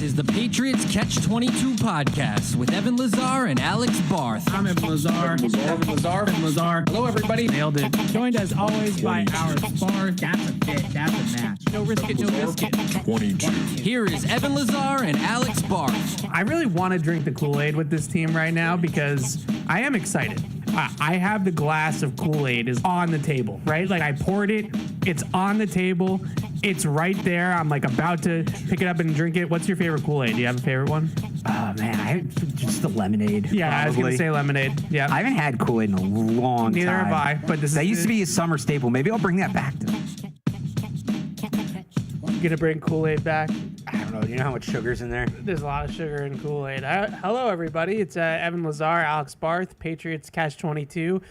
This is the Patriots Catch-22 podcast with Evan Lazar and Alex Barth. I'm Evan Lazar. Evan Lazar. Hello, everybody. Nailed it. Joined as always by our Barth. That's a fit. That's a match. No risk it, no biscuit. 22. Here is Evan Lazar and Alex Barth. I really want to drink the Kool-Aid with this team right now because I am excited. I have the glass of Kool-Aid is on the table, right? Like I poured it. It's on the table. It's right there. I'm like about to pick it up and drink it. What's your favorite Kool-Aid? Do you have a favorite one? Oh, man, just the lemonade. Yeah, probably. I was going to say lemonade. Yeah. I haven't had Kool-Aid in a long Neither time. have I. But that used to be a summer staple. Maybe I'll bring that back. You going to bring Kool-Aid back? I don't know. Do you know how much sugar's in there? There's a lot of sugar in Kool-Aid. Hello, everybody. It's Evan Lazar, Alex Barth, Patriots Catch-22.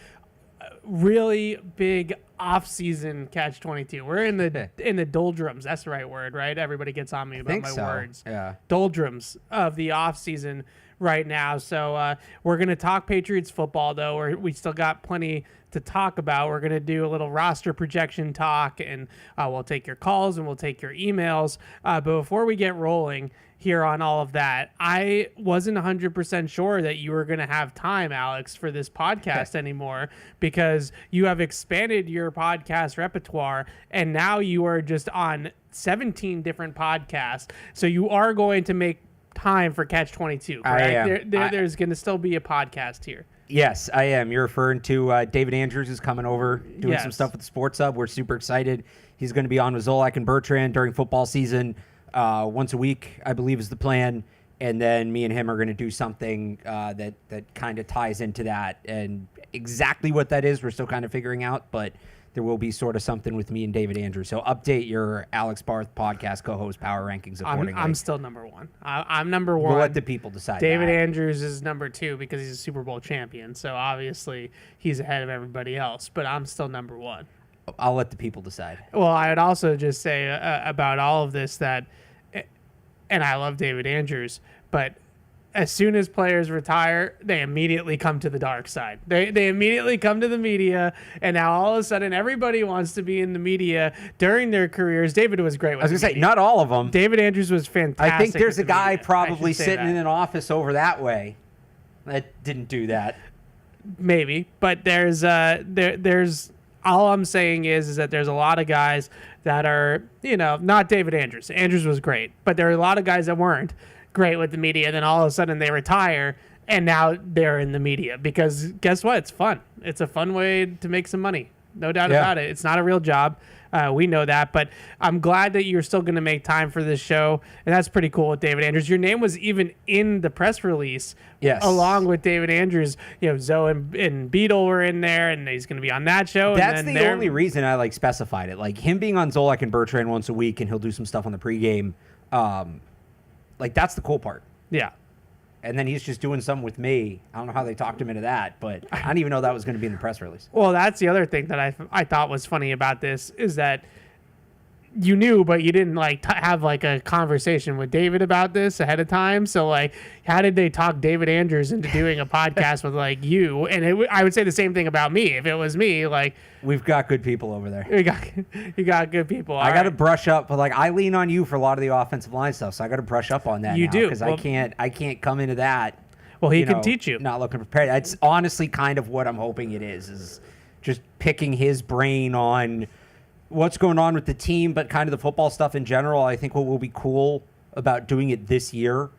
Really big off-season Catch-22. We're in the doldrums. That's the right word, right? Everybody gets on me about my words. Yeah. Doldrums of the off-season right now. So we're going to talk Patriots football, though. We still got plenty to talk about. We're going to do a little roster projection talk, and we'll take your calls and we'll take your emails. But before we get rolling here on all of that, I wasn't 100% sure that you were going to have time, Alex, for this podcast anymore, because you have expanded your podcast repertoire and now you are just on 17 different podcasts. So you are going to make time for Catch-22, correct? There's going to still be a podcast here. Yes, I am. You're referring to David Andrews is coming over, doing some stuff with the Sports Hub. We're super excited. He's going to be on with Zolak and Bertrand during football season. Once a week, I believe, is the plan. And then me and him are going to do something that kind of ties into that. And exactly what that is, we're still kind of figuring out. But there will be sort of something with me and David Andrews. So update your Alex Barth podcast co-host power rankings accordingly. I'm still number one. I'm number one. We'll let the people decide. David Andrews is number two because he's a Super Bowl champion. So obviously he's ahead of everybody else. But I'm still number one. I'll let the people decide. Well, I would also just say about all of this that, and I love David Andrews, but as soon as players retire, they immediately come to the dark side. They immediately come to the media, and now all of a sudden everybody wants to be in the media during their careers. David was great with I was going to say, not all of them. David Andrews was fantastic. I think there's a guy media. probably sitting in an office over that way that didn't do that. Maybe, but there's all I'm saying is that there's a lot of guys that are, not David Andrews. Andrews was great, but there are a lot of guys that weren't great with the media. And then all of a sudden they retire and now they're in the media because guess what? It's fun. It's a fun way to make some money. No doubt about it. It's not a real job. We know that, but I'm glad that you're still going to make time for this show. And that's pretty cool with David Andrews. Your name was even in the press release, along with David Andrews. Zoe and Beetle were in there, and he's going to be on that show. That's the only reason I specified it. Like him being on Zolak and Bertrand once a week, and he'll do some stuff on the pregame. That's the cool part. Yeah. And then he's just doing something with me. I don't know how they talked him into that, but I didn't even know that was going to be in the press release. Well, that's the other thing that I thought was funny about this is that you knew, but you didn't have a conversation with David about this ahead of time. So how did they talk David Andrews into doing a podcast with you? And I would say the same thing about me. If it was me, we've got good people over there. You got good people. I got to brush up, but I lean on you for a lot of the offensive line stuff, so I got to brush up on that. You do, because I can't come into that. Well, he can teach you. Not looking prepared. That's honestly kind of what I'm hoping it is just picking his brain on what's going on with the team, but kind of the football stuff in general. I think what will be cool about doing it this year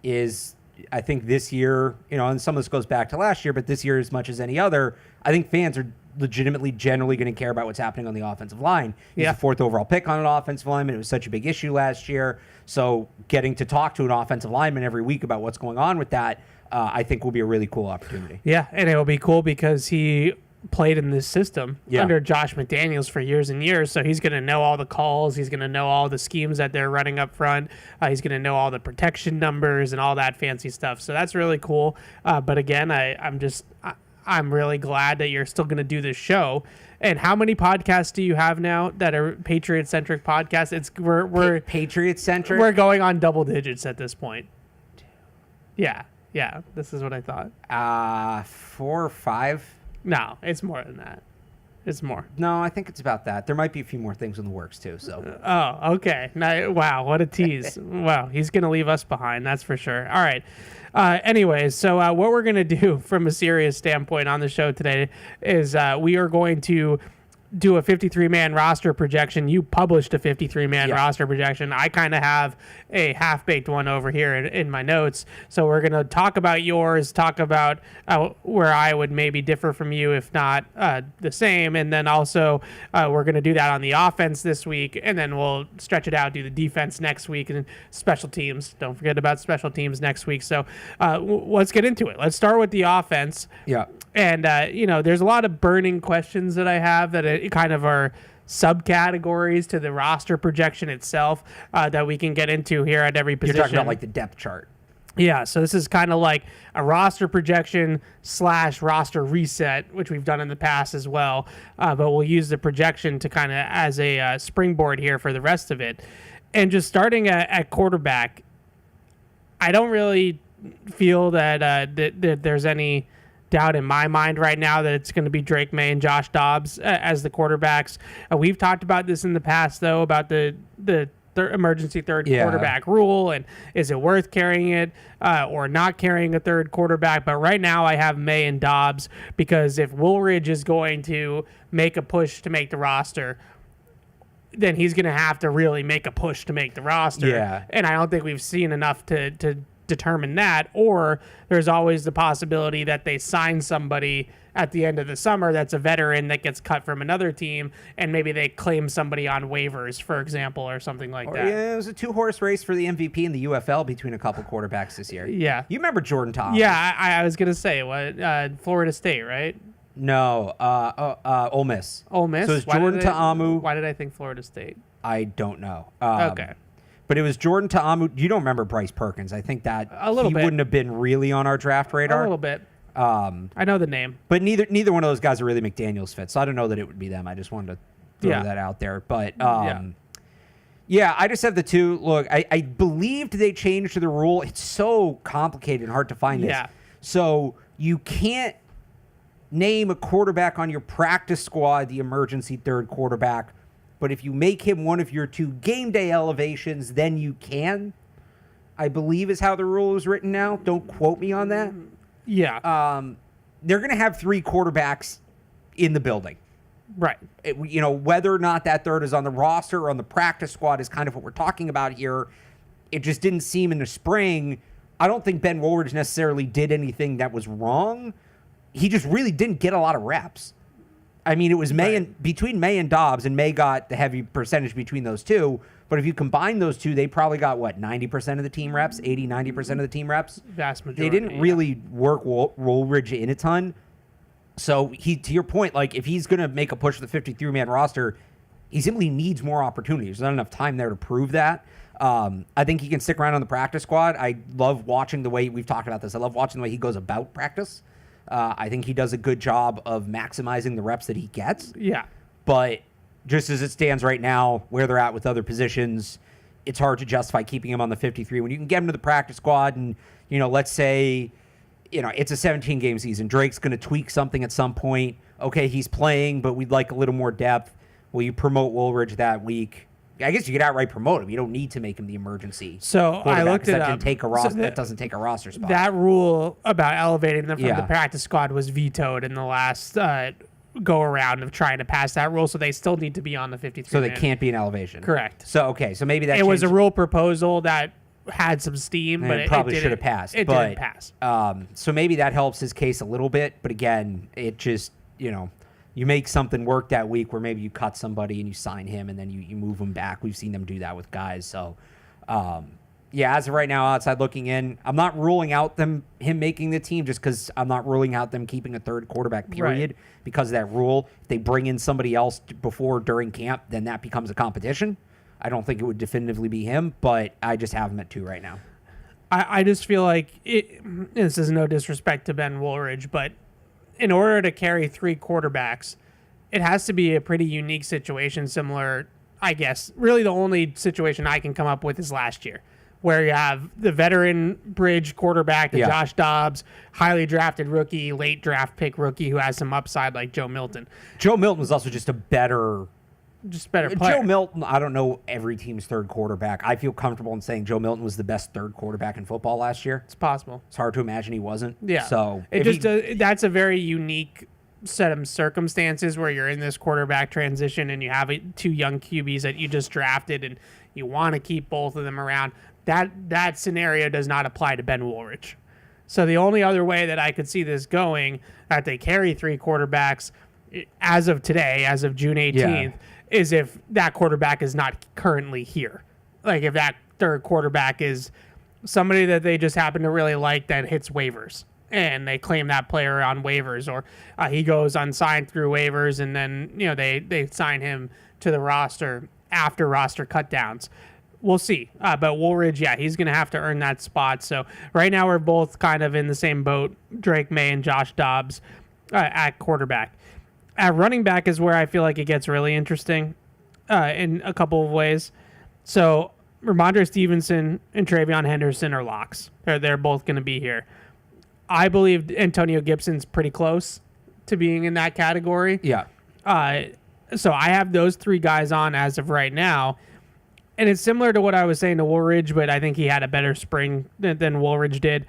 is I think this year, and some of this goes back to last year, but this year as much as any other, I think fans are legitimately generally going to care about what's happening on the offensive line. He's the fourth overall pick on an offensive lineman. It was such a big issue last year. So getting to talk to an offensive lineman every week about what's going on with that, I think will be a really cool opportunity. Yeah, and it will be cool because he played in this system under Josh McDaniels for years and years, so he's going to know all the calls. He's going to know all the schemes that they're running up front. He's going to know all the protection numbers and all that fancy stuff. So that's really cool. But again, I'm really glad that you're still going to do this show. And how many podcasts do you have now that are Patriot-centric podcasts? We're Patriot-centric? We're going on double digits at this point. Yeah, this is what I thought. 4 or 5? No, it's more than that. It's more. No, I think it's about that. There might be a few more things in the works too. So. Oh, okay. Now, wow, what a tease. Wow, he's going to leave us behind, that's for sure. All right. Anyways, so what we're going to do from a serious standpoint on the show today is we are going to do a 53-man roster projection. You published a 53-man roster projection. I kind of have a half-baked one over here in my notes. So we're going to talk about yours, talk about where I would maybe differ from you, if not the same. And then also we're going to do that on the offense this week. And then we'll stretch it out, do the defense next week, and special teams. Don't forget about special teams next week. So let's get into it. Let's start with the offense. Yeah. And, there's a lot of burning questions that I have that kind of are subcategories to the roster projection itself that we can get into here at every position. You're talking about like the depth chart. Yeah, so this is kind of like a roster projection / roster reset, which we've done in the past as well. But we'll use the projection to kind of as a springboard here for the rest of it. And just starting at quarterback, I don't really feel that there's any doubt in my mind right now that it's going to be Drake May and Josh Dobbs as the quarterbacks. We've talked about this in the past, though, about the emergency third quarterback rule, and is it worth carrying it or not carrying a third quarterback. But right now I have May and Dobbs because if Woolridge is going to make a push to make the roster, then he's going to have to really make a push to make the roster. Yeah. And I don't think we've seen enough to determine that, or there's always the possibility that they sign somebody at the end of the summer that's a veteran that gets cut from another team, and maybe they claim somebody on waivers, for example, or something like that. Yeah, it was a 2-horse race for the MVP in the UFL between a couple quarterbacks this year. Yeah. You remember Jordan Thomas? Yeah, I was going to say, Florida State, right? No, Ole Miss. Ole Miss? So it's Jordan Ta'amu. Why did I think Florida State? I don't know. Okay. But it was Jordan Ta'amu. You don't remember Bryce Perkins. I think that A little he bit. wouldn't have been really on our draft radar. A little bit. I know the name. But neither one of those guys are really McDaniels fit, so I don't know that it would be them. I just wanted to throw that out there. But yeah, I just have the two. Look, I believed they changed the rule. It's so complicated and hard to find this. Yeah. So you can't name a quarterback on your practice squad the emergency third quarterback, but if you make him one of your 2 game day elevations, then you can. I believe is how the rule is written now. Don't quote me on that. Yeah. They're going to have 3 quarterbacks in the building. Right. Whether or not that third is on the roster or on the practice squad is kind of what we're talking about here. It just didn't seem in the spring. I don't think Ben Woolridge necessarily did anything that was wrong. He just really didn't get a lot of reps. I mean, it was between May and Dobbs, and May got the heavy percentage between those two. But if you combine those two, they probably got, 90% of the team reps, 80, 90% of the team reps? Vast majority. They didn't really work Woolridge in a ton. So, to your point, if he's going to make a push for the 53-man roster, he simply needs more opportunities. There's not enough time there to prove that. I think he can stick around on the practice squad. I love watching the way, we've talked about this, I love watching the way he goes about practice. I think he does a good job of maximizing the reps that he gets. Yeah. But just as it stands right now, where they're at with other positions, it's hard to justify keeping him on the 53 when you can get him to the practice squad and, let's say, it's a 17-game season. Drake's going to tweak something at some point. Okay, he's playing, but we'd like a little more depth. Will you promote Woolridge that week? I guess you could outright promote him. You don't need to make him the emergency. So I looked it up. That doesn't take a roster spot. That rule about elevating them from the practice squad was vetoed in the last go around of trying to pass that rule. So they still need to be on the 53. So they can't be an elevation. Correct. So maybe that it was a rule proposal that had some steam, but it probably should have passed. It didn't pass. So maybe that helps his case a little bit. But again, it just you make something work that week where maybe you cut somebody and you sign him and then you move him back. We've seen them do that with guys. So, as of right now, outside looking in, I'm not ruling out him making the team just because I'm not ruling out them keeping a third quarterback, period, because of that rule. If they bring in somebody else before or during camp, then that becomes a competition. I don't think it would definitively be him, but I just have him at 2 right now. I just feel like this is no disrespect to Ben Woolridge, but in order to carry 3 quarterbacks, it has to be a pretty unique situation, similar, I guess. Really the only situation I can come up with is last year, where you have the veteran bridge quarterback, Josh Dobbs, highly drafted rookie, late draft pick rookie who has some upside like Joe Milton. Joe Milton was also just a better player. Joe Milton, I don't know every team's third quarterback. I feel comfortable in saying Joe Milton was the best third quarterback in football last year. It's possible. It's hard to imagine he wasn't. Yeah. So that's a very unique set of circumstances where you're in this quarterback transition and you have two young QBs that you just drafted and you want to keep both of them around. That scenario does not apply to Ben Woolridge. So the only other way that I could see this going, that they carry three quarterbacks as of today, as of June 18th, is if that quarterback is not currently here. Like if that third quarterback is somebody that they just happen to really like that hits waivers and they claim that player on waivers, or he goes unsigned through waivers and then they sign him to the roster after roster cutdowns. We'll see. But Woolridge, he's going to have to earn that spot. So right now we're both kind of in the same boat, Drake May and Josh Dobbs at quarterback. At running back is where I feel like it gets really interesting in a couple of ways. So Ramondre Stevenson and TreVeyon Henderson are locks. They're both going to be here. I believe Antonio Gibson's pretty close to being in that category. Yeah. So I have those three guys on as of right now. And it's similar to what I was saying to Woolridge, but I think he had a better spring than Woolridge did.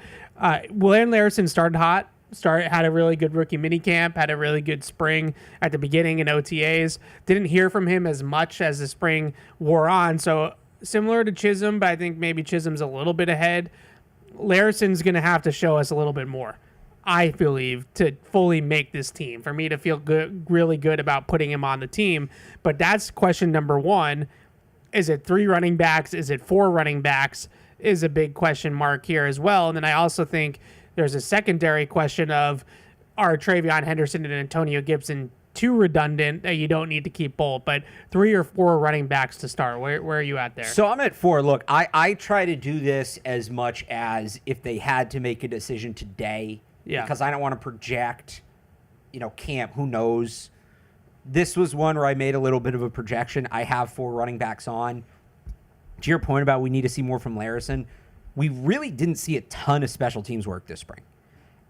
William Larison started hot. Had a really good rookie minicamp, had a really good spring at the beginning in OTAs. Didn't hear from him as much as the spring wore on. So similar to Chisholm, but I think maybe Chisholm's a little bit ahead. Larison's going to have to show us a little bit more, I believe, to fully make this team, for me to feel good, really good about putting him on the team. But that's question number one. Is it 3 running backs? Is it 4 running backs? Is a big question mark here as well. And then I also think there's a secondary question of, are TreVeyon Henderson and Antonio Gibson too redundant that you don't need to keep both? But 3 or 4 running backs to start. Where are you at there? So I'm at 4. Look, I try to do this as much as if they had to make a decision today. Yeah. Because I don't want to project, camp. Who knows? This was one where I made a little bit of a projection. I have 4 running backs on. To your point about we need to see more from Larison, we really didn't see a ton of special teams work this spring.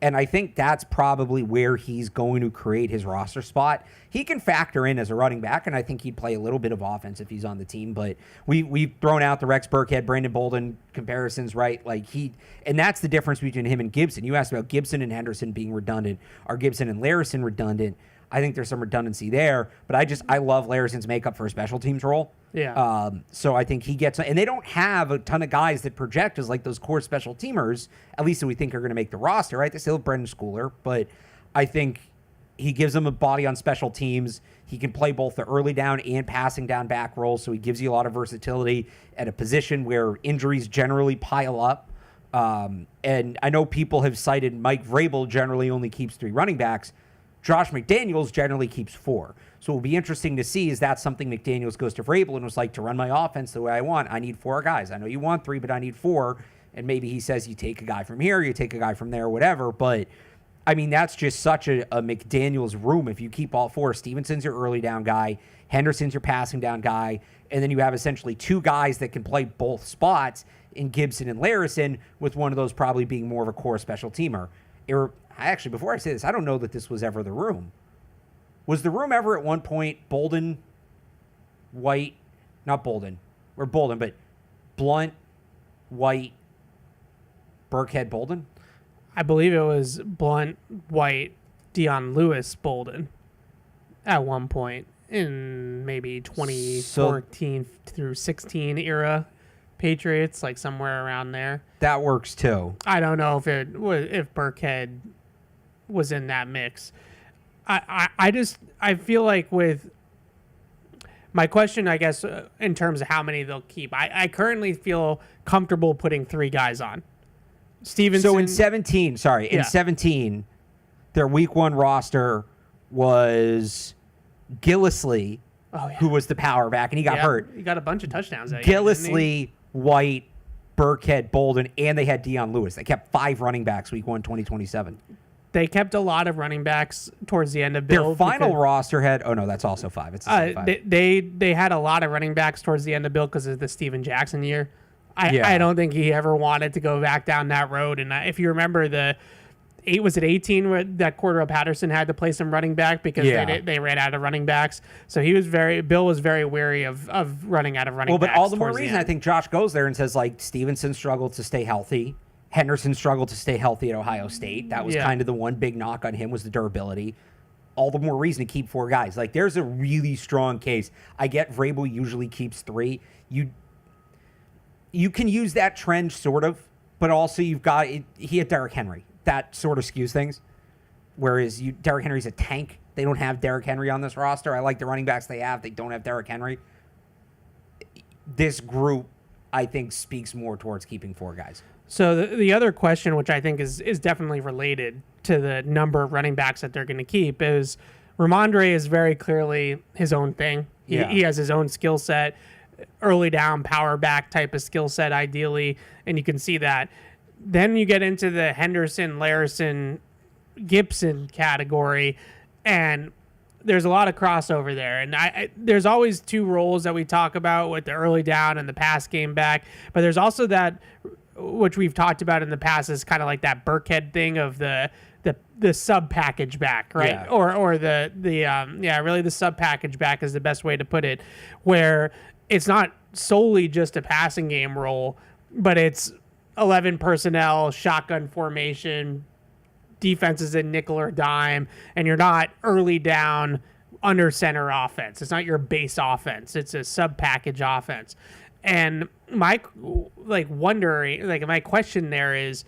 And I think that's probably where he's going to create his roster spot. He can factor in as a running back, and I think he'd play a little bit of offense if he's on the team. But we've thrown out the Rex Burkhead, Brandon Bolden comparisons, right? And that's the difference between him and Gibson. You asked about Gibson and Henderson being redundant. Are Gibson and Larison redundant? I think there's some redundancy there, but I love Larison's makeup for a special teams role. Yeah. So I think he gets, and they don't have a ton of guys that project as like those core special teamers, at least that we think are going to make the roster, right? They still have Brendan Schooler, but I think he gives them a body on special teams. He can play both the early down and passing down back roles, so he gives you a lot of versatility at a position where injuries generally pile up. And I know people have cited Mike Vrabel generally only keeps 3 running backs. Josh McDaniels generally keeps 4. So it will be interesting to see, is that something McDaniels goes to Vrabel and was like, to run my offense the way I want, I need 4 guys. I know you want 3, but I need 4. And maybe he says you take a guy from here, you take a guy from there, whatever. But, I mean, that's just such a McDaniels room. If you keep all 4, Stevenson's your early down guy, Henderson's your passing down guy, and then you have essentially 2 guys that can play both spots in Gibson and Larison, with one of those probably being more of a core special teamer. Actually, before I say this, I don't know that this was ever the room. Was the room ever at one point Bolden, White, not Bolden, or Bolden, but Blunt, White, Burkhead, Bolden? I believe it was Blunt, White, Dion Lewis, Bolden at one point in maybe 2014 through 16 era Patriots, like somewhere around there. That works too. I don't know if Burkhead was in that mix. I feel like with my question, I guess, in terms of how many they'll keep, I currently feel comfortable putting 3 guys on. Stevenson. So in 17, their week 1 roster was Gillislee, who was the power back, and he got hurt. He got a bunch of touchdowns that Gillislee, White, Burkhead, Bolden, and they had Dion Lewis. They kept 5 running backs week 1, 2027. They kept a lot of running backs towards the end of build. Their final roster had, that's also 5. It's the same 5. They had a lot of running backs towards the end of build because of the Steven Jackson year. I don't think he ever wanted to go back down that road. And if you remember was it 18 where that Cordell Patterson had to play some running back because they ran out of running backs. So Bill was very wary of running out of running backs. Well, but all the more reason I think Josh goes there and says, like, Stevenson struggled to stay healthy. Henderson struggled to stay healthy at Ohio State. That was kind of the one big knock on him was the durability. All the more reason to keep 4 guys. Like, there's a really strong case. I get Vrabel usually keeps 3. You can use that trend sort of, but also he had Derrick Henry. That sort of skews things. Whereas Derrick Henry's a tank. They don't have Derrick Henry on this roster. I like the running backs they have. They don't have Derrick Henry. This group, I think, speaks more towards keeping 4 guys. So the other question, which I think is definitely related to the number of running backs that they're going to keep, is Ramondre is very clearly his own thing. He has his own skill set, early down power back type of skill set, ideally, and you can see that. Then you get into the Henderson, Larison, Gibson category, and there's a lot of crossover there. And there's always 2 roles that we talk about with the early down and the pass game back, but there's also that, which we've talked about in the past, is kind of like that Burkhead thing of the sub package back, right? Yeah. Or really the sub package back is the best way to put it, where it's not solely just a passing game role, but it's 11 personnel, shotgun formation, defenses in nickel or dime, and you're not early down under center offense. It's not your base offense. It's a sub package offense. And my question there is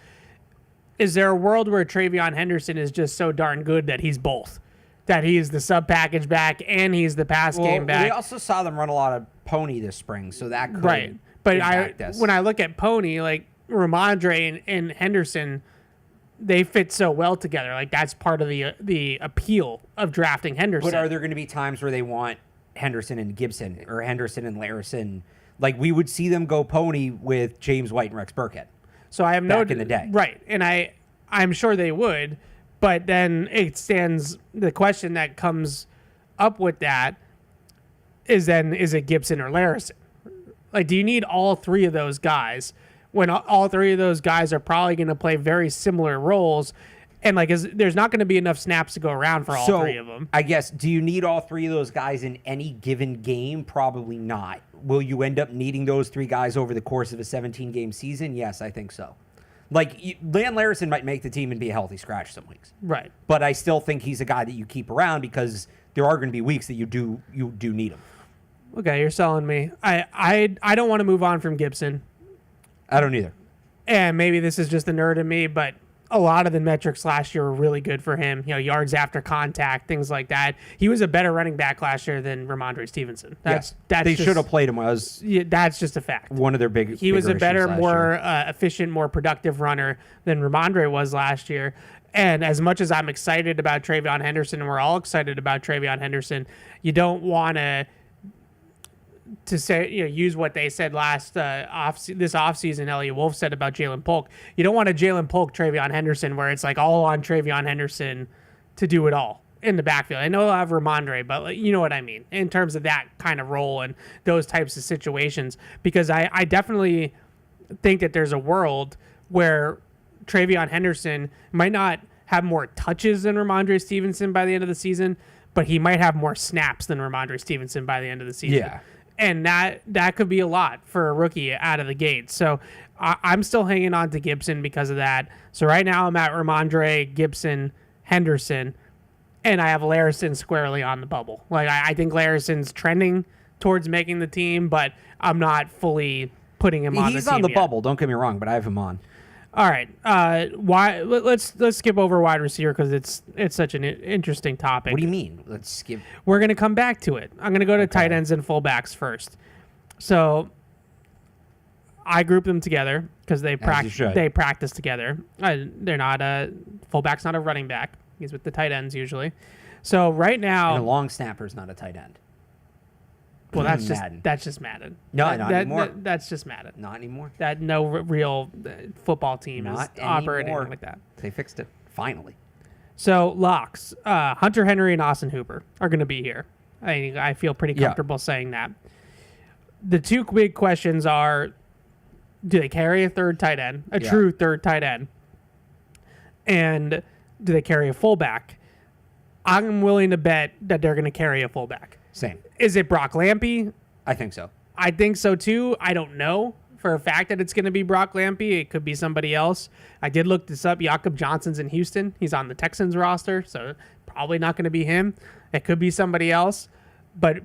there a world where TreVeyon Henderson is just so darn good that he's both? That he's the sub package back and he's the pass game back? We also saw them run a lot of pony this spring, so that could right. But impact us. When I look at pony, like Ramondre and Henderson, they fit so well together. Like that's part of the appeal of drafting Henderson. But are there going to be times where they want Henderson and Gibson or Henderson and Larison? Like we would see them go pony with James White and Rex Burkhead. So I have back in the day, right? And I'm sure they would, but then it stands the question that comes up with that is it Gibson or Larison? Like, do you need all 3 of those guys when all 3 of those guys are probably going to play very similar roles? And there's not going to be enough snaps to go around for all 3 of them. I guess, do you need all 3 of those guys in any given game? Probably not. Will you end up needing those 3 guys over the course of a 17-game season? Yes, I think so. Like, Larison might make the team and be a healthy scratch some weeks. Right. But I still think he's a guy that you keep around because there are going to be weeks that you do need him. Okay, you're selling me. I don't want to move on from Gibson. I don't either. And maybe this is just the nerd in me, but a lot of the metrics last year were really good for him. Yards after contact, things like that. He was a better running back last year than Ramondre Stevenson. They should have played him. That's just a fact. One of their big. He was a better, more efficient, more productive runner than Ramondre was last year. And as much as I'm excited about TreVeyon Henderson, and we're all excited about TreVeyon Henderson, you don't want to say, use what they said this offseason, Elliot Wolf said about Jalen Polk. You don't want a Jalen Polk, TreVeyon Henderson, where it's like all on TreVeyon Henderson to do it all in the backfield. I know I'll have Ramondre, but you know what I mean in terms of that kind of role and those types of situations, because I definitely think that there's a world where TreVeyon Henderson might not have more touches than Ramondre Stevenson by the end of the season, but he might have more snaps than Ramondre Stevenson by the end of the season. Yeah. And that could be a lot for a rookie out of the gate. So I'm still hanging on to Gibson because of that. So right now I'm at Ramondre, Gibson, Henderson, and I have Larison squarely on the bubble. Like I think Larison's trending towards making the team, but I'm not fully putting him on the team. He's on the bubble, don't get me wrong, but I have him on. All right. Let's skip over wide receiver because it's such an interesting topic. What do you mean? Let's skip. We're going to come back to it. I'm going to go to tight ends and fullbacks first. So I group them together because they practice together. They're not fullback's not a running back. He's with the tight ends usually. So right now, and a long snapper's not a tight end. Well, that's just Madden. No, not anymore. That's just Madden. Not anymore. That no real football team is operating like that. They fixed it finally. So locks, Hunter Henry and Austin Hooper are going to be here. I feel pretty comfortable saying that. The 2 big questions are: do they carry a third tight end, a true third tight end? And do they carry a fullback? I'm willing to bet that they're going to carry a fullback. Same. Is it Brock Lampy? I think so. I think so too. I don't know for a fact that it's going to be Brock Lampy. It could be somebody else. I did look this up. Jakob Johnson's in Houston. He's on the Texans roster, so probably not going to be him. It could be somebody else. But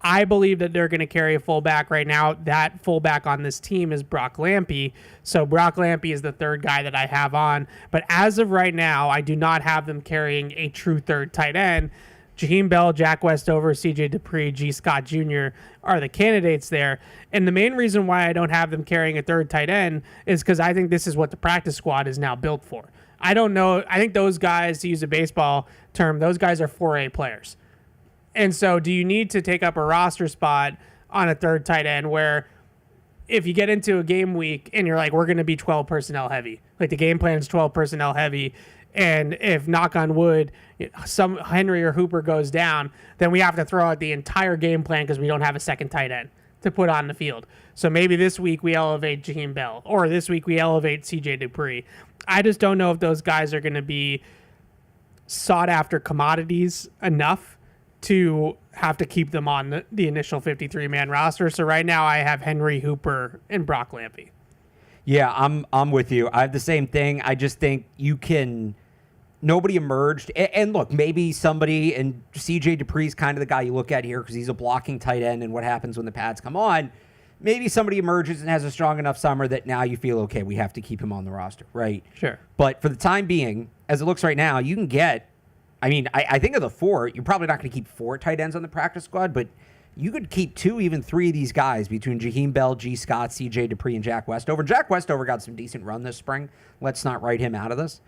I believe that they're going to carry a fullback right now. That fullback on this team is Brock Lampy. So Brock Lampy is the third guy that I have on. But as of right now, I do not have them carrying a true third tight end. Jaheim Bell, Jack Westover, CJ Dupree, G. Scott Jr. are the candidates there. And the main reason why I don't have them carrying a third tight end is because I think this is what the practice squad is now built for. I don't know. I think those guys, to use a baseball term, those guys are 4A players. And so do you need to take up a roster spot on a third tight end where if you get into a game week and you're like, we're going to be 12 personnel heavy, like the game plan is 12 personnel heavy, and if, knock on wood, some Henry or Hooper goes down, then we have to throw out the entire game plan because we don't have a second tight end to put on the field. So maybe this week we elevate Jaheim Bell, or this week we elevate CJ Dupree. I just don't know if those guys are going to be sought after commodities enough to have to keep them on the initial 53-man roster. So right now I have Henry, Hooper, and Brock Lampy. Yeah, I'm with you. I have the same thing. I just think nobody emerged. And look, maybe somebody, and CJ Dupree's kind of the guy you look at here because he's a blocking tight end, and what happens when the pads come on. Maybe somebody emerges and has a strong enough summer that now you feel, okay, we have to keep him on the roster, right? Sure. But for the time being, as it looks right now, you can get, I think of the four, you're probably not going to keep 4 tight ends on the practice squad, but you could keep 2, even 3 of these guys between Jaheim Bell, G. Scott, CJ Dupree, and Jack Westover. Jack Westover got some decent run this spring. Let's not write him out of this.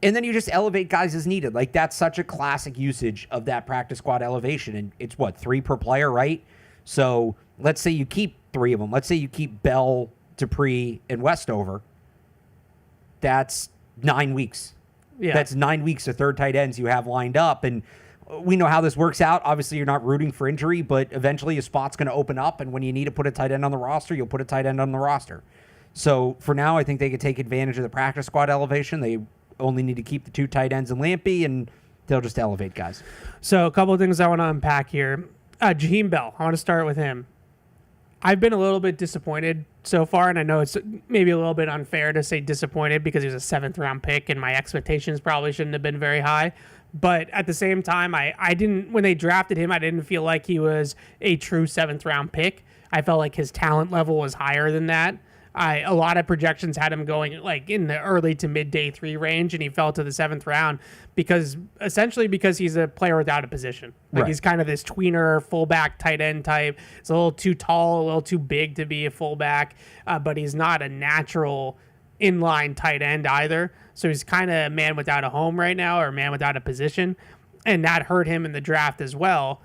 And then you just elevate guys as needed. Like, that's such a classic usage of that practice squad elevation. And it's 3 per player, right? So let's say you keep 3 of them. Let's say you keep Bell, Dupree, and Westover. That's 9 weeks. Yeah. That's 9 weeks of third tight ends you have lined up. And we know how this works out. Obviously, you're not rooting for injury, but eventually a spot's going to open up. And when you need to put a tight end on the roster, you'll put a tight end on the roster. So for now, I think they could take advantage of the practice squad elevation. They only need to keep the 2 tight ends and Lampy, and they'll just elevate guys. So a couple of things I want to unpack here. Jaheim Bell, I want to start with him. I've been a little bit disappointed so far, and I know it's maybe a little bit unfair to say disappointed because he was a 7th-round pick, and my expectations probably shouldn't have been very high. But at the same time, I didn't, when they drafted him, I didn't feel like he was a true 7th-round pick. I felt like his talent level was higher than that. A lot of projections had him going like in the early to mid day 3 range, and he fell to the 7th round because he's a player without a position. Like, right. He's kind of this tweener fullback tight end type. He's a little too tall, a little too big to be a fullback, but he's not a natural inline tight end either. So he's kind of a man without a home right now, or a man without a position, and that hurt him in the draft as well.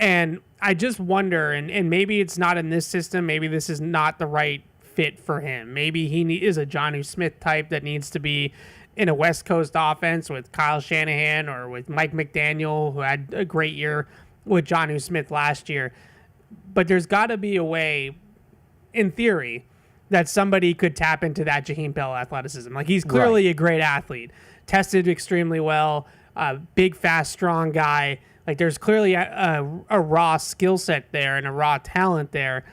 And I just wonder, and maybe it's not in this system, maybe this is not the right fit for him. Maybe he is a Jonnu Smith type that needs to be in a West Coast offense with Kyle Shanahan or with Mike McDaniel, who had a great year with Jonnu Smith last year. But there's got to be a way, in theory, that somebody could tap into that Jaheim Bell athleticism. Like, he's clearly a great athlete, tested extremely well, big, fast, strong guy. Like, there's clearly a raw skill set there and a raw talent there.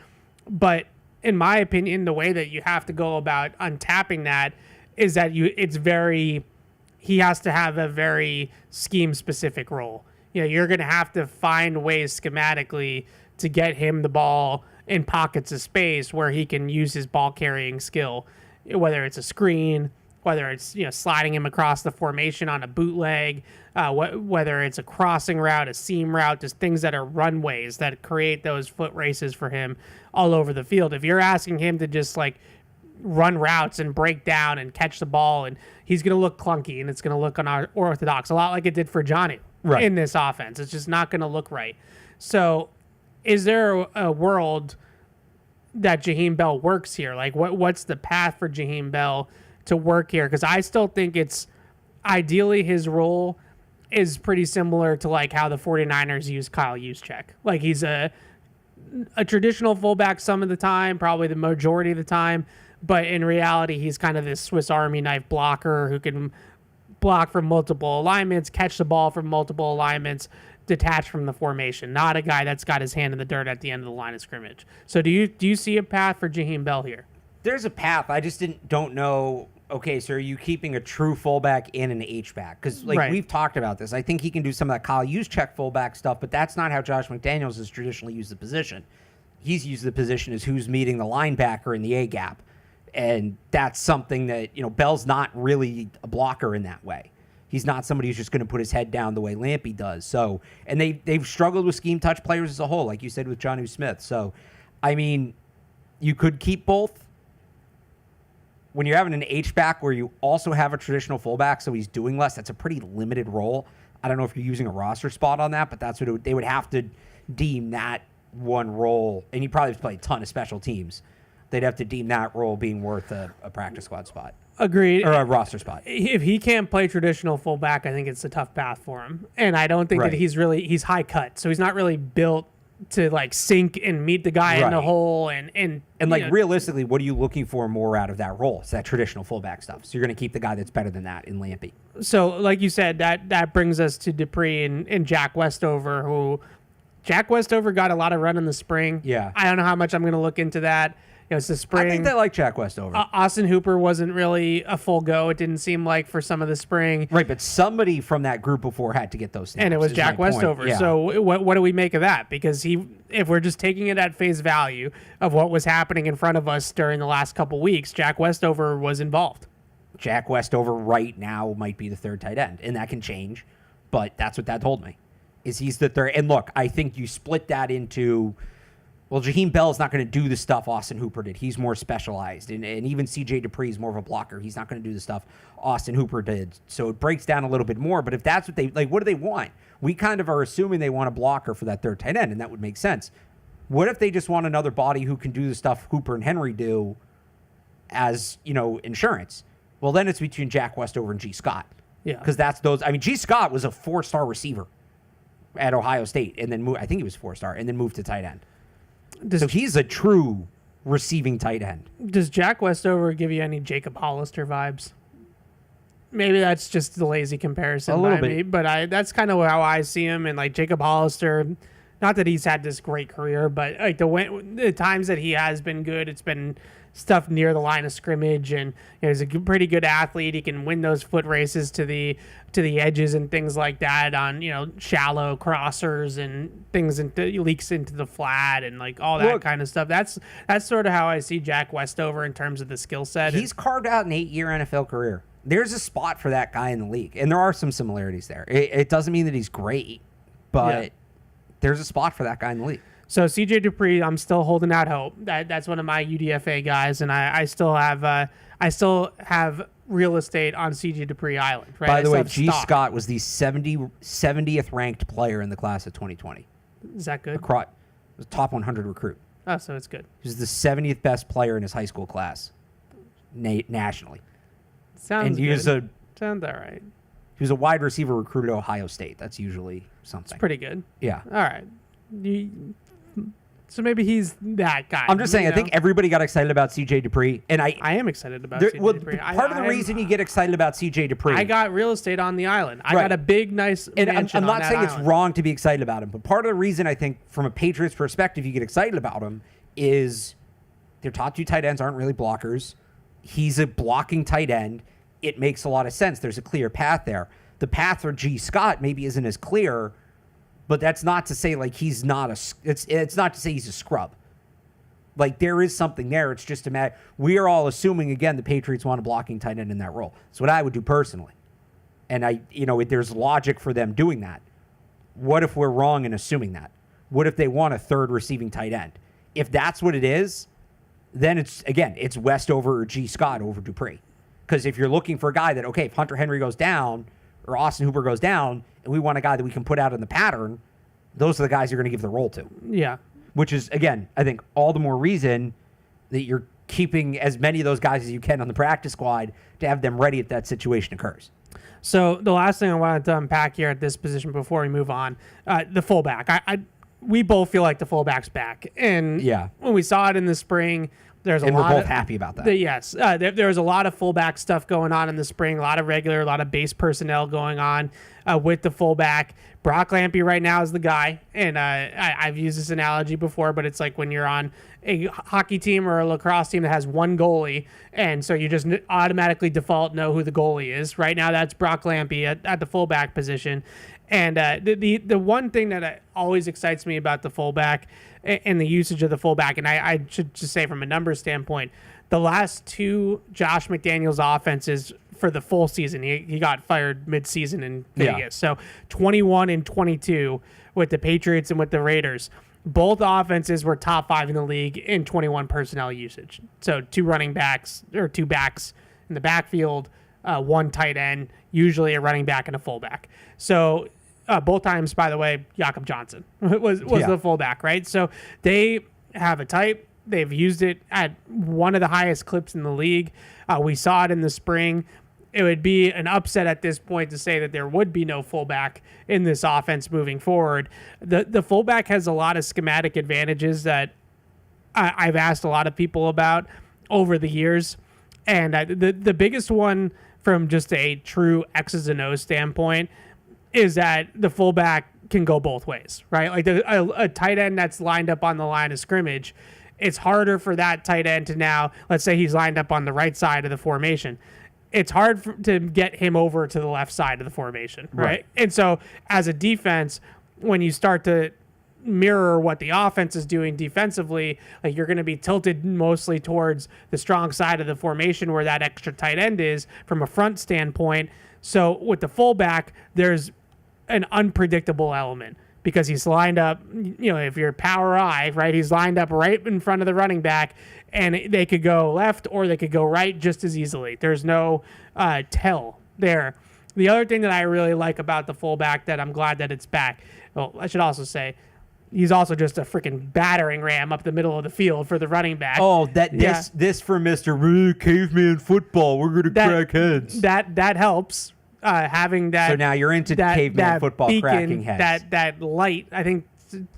But in my opinion, the way that you have to go about untapping that is that he has to have a very scheme-specific role. You know, you're going to have to find ways schematically to get him the ball in pockets of space where he can use his ball-carrying skill, whether it's a screen, whether it's, sliding him across the formation on a bootleg, whether it's a crossing route, a seam route, just things that are runways that create those foot races for him all over the field. If you're asking him to just like run routes and break down and catch the ball, and he's going to look clunky and it's going to look unorthodox, a lot like it did for Johnny in this offense. It's just not going to look right. So is there a world that Jaheim Bell works here? Like, what's the path for Jaheim Bell to work here? Because I still think it's ideally his role is pretty similar to like how the 49ers use Kyle Juszczyk. Like, he's a traditional fullback some of the time, probably the majority of the time. But in reality, he's kind of this Swiss Army knife blocker who can block from multiple alignments, catch the ball from multiple alignments, detach from the formation. Not a guy that's got his hand in the dirt at the end of the line of scrimmage. So do you see a path for Jaheim Bell here? There's a path. I just don't know. Okay, so are you keeping a true fullback and an H-back? Because we've talked about this. I think he can do some of that Kyle Juszczyk fullback stuff, but that's not how Josh McDaniels has traditionally used the position. He's used the position as who's meeting the linebacker in the A-gap. And that's something that, Bell's not really a blocker in that way. He's not somebody who's just going to put his head down the way Lampy does. So, and they've struggled with scheme touch players as a whole, like you said with Jonnu Smith. So, I mean, you could keep both. When you're having an H-back where you also have a traditional fullback, so he's doing less, that's a pretty limited role. I don't know if you're using a roster spot on that, but that's what they would have to deem that one role. And he probably has played a ton of special teams. They'd have to deem that role being worth a practice squad spot. Agreed. Or a roster spot. If he can't play traditional fullback, I think it's a tough path for him. And I don't think that he's high cut. So he's not really built to sink and meet the guy in the hole and realistically, what are you looking for more out of that role? It's that traditional fullback stuff. So you're going to keep the guy that's better than that in Lampy. So like you said, that brings us to Dupree and Jack Westover, who Jack Westover got a lot of run in the spring. Yeah. I don't know how much I'm going to look into that. It's the spring. I think they like Jack Westover. Austin Hooper wasn't really a full go. It didn't seem like for some of the spring. Right, but somebody from that group before had to get those snaps. And it was Jack Westover. Yeah. So what do we make of that? Because if we're just taking it at face value of what was happening in front of us during the last couple weeks, Jack Westover was involved. Jack Westover right now might be the third tight end, and that can change, but that's what that told me, is he's the third. And look, I think you split that into... Well, Jaheim Bell is not going to do the stuff Austin Hooper did. He's more specialized. And even C.J. Dupree is more of a blocker. He's not going to do the stuff Austin Hooper did. So it breaks down a little bit more. But if that's what they... what do they want? We kind of are assuming they want a blocker for that third tight end, and that would make sense. What if they just want another body who can do the stuff Hooper and Henry do as, insurance? Well, then it's between Jack Westover and G. Scott. Yeah. Because that's those... I mean, G. Scott was a 4-star receiver at Ohio State, and then I think he was 4-star, and then moved to tight end. So he's a true receiving tight end. Does Jack Westover give you any Jacob Hollister vibes? Maybe that's just the lazy comparison a little by bit. me, but that's kind of how I see him. And Jacob Hollister, not that he's had this great career, but the times that he has been good, it's been stuff near the line of scrimmage, and he's a pretty good athlete. He can win those foot races to the edges and things like that on shallow crossers and things, and leaks into the flat and all that kind of stuff. That's sort of how I see Jack Westover in terms of the skill set. He's carved out an 8-year NFL career. There's a spot for that guy in the league, and there are some similarities there. It doesn't mean that he's great, but there's a spot for that guy in the league. So C.J. Dupree, I'm still holding out hope. That's one of my UDFA guys, and I still have real estate on C.J. Dupree Island. Right? By the way, G. Scott was the 70th ranked player in the class of 2020. Is that good? Was a top 100 recruit. Oh, so it's good. He was the 70th best player in his high school class nationally. Sounds good. Sounds all right. He was a wide receiver recruit at Ohio State. That's usually something. It's pretty good. Yeah. All right. So maybe he's that guy. I'm just saying, I think everybody got excited about C.J. Dupree, and I am excited about C.J. Dupree. Part of the reason you get excited about C.J. Dupree... I got real estate on the island. I got a big, nice mansion I'm not saying island. it's wrong to be excited about him, but part of the reason I think, from a Patriots perspective, you get excited about him is their top 2 tight ends aren't really blockers. He's a blocking tight end. It makes a lot of sense. There's a clear path there. The path for G. Scott maybe isn't as clear, but that's not to say he's not it's not to say he's a scrub. There is something there. It's just a matter. We are all assuming, again, the Patriots want a blocking tight end in that role. That's what I would do personally. And there's logic for them doing that. What if we're wrong in assuming that? What if they want a third receiving tight end? If that's what it is, then it's Westover or G. Scott over Dupree. Because if you're looking for a guy that, if Hunter Henry goes down or Austin Hooper goes down, and we want a guy that we can put out in the pattern, those are the guys you're going to give the role to. Yeah. Which is, again, I think all the more reason that you're keeping as many of those guys as you can on the practice squad to have them ready if that situation occurs. So the last thing I wanted to unpack here at this position before we move on, the fullback. we both feel like the fullback's back. And when we saw it in the spring, there's a lot. And we're both happy about that. Yes. There was a lot of fullback stuff going on in the spring, a lot of regular, a lot of base personnel going on with the fullback. Brock Lampy right now is the guy. And I've used this analogy before, but it's like when you're on a hockey team or a lacrosse team that has one goalie, and so you just automatically default know who the goalie is. Right now, that's Brock Lampy at the fullback position. And the one thing that always excites me about the fullback and the usage of the fullback, and I should just say from a numbers standpoint, the last two Josh McDaniels offenses for the full season, he got fired mid-season in Vegas. So 21 and 22 with the Patriots and with the Raiders. Both offenses were top 5 in the league in 21 personnel usage. So 2 running backs or 2 backs in the backfield, 1 tight end, usually a running back and a fullback. So both times, by the way, Jakob Johnson was the fullback, right? So they have a type. They've used it at one of the highest clips in the league. We saw it in the spring. It would be an upset at this point to say that there would be no fullback in this offense moving forward. The fullback has a lot of schematic advantages that I've asked a lot of people about over the years. And the biggest one from just a true X's and O's standpoint is that the fullback can go both ways, right? Like a tight end that's lined up on the line of scrimmage, it's harder for that tight end to now, let's say he's lined up on the right side of the formation. It's hard to get him over to the left side of the formation, right? And so as a defense, when you start to mirror what the offense is doing defensively, like you're going to be tilted mostly towards the strong side of the formation where that extra tight end is from a front standpoint. So with the fullback, there's an unpredictable element because he's lined up, if you're power eye, right, he's lined up right in front of the running back, and they could go left or they could go right just as easily. There's no tell there. The other thing that I really like about the fullback that I'm glad that it's back, well, I should also say, he's also just a freaking battering ram up the middle of the field for the running back. Oh, this for Mr. Caveman football. We're going to crack heads. That helps. Having that. So now you're into caveman football, beacon, cracking heads. That light. I think.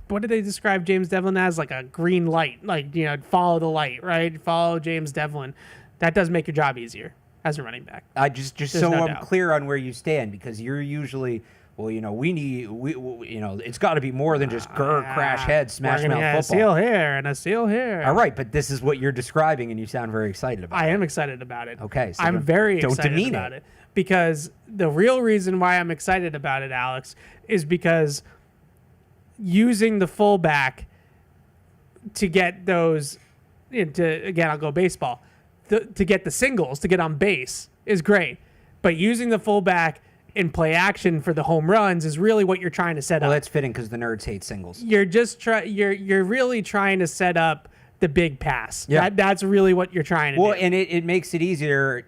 What did they describe James Devlin as? Like a green light. Like follow the light, right? Follow James Devlin. That does make your job easier as a running back. I just so I'm clear on where you stand, because you're usually. Well, it's got to be more than just crash heads, smash mouth football. A seal here and a seal here. All right, but this is what you're describing, and you sound very excited about it. I am excited about it. Okay. So I'm very excited about it. Because the real reason why I'm excited about it, Alex, is because using the fullback to get those, again, I'll go baseball, to get the singles, to get on base is great. But using the fullback in play action for the home runs is really what you're trying to set up. Well, that's fitting because the nerds hate singles. You're just you're really trying to set up the big pass. Yeah. That's really what you're trying to do. Well, and it makes it easier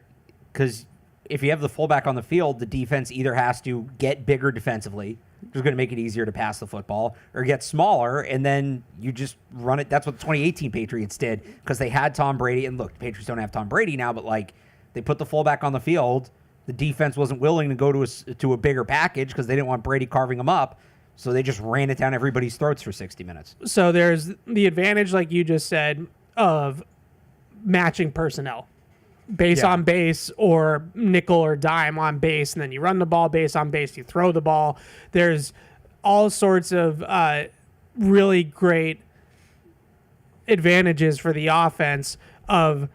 because if you have the fullback on the field, the defense either has to get bigger defensively, which is going to make it easier to pass the football, or get smaller, and then you just run it. That's what the 2018 Patriots did because they had Tom Brady. And look, the Patriots don't have Tom Brady now, but they put the fullback on the field. The defense wasn't willing to go to a bigger package because they didn't want Brady carving them up. So they just ran it down everybody's throats for 60 minutes. So there's the advantage, like you just said, of matching personnel. Base on base or nickel or dime on base, and then you run the ball base on base, you throw the ball. There's all sorts of really great advantages for the offense of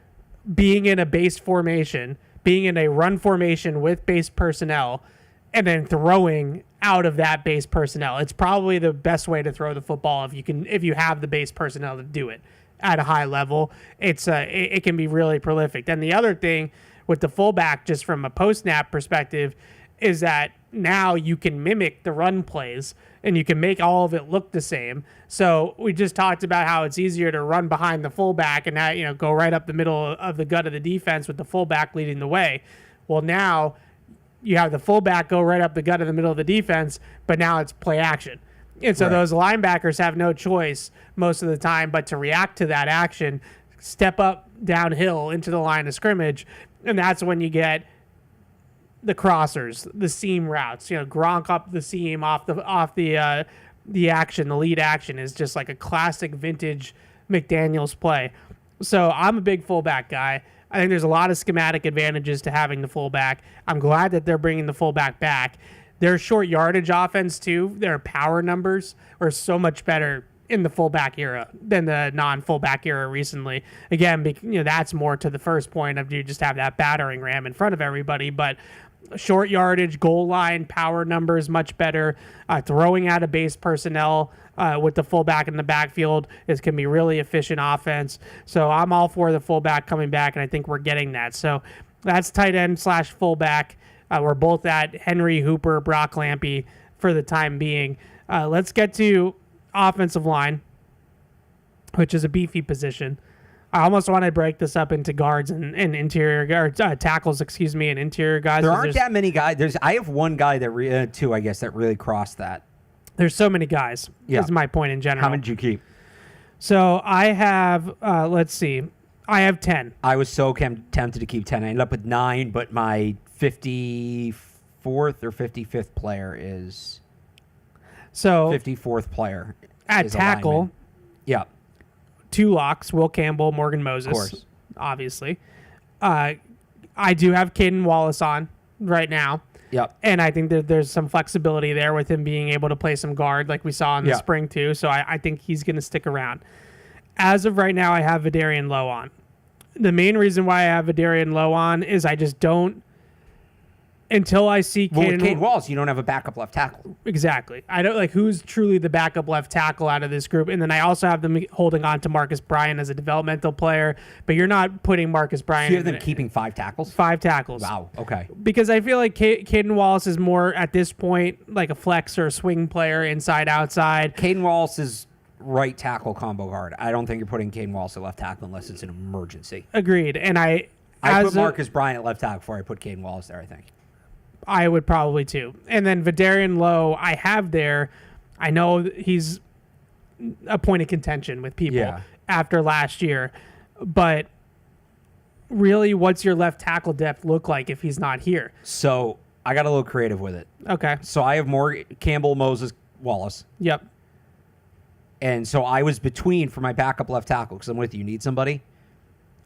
being in a base formation, being in a run formation with base personnel, and then throwing out of that base personnel. It's probably the best way to throw the football if you have the base personnel to do it at a high level. It can be really prolific. And the other thing with the fullback, just from a post-snap perspective, is that now you can mimic the run plays and you can make all of it look the same. So we just talked about how it's easier to run behind the fullback and go right up the middle of the gut of the defense with the fullback leading the way. Well, now you have the fullback go right up the gut of the middle of the defense, but now it's play action. And so those linebackers have no choice most of the time but to react to that action, step up downhill into the line of scrimmage, and that's when you get the crossers, the seam routes. Gronk up the seam off the the lead action is just like a classic vintage McDaniels play. So I'm a big fullback guy. I think there's a lot of schematic advantages to having the fullback. I'm glad that they're bringing the fullback back. Their short yardage offense, too, their power numbers are so much better in the fullback era than the non-fullback era recently. Again, that's more to the first point of you just have that battering ram in front of everybody, but short yardage, goal line, power numbers much better. Throwing out of base personnel with the fullback in the backfield can be really efficient offense. So I'm all for the fullback coming back, and I think we're getting that. So that's tight end / fullback. We're both at Henry, Hooper, Brock Lampy for the time being. Let's get to offensive line, which is a beefy position. I almost want to break this up into guards and interior guards, tackles, and interior guys. There aren't that many guys. I have one guy that two, I guess, that really crossed that. There's so many guys. Yeah. Is my point in general. How many did you keep? So I have, let's see, I have 10. I was so tempted to keep 10. I ended up with 9, but my 54th or 55th player is. So 54th player at tackle. Yeah. 2 locks, Will Campbell, Morgan Moses. Of course. Obviously. I do have Caden Wallace on right now. Yep. And I think that there's some flexibility there with him being able to play some guard like we saw in the spring too. So I think he's going to stick around. As of right now, I have Vidarian Lowe on. The main reason why I have Vidarian Lowe on is I just don't, until I see Caden Wallace, you don't have a backup left tackle. Exactly. I don't who's truly the backup left tackle out of this group. And then I also have them holding on to Marcus Bryant as a developmental player, but you're not putting Marcus Bryant. So you have them keeping 5 tackles? 5 tackles. Wow. Okay. Because I feel like Caden Wallace is more at this point like a flex or a swing player, inside outside. Caden Wallace is right tackle combo guard. I don't think you're putting Caden Wallace at left tackle unless it's an emergency. Agreed. And I put Marcus Bryant at left tackle before I put Caden Wallace there, I think. I would probably too. And then Vidarian Lowe, I have there. I know he's a point of contention with people after last year. But really, what's your left tackle depth look like if he's not here? So I got a little creative with it. Okay. So I have more Campbell, Moses, Wallace. Yep. And so I was between for my backup left tackle because I'm with you. You need somebody.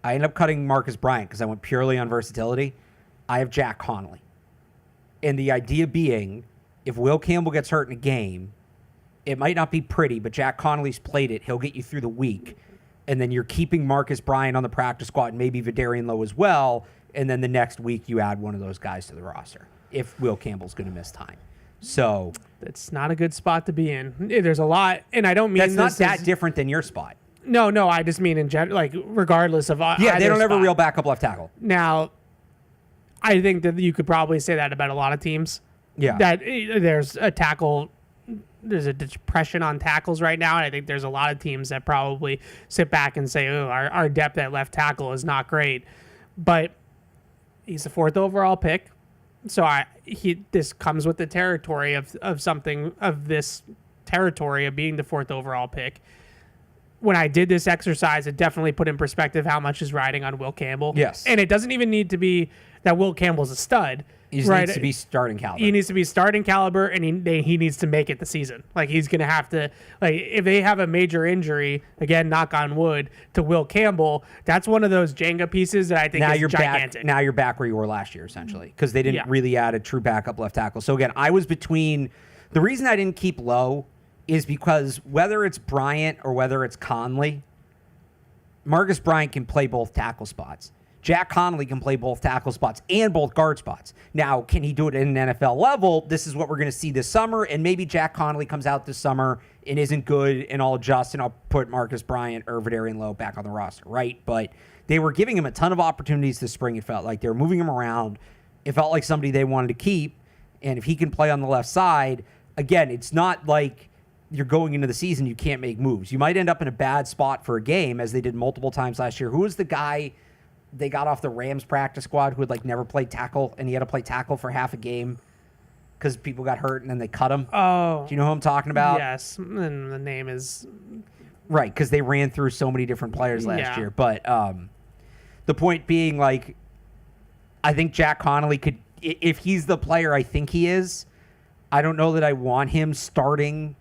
I ended up cutting Marcus Bryant because I went purely on versatility. I have Jack Connolly. And the idea being, if Will Campbell gets hurt in a game, it might not be pretty, but Jack Connolly's played it. He'll get you through the week. And then you're keeping Marcus Bryant on the practice squad and maybe Vidarian Lowe as well. And then the next week you add one of those guys to the roster if Will Campbell's going to miss time. So that's not a good spot to be in. There's a lot, and I don't mean that's not that different than your spot. No, I just mean in general, like regardless of they don't have a real backup left tackle. Now, I think that you could probably say that about a lot of teams. Yeah, that there's a depression on tackles right now, and I think there's a lot of teams that probably sit back and say, "Oh, our depth at left tackle is not great," but he's the 4th overall pick. So this comes with the territory of something of this territory of being the 4th overall pick. When I did this exercise, it definitely put in perspective how much is riding on Will Campbell. Yes. And it doesn't even need to be that Will Campbell's a stud. He just needs to be starting caliber. He needs to be starting caliber, and he needs to make it the season. Like, he's going to have to, like, if they have a major injury, again, knock on wood, to Will Campbell, that's one of those Jenga pieces that I think is gigantic. Now you're back where you were last year, essentially, because they didn't really add a true backup left tackle. So, again, I was between – the reason I didn't keep Lowe is because whether it's Bryant or whether it's Conley, Marcus Bryant can play both tackle spots. Jack Connolly can play both tackle spots and both guard spots. Now, can he do it at an NFL level? This is what we're going to see this summer, and maybe Jack Connolly comes out this summer and isn't good, and I'll adjust, and I'll put Marcus Bryant or Vidarian Lowe back on the roster, right? But they were giving him a ton of opportunities this spring. It felt like they were moving him around. It felt like somebody they wanted to keep, and if he can play on the left side, again, it's not like you're going into the season, you can't make moves. You might end up in a bad spot for a game, as they did multiple times last year. Who was the guy they got off the Rams practice squad who had like never played tackle, and he had to play tackle for half a game because people got hurt and then they cut him? Oh. Do you know who I'm talking about? Yes. And the name is... Right, because they ran through so many different players last year. But the point being, like, I think Jack Connolly could, if he's the player I think he is, I don't know that I want him starting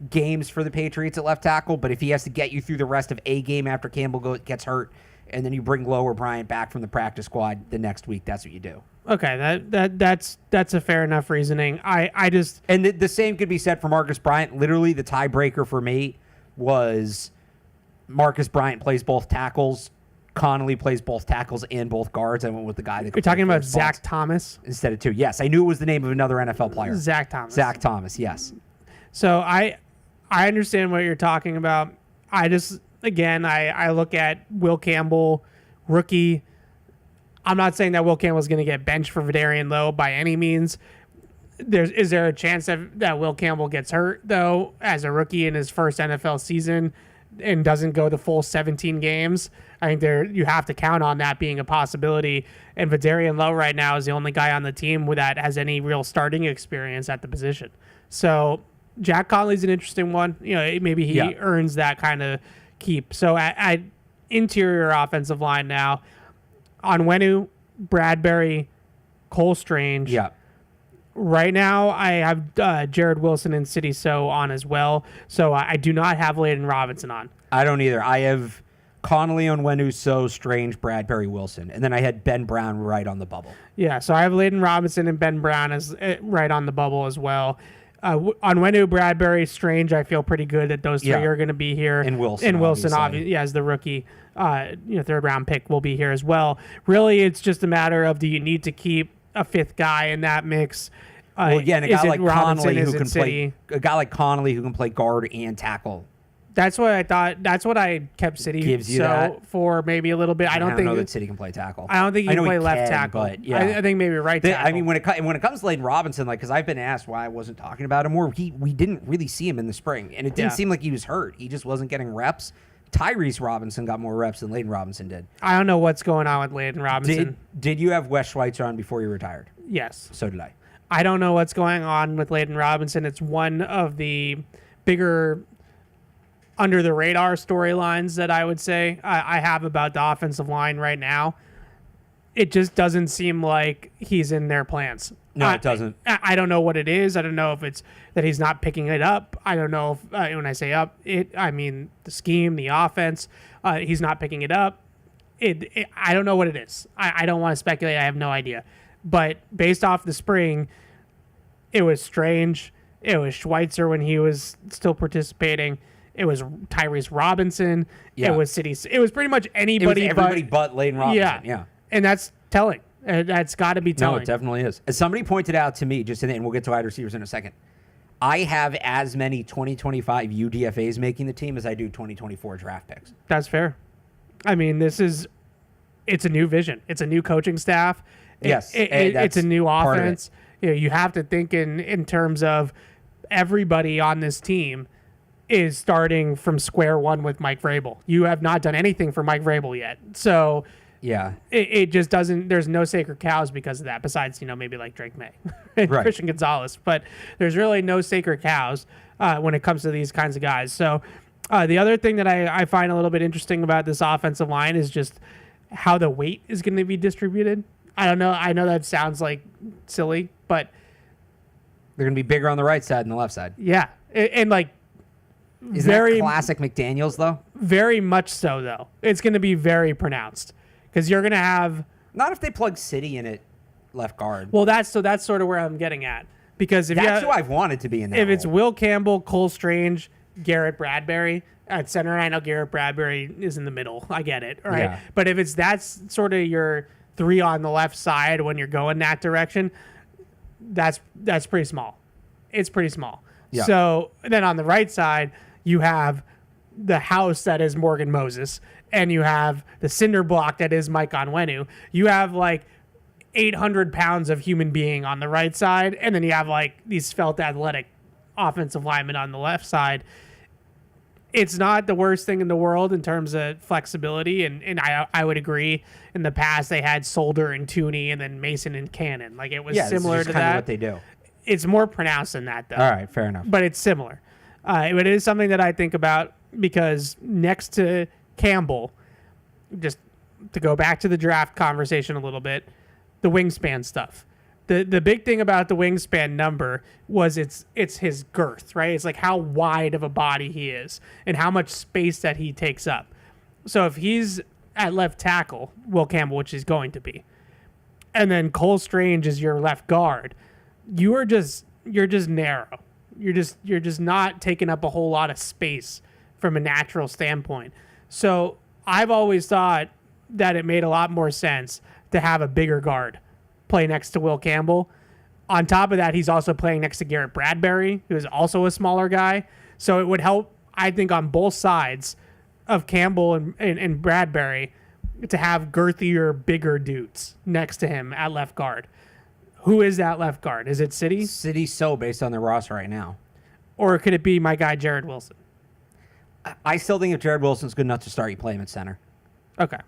games for the Patriots at left tackle, but if he has to get you through the rest of a game after Campbell gets hurt, and then you bring Lowe or Bryant back from the practice squad the next week, that's what you do. Okay, that's a fair enough reasoning. I just and the same could be said for Marcus Bryant. Literally, the tiebreaker for me was Marcus Bryant plays both tackles. Connolly plays both tackles and both guards. I went with the guy that. You're talking about Zach Thomas instead of two. Yes, I knew it was the name of another NFL player. Zach Thomas. Zach Thomas. Yes. So I understand what you're talking about. I just I look at Will Campbell, rookie. I'm not saying that Will Campbell is going to get benched for Vidarian Lowe by any means. Is there a chance that Will Campbell gets hurt though as a rookie in his first NFL season and doesn't go the full 17 games? I think you have to count on that being a possibility. And Vidarian Lowe right now is the only guy on the team that has any real starting experience at the position. So Jack Conley's an interesting one. Maybe he earns that kind of keep. So at interior offensive line now, Onwenu, Bradbury, Cole Strange. Yeah. Right now, I have Jared Wilson and City So on as well. So I do not have Layden Robinson on. I don't either. I have Connolly, Onwenu, So, Strange, Bradbury, Wilson. And then I had Ben Brown right on the bubble. Yeah, so I have Layden Robinson and Ben Brown as right on the bubble as well. Onwenu, Bradbury, Strange, I feel pretty good that those three are going to be here. And Wilson, obviously, as the rookie, third round pick will be here as well. Really, it's just a matter of, do you need to keep a fifth guy in that mix? Well, again, a guy like Connolly who can City? play guard and tackle. That's what I thought. That's what I kept City Gives you that? For maybe a little bit. I don't think know that City can play tackle. I don't think he can play left tackle. But yeah. I think maybe right tackle. I mean, when it comes to Layden Robinson, because I've been asked why I wasn't talking about him more, we didn't really see him in the spring, and it didn't seem like he was hurt. He just wasn't getting reps. Tyrese Robinson got more reps than Layden Robinson did. I don't know what's going on with Layden Robinson. Did you have Wes Schweitzer on before you retired? Yes. So did I. I don't know what's going on with Layden Robinson. It's one of the bigger under the radar storylines that I would say I have about the offensive line right now. It just doesn't seem like he's in their plans. No, it doesn't. I don't know what it is. I don't know if it's that he's not picking it up. I don't know if when I say up, I mean the scheme, the offense. He's not picking it up. I don't know what it is. I don't want to speculate. I have no idea. But based off the spring, it was Strange. It was Schweitzer when he was still participating. It was Tyrese Robinson. Yeah. It was City. It was pretty much anybody. Everybody but Layden Robinson. Yeah. And that's telling. That's got to be telling. No, it definitely is. As somebody pointed out to me, and we'll get to wide receivers in a second, I have as many 2025 UDFAs making the team as I do 2024 draft picks. That's fair. I mean, it's a new vision. It's a new coaching staff. Yes. It's a new offense. You have to think in terms of everybody on this team is starting from square one with Mike Vrabel. You have not done anything for Mike Vrabel yet. So yeah, it just doesn't, there's no sacred cows because of that, besides, maybe like Drake May and right. Christian Gonzalez. But there's really no sacred cows when it comes to these kinds of guys. So the other thing that I find a little bit interesting about this offensive line is just how the weight is going to be distributed. I don't know. I know that sounds like silly, but they're going to be bigger on the right side than the left side. Yeah. And like, is that classic McDaniels though? Very much so though. It's going to be very pronounced because you're going to have. Not if they plug City in at left guard. Well, that's sort of where I'm getting at, because if that's who I've wanted to be in that. If role. It's Will Campbell, Cole Strange, Garrett Bradbury at center, I know Garrett Bradbury is in the middle. I get it, right? Yeah. But if that's sort of your three on the left side when you're going that direction, that's pretty small. It's pretty small. Yeah. So then on the right side, you have the house that is Morgan Moses, and you have the cinder block that is Mike Onwenu. You have like 800 pounds of human being on the right side, and then you have like these svelte athletic offensive linemen on the left side. It's not the worst thing in the world in terms of flexibility, and I would agree. In the past, they had Solder and Tooney, and then Mason and Cannon. Like it was similar to that. What they do. It's more pronounced than that, though. All right, fair enough. But it's similar. But it is something that I think about because next to Campbell, just to go back to the draft conversation a little bit, the wingspan stuff. The big thing about the wingspan number was it's his girth, right? It's like how wide of a body he is and how much space that he takes up. So if he's at left tackle, Will Campbell, which he's going to be, and then Cole Strange is your left guard, you're just narrow. You're just not taking up a whole lot of space from a natural standpoint. So I've always thought that it made a lot more sense to have a bigger guard play next to Will Campbell. On top of that, he's also playing next to Garrett Bradbury, who is also a smaller guy. So it would help, I think, on both sides of Campbell and Bradbury to have girthier, bigger dudes next to him at left guard. Who is that left guard? Is it City? City, so based on their roster right now. Or could it be my guy, Jared Wilson? I still think if Jared Wilson's good enough to start, you play him at center. Okay.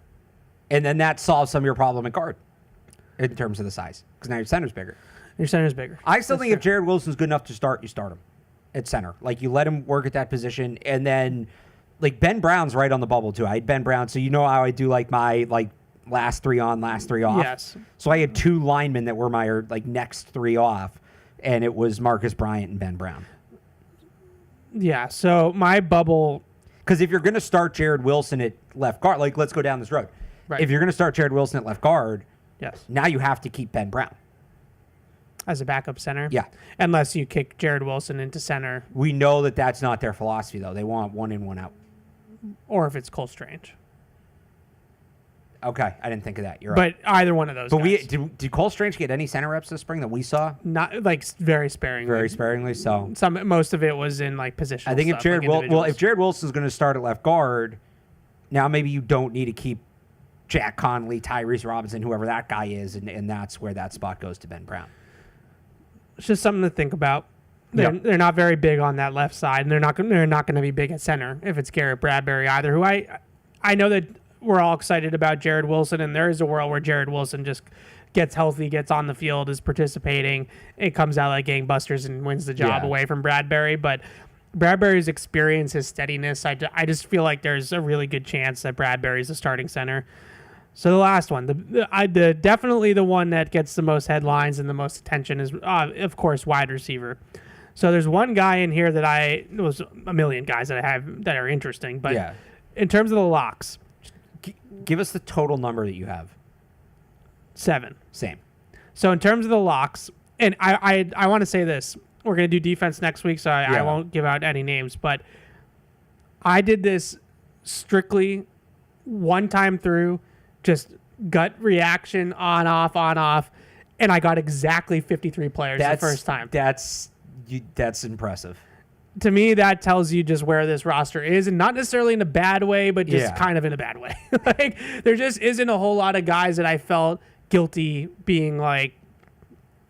And then that solves some of your problem at guard in terms of the size, because now your center's bigger. Your center's bigger. I still think if Jared Wilson's good enough to start, you start him at center. Like, you let him work at that position, and then, like, Ben Brown's right on the bubble, too. I had Ben Brown, so you know how I do, like, my, like, last 3 on, last 3 off? Yes. So I had 2 linemen that were my, like, next 3 off, and it was Marcus Bryant and Ben Brown. Yeah, so my bubble... Because if you're going to start Jared Wilson at left guard, like, let's go down this road. Right. If you're going to start Jared Wilson at left guard, yes, now you have to keep Ben Brown as a backup center. Yeah. Unless you kick Jared Wilson into center. We know that that's not their philosophy, though. They want 1 in, 1 out. Or if it's Cole Strange. Okay, I didn't think of that. You're right. But either one of those. But guys. did Cole Strange get any center reps this spring that we saw? Not like very sparingly. Very sparingly. So most of it was in like positional. I think if stuff, if Jared Wilson's going to start at left guard, now maybe you don't need to keep Jack Conley, Tyrese Robinson, whoever that guy is, and that's where that spot goes to Ben Brown. It's just something to think about. They're not very big on that left side, and they're not going to be big at center if it's Garrett Bradbury either. Who I know that we're all excited about Jared Wilson, and there is a world where Jared Wilson just gets healthy, gets on the field, is participating, it comes out like gangbusters and wins the job away from Bradbury. But Bradbury's experience, his steadiness, I just feel like there's a really good chance that Bradbury's a starting center. So the last one, definitely the one that gets the most headlines and the most attention is, of course, wide receiver. So there's one guy in here that was a million guys that I have that are interesting, but in terms of the locks, give us the total number that you have. 7. Same. So in terms of the locks, and I want to say this, we're going to do defense next week, so I won't give out any names, but I did this strictly one time through, just gut reaction, on, off, and I got exactly 53 players the first time. That's impressive. To me, that tells you just where this roster is, and not necessarily in a bad way, but just kind of in a bad way. Like, there just isn't a whole lot of guys that I felt guilty being like,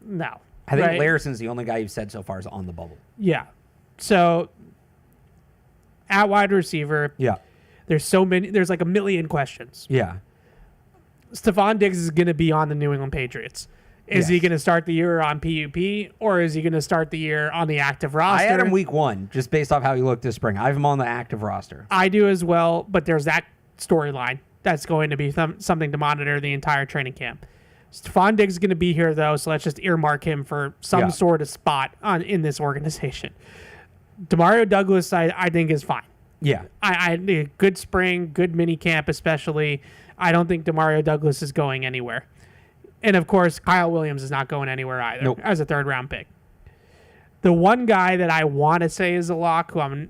no. I think Larson's the only guy you've said so far is on the bubble. Yeah. So, at wide receiver, there's so many. There's like a million questions. Yeah. Stephon Diggs is going to be on the New England Patriots. Is he going to start the year on PUP, or is he going to start the year on the active roster? I had him week 1, just based off how he looked this spring. I have him on the active roster. I do as well, but there's that storyline that's going to be something to monitor the entire training camp. Stephon Diggs is going to be here, though, so let's just earmark him for some sort of spot in this organization. Demario Douglas, I think, is fine. Yeah. I good spring, good mini camp especially. I don't think Demario Douglas is going anywhere. And, of course, Kyle Williams is not going anywhere either as a third-round pick. The one guy that I want to say is a lock, who I'm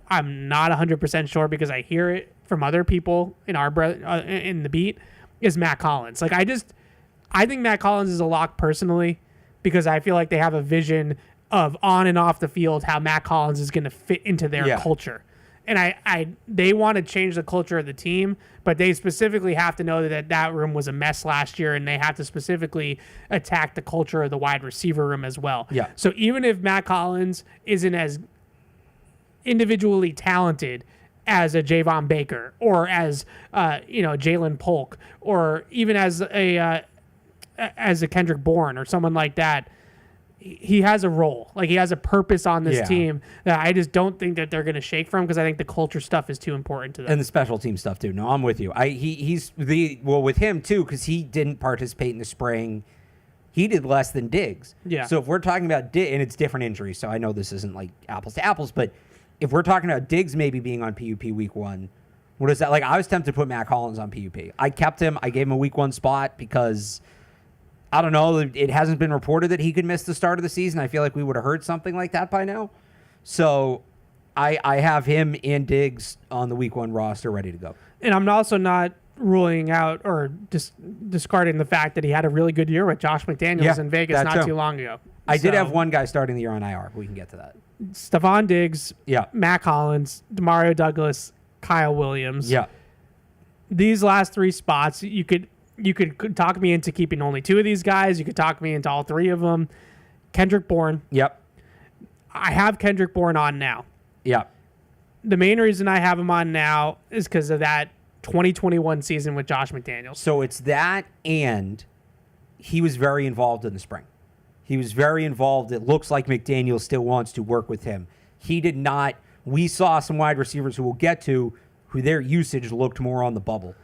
not 100% sure because I hear it from other people in in the beat, is Matt Collins. Like, I think Matt Collins is a lock personally because I feel like they have a vision of on and off the field how Matt Collins is going to fit into their culture. And they want to change the culture of the team, but they specifically have to know that room was a mess last year, and they have to specifically attack the culture of the wide receiver room as well. Yeah. So even if Matt Collins isn't as individually talented as a Javon Baker or as Jalen Polk or even as a Kendrick Bourne or someone like that, he has a role. Like, he has a purpose on this team that I just don't think that they're going to shake from because I think the culture stuff is too important to them. And the special team stuff, too. No, I'm with you. He's with him, too, because he didn't participate in the spring He did less than Diggs. Yeah. So if we're talking about and it's different injuries, so I know this isn't like apples to apples, but if we're talking about Diggs maybe being on PUP week 1, what is that? Like, I was tempted to put Matt Collins on PUP. I kept him. I gave him a week 1 spot because, I don't know, it hasn't been reported that he could miss the start of the season. I feel like we would have heard something like that by now. So I have him and Diggs on the week 1 roster ready to go. And I'm also not ruling out or discarding the fact that he had a really good year with Josh McDaniels in Vegas not too long ago. I did have one guy starting the year on IR, but we can get to that. Stephon Diggs, Yeah. Matt Collins, Demario Douglas, Kyle Williams. Yeah. These last 3 spots, you could talk me into keeping only 2 of these guys. You could talk me into all 3 of them. Kendrick Bourne. Yep. I have Kendrick Bourne on now. Yep. The main reason I have him on now is because of that 2021 season with Josh McDaniels. So it's that, and he was very involved in the spring. He was very involved. It looks like McDaniel still wants to work with him. He did not. We saw some wide receivers who we'll get to, who their usage looked more on the bubble.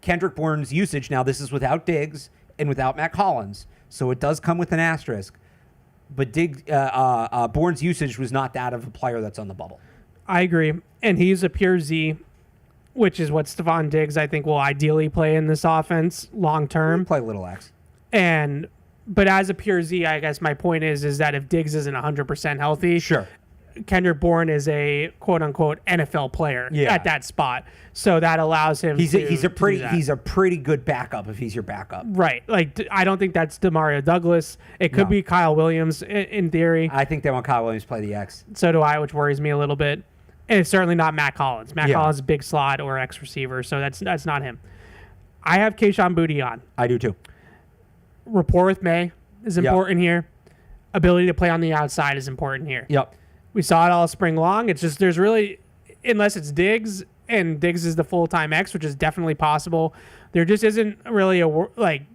Kendrick Bourne's usage, now this is without Diggs and without Matt Collins, so it does come with an asterisk. But Bourne's usage was not that of a player that's on the bubble. I agree. And he's a pure Z, which is what Stephon Diggs, I think, will ideally play in this offense long term. Play little X. But as a pure Z, I guess my point is that if Diggs isn't 100% healthy, Sure. Kendrick Bourne is a quote unquote NFL player at that spot. So that allows him He's a to pretty good backup if he's your backup. Right. Like, I don't think that's Demario Douglas. It could be Kyle Williams in theory. I think they want Kyle Williams to play the X. So do I, which worries me a little bit. And it's certainly not Matt Collins. Matt Collins is a big slot or X receiver, so that's not him. I have Kayshon Boutte on. I do too. Rapport with May is important here. Ability to play on the outside is important here. Yep. We saw it all spring long. It's just there's really, unless it's Diggs and Diggs is the full-time X, which is definitely possible, there just isn't really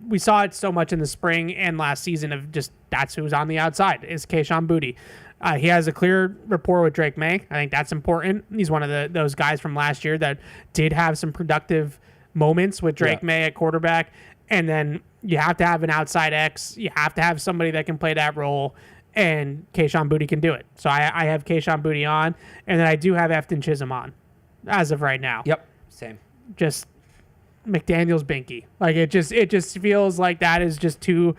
we saw it so much in the spring and last season of just that's who's on the outside is Kayshon Boutte. He has a clear rapport with Drake May. I think that's important. He's one of those guys from last year that did have some productive moments with Drake May at quarterback. And then you have to have an outside X. You have to have somebody that can play that role. And Kayshon Boutte can do it. So I have Kayshon Boutte on. And then I do have Efton Chisholm on as of right now. Yep. Same. Just McDaniels binky. Like it just feels like that is just too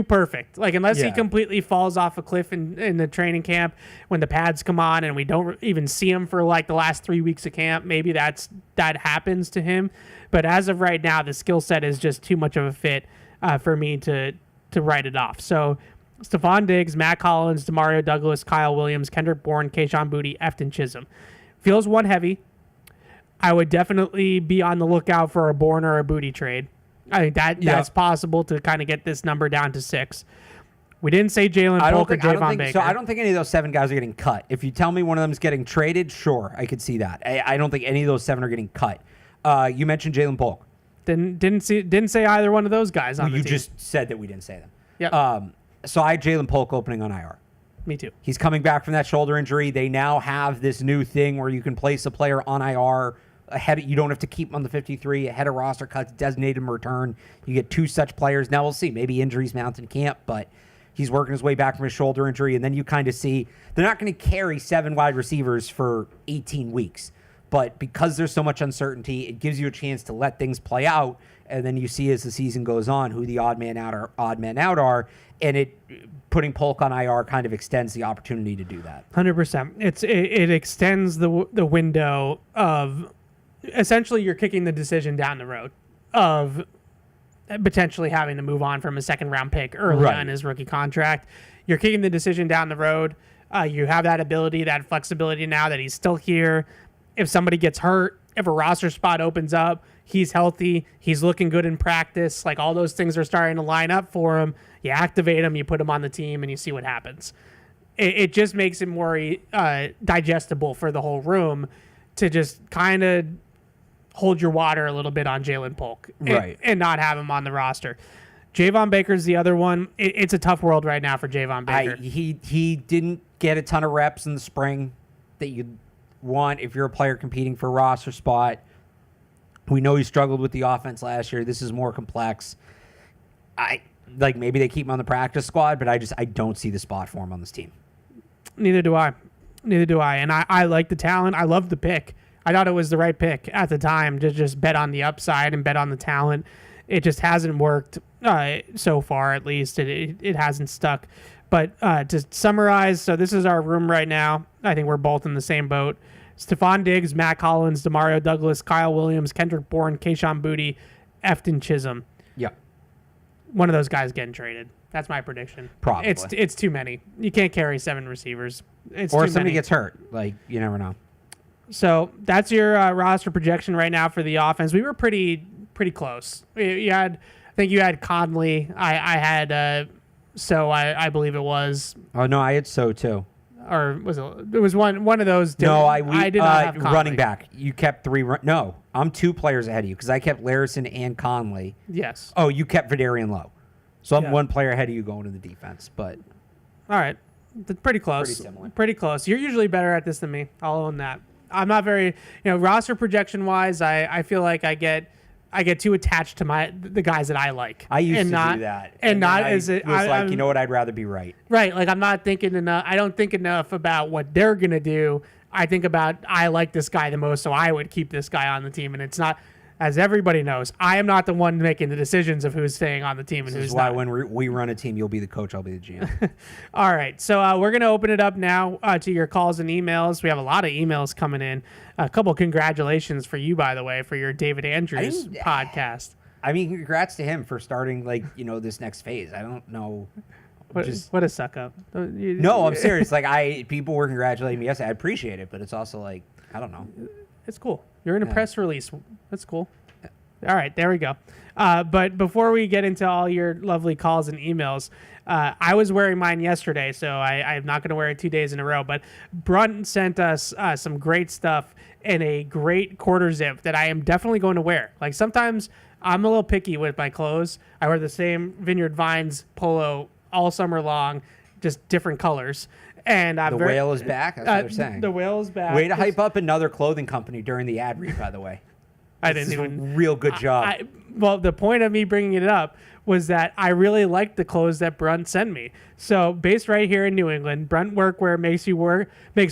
perfect. Like unless he completely falls off a cliff in the training camp when the pads come on and we don't even see him for like the last 3 weeks of camp, maybe that happens to him. But as of right now, the skill set is just too much of a fit for me to write it off. So Stephon Diggs, Matt Collins, Demario Douglas, Kyle Williams, Kendrick Bourne, Kayshon Boutte, Efton Chisholm. Feels one heavy. I would definitely be on the lookout for a Bourne or a Boutte trade. I think that's possible to kind of get this number down to 6. We didn't say Jalen Polk or Javon Baker. So I don't think any of those 7 guys are getting cut. If you tell me one of them is getting traded, sure, I could see that. I don't think any of those 7 are getting cut. You mentioned Jalen Polk. Didn't say either one of those guys on the team. You just said that we didn't say them. Yeah. So I had Jalen Polk opening on IR. Me too. He's coming back from that shoulder injury. They now have this new thing where you can place a player on IR ahead. You don't have to keep him on the 53 ahead of roster cuts, designate him return. You get 2 such players. Now we'll see. Maybe injuries mount in camp, but he's working his way back from his shoulder injury. And then you kind of see they're not going to carry 7 wide receivers for 18 weeks. But because there's so much uncertainty, it gives you a chance to let things play out. And then you see as the season goes on who the odd men out are. And putting Polk on IR kind of extends the opportunity to do that. 100%. It extends the window of essentially you're kicking the decision down the road of potentially having to move on from a second-round pick early on his rookie contract. You're kicking the decision down the road. You have that ability, that flexibility now that he's still here. If somebody gets hurt, if a roster spot opens up, he's healthy, he's looking good in practice, like all those things are starting to line up for him. You activate him, you put him on the team, and you see what happens. It just makes it more digestible for the whole room to just kind of hold your water a little bit on Jalen Polk and not have him on the roster. Javon Baker's the other one. It's a tough world right now for Javon Baker. He didn't get a ton of reps in the spring that you'd want if you're a player competing for a roster spot. We know he struggled with the offense last year. This is more complex. Like maybe they keep him on the practice squad, but I don't see the spot for him on this team. Neither do I. And I like the talent. I love the pick. I thought it was the right pick at the time to just bet on the upside and bet on the talent. It just hasn't worked so far, at least. It hasn't stuck. But to summarize, so this is our room right now. I think we're both in the same boat. Stephon Diggs, Matt Collins, Demario Douglas, Kyle Williams, Kendrick Bourne, Kayshon Boutte, Efton Chisholm. Yeah. One of those guys getting traded. That's my prediction. Probably. It's too many. You can't carry 7 receivers. It's or too somebody many. gets hurt. Like, you never know. So that's your roster projection right now for the offense. We were pretty close. You had, I think you had Conley. I had so I believe it was. Oh no, I had so too. Or was it was one of those? No, I did not have Conley. Running back. You kept 3. No, I'm 2 players ahead of you because I kept Larison and Conley. Yes. Oh, you kept Vidarian Lowe. So I'm Yeah. 1 player ahead of you going to the defense, but All right, pretty close. Pretty similar. Pretty close. You're usually better at this than me. I'll own that. I'm not very, roster projection wise. I feel like I get too attached to the guys that I like. I used and to not, do that. and not I as it. was I'm, you know what? I'd rather be right. Right. Like I'm not thinking enough. I don't think enough about what they're gonna do. I think about I like this guy the most, so I would keep this guy on the team. And it's not, as everybody knows, I am not the one making the decisions of who's staying on the team and This who's is why not. when we run a team, you'll be the coach, I'll be the GM. All right, so we're going to open it up now to your calls and emails. We have a lot of emails coming in. A couple congratulations for you, by the way, for your David Andrews podcast. I mean, congrats to him for starting this next phase. I don't know. What a suck up. No, I'm serious. People were congratulating me yesterday. I appreciate it, but it's also I don't know. It's cool. You're in a press release. That's cool. All right, there we go. But before we get into all your lovely calls and emails, I was wearing mine yesterday, so I'm not going to wear it 2 days in a row. But Brunt sent us some great stuff and a great quarter zip that I am definitely going to wear. Like sometimes I'm a little picky with my clothes. I wear the same Vineyard Vines polo all summer long, just different colors. And I'm The whale is back. That's what they're saying. The whale is back. Way to hype up another clothing company during the ad read, by the way. I This didn't is even. a real good job. Well, the point of me bringing it up was that I really liked the clothes that Brunt sent me. So, based right here in New England, Brunt Workwear makes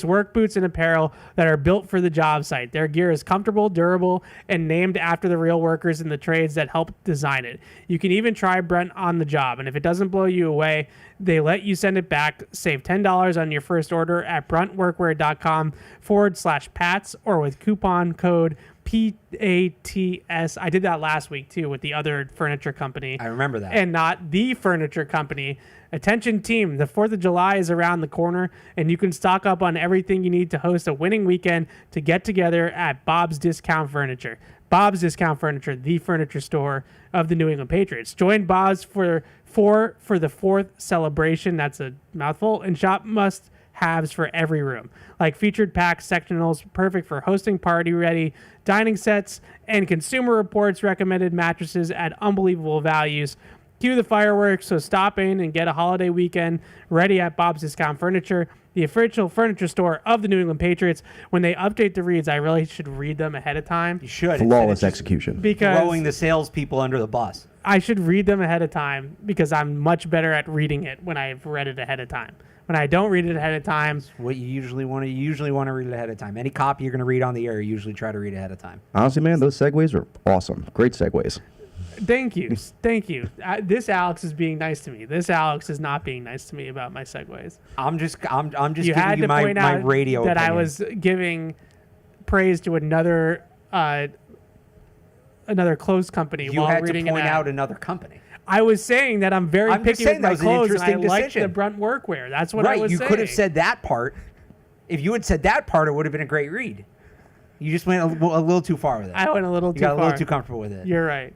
work boots and apparel that are built for the job site. Their gear is comfortable, durable, and named after the real workers in the trades that helped design it. You can even try Brunt on the job, and if it doesn't blow you away, they let you send it back. Save $10 on your first order at bruntworkwear.com/Pats or with coupon code PATS. I did that last week too with the other furniture company. I remember that. And not the furniture company. Attention team, the 4th of July is around the corner and you can stock up on everything you need to host a winning weekend to get together at Bob's Discount Furniture. Bob's Discount Furniture, the furniture store of the New England Patriots. Join Bob's for the 4th celebration. That's a mouthful. And shop must-haves for every room, like featured packs, sectionals, perfect for hosting party-ready dining sets, and Consumer Reports recommended mattresses at unbelievable values. Cue the fireworks, so stop in and get a holiday weekend ready at Bob's Discount Furniture, the official furniture store of the New England Patriots. When they update the reads, I really should read them ahead of time. You should. Flawless execution. Because Throwing the salespeople under the bus. I should read them ahead of time because I'm much better at reading it when I've read it ahead of time. When I don't read it ahead of time, What you usually want to read it ahead of time. Any copy you're going to read on the air, you usually try to read ahead of time. Honestly, man, those segues are awesome. Great segues. thank you. This Alex is being nice to me. This Alex is not being nice to me about my segues. I'm just You had giving you to point my out radio that I opinion. was giving praise to another clothes company You while had to reading point an ad. out another company. I was saying that I'm very I'm just picky saying with that my was an clothes, and I interesting like decision. the Brunt workwear. That's what I Right, was you saying. could have said that part. If you had said that part, it would have been a great read. You just went a little too far with it. I went a little You too got far. a little too comfortable with it. You're right.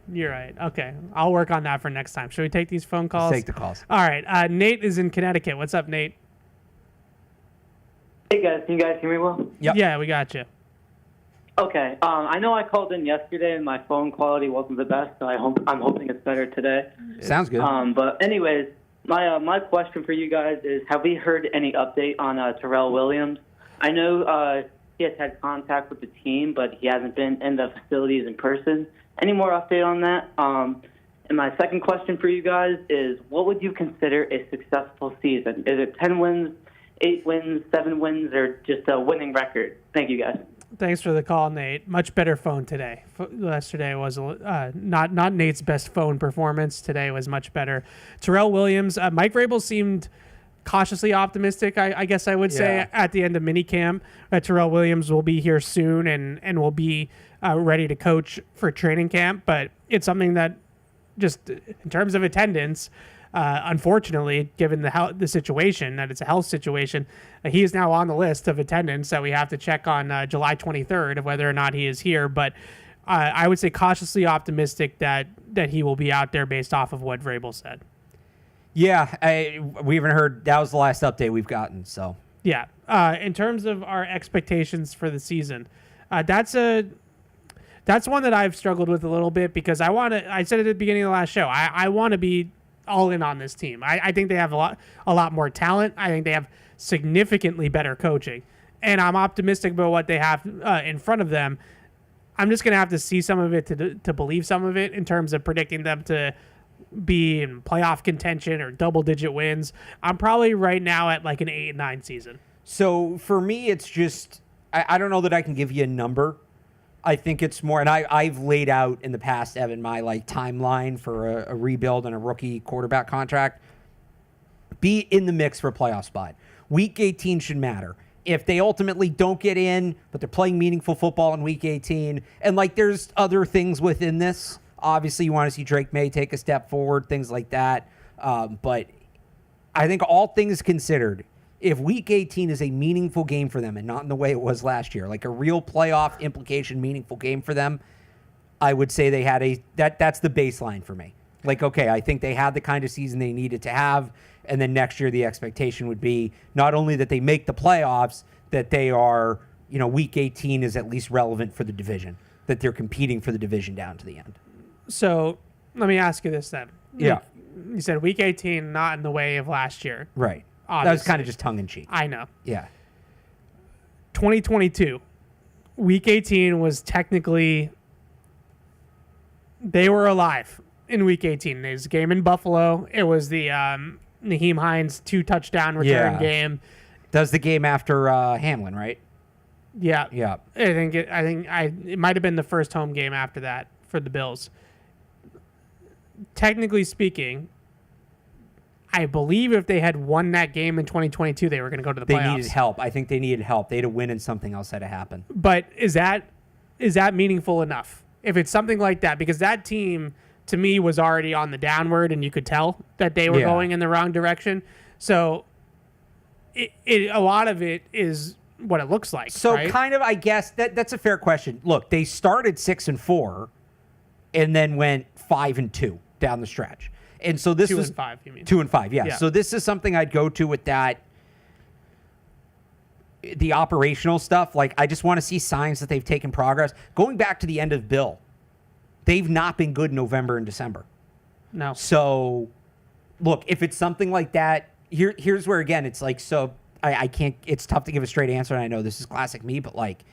Okay, I'll work on that for next time. Should we take these phone calls? Let's take the calls. All right. Nate is in Connecticut. What's up, Nate? Hey guys, can you guys hear me well? Yep. Yeah, we got you. Okay. I know I called in yesterday and my phone quality wasn't the best, so I'm hoping it's better today. Sounds good. But anyways, my question for you guys is: have we heard any update on Terrell Williams? I know he has had contact with the team, but he hasn't been in the facilities in person. Any more update on that? And my second question for you guys is, what would you consider a successful season? Is it 10 wins, 8 wins, 7 wins, or just a winning record? Thank you, guys. Thanks for the call, Nate. Much better phone today. Yesterday was not Nate's best phone performance. Today was much better. Terrell Williams, Mike Vrabel seemed cautiously optimistic, I guess I would say, at the end of minicamp. Terrell Williams will be here soon and will be ready to coach for training camp. But it's something that just in terms of attendance, unfortunately, given the situation, that it's a health situation, he is now on the list of attendance that we have to check on July 23rd of whether or not he is here. But I would say cautiously optimistic that he will be out there based off of what Vrabel said. Yeah, we haven't heard. That was the last update we've gotten. So yeah, in terms of our expectations for the season, that's one that I've struggled with a little bit because I said it at the beginning of the last show. I want to be all in on this team. I think they have a lot more talent. I think they have significantly better coaching, and I'm optimistic about what they have in front of them. I'm just gonna have to see some of it to believe some of it in terms of predicting them to be in playoff contention or double-digit wins. I'm probably right now at like an 8-9 season. So for me, it's just I don't know that I can give you a number. I think it's more, and I've laid out in the past, Evan, my like timeline for a rebuild and a rookie quarterback contract. Be in the mix for a playoff spot. Week 18 should matter. If they ultimately don't get in, but they're playing meaningful football in Week 18, and like there's other things within this. Obviously, you want to see Drake May take a step forward, things like that. But I think all things considered, if Week 18 is a meaningful game for them and not in the way it was last year, like a real playoff implication meaningful game for them, I would say they had that's the baseline for me. Like, okay, I think they had the kind of season they needed to have, and then next year the expectation would be not only that they make the playoffs, that they are, Week 18 is at least relevant for the division, that they're competing for the division down to the end. So let me ask you this then. Yeah. You said Week 18 not in the way of last year. Right. Obviously. That was kind of just tongue-in-cheek. I know. Yeah. 2022, Week 18 was technically, they were alive in Week 18. It was a game in Buffalo. It was the Naheem Hines 2-touchdown return game. That was the game after Hamlin, right? Yeah. Yeah. I think it might have been the first home game after that for the Bills. Technically speaking, I believe if they had won that game in 2022, they were going to go to the playoffs. They needed help. I think they needed help. They had to win and something else had to happen. But is that meaningful enough? If it's something like that, because that team to me was already on the downward, and you could tell that they were going in the wrong direction. So a lot of it is what it looks like. So right? kind of, I guess that's a fair question. Look, they started 6-4, and then went 5-2 down the stretch. And so this was 2-5. You mean 2-5? Yeah. So this is something I'd go to with that. The operational stuff, like I just want to see signs that they've taken progress. Going back to the end of Bill, they've not been good in November and December. No. So, look, if it's something like that, here's where again it's like I can't. It's tough to give a straight answer, and I know this is classic me, but like,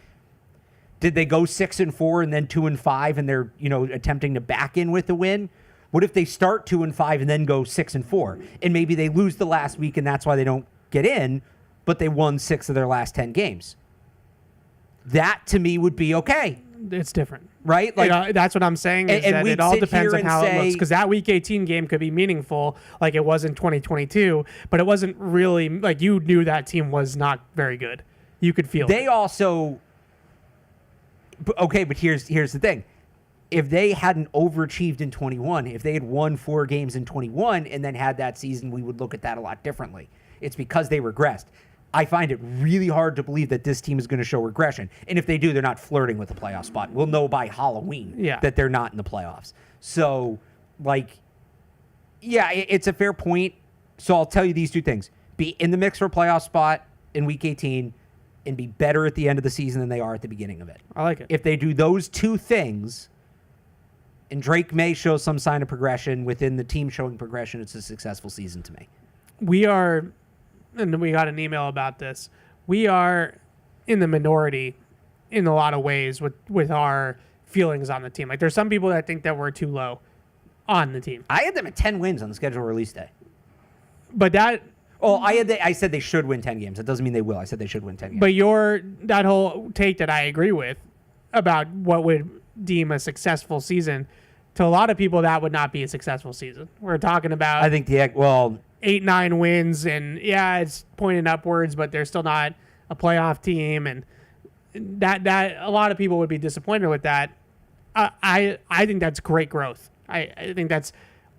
did they go 6-4 and then 2-5, and they're attempting to back in with the win? What if they start 2-5 and then go 6-4, and maybe they lose the last week, and that's why they don't get in, but they won 6 of their last 10 games? That to me would be okay. It's different, right? Like that's what I'm saying. Is that it all depends on how it looks, because that Week 18 game could be meaningful, like it was in 2022, but it wasn't really like you knew that team was not very good. You could feel they it. Also. Okay, but here's the thing. If they hadn't overachieved in 21, if they had won 4 games in 21 and then had that season, we would look at that a lot differently. It's because they regressed. I find it really hard to believe that this team is going to show regression. And if they do, they're not flirting with the playoff spot. We'll know by Halloween that they're not in the playoffs. So, it's a fair point. So I'll tell you these two things. Be in the mix for a playoff spot in Week 18 and be better at the end of the season than they are at the beginning of it. I like it. If they do those two things, and Drake May shows some sign of progression within the team showing progression, it's a successful season to me. We are, and we got an email about this, we are in the minority in a lot of ways with our feelings on the team. Like there's some people that think that we're too low on the team. I had them at 10 wins on the schedule release day. But I said they should win 10 games. That doesn't mean they will. I said they should win 10 games. But that whole take that I agree with about what would deem a successful season, to a lot of people that would not be a successful season. We're talking about I think 8-9 wins, and yeah, it's pointing upwards, but they're still not a playoff team, and that a lot of people would be disappointed with that. I think that's great growth. I think that's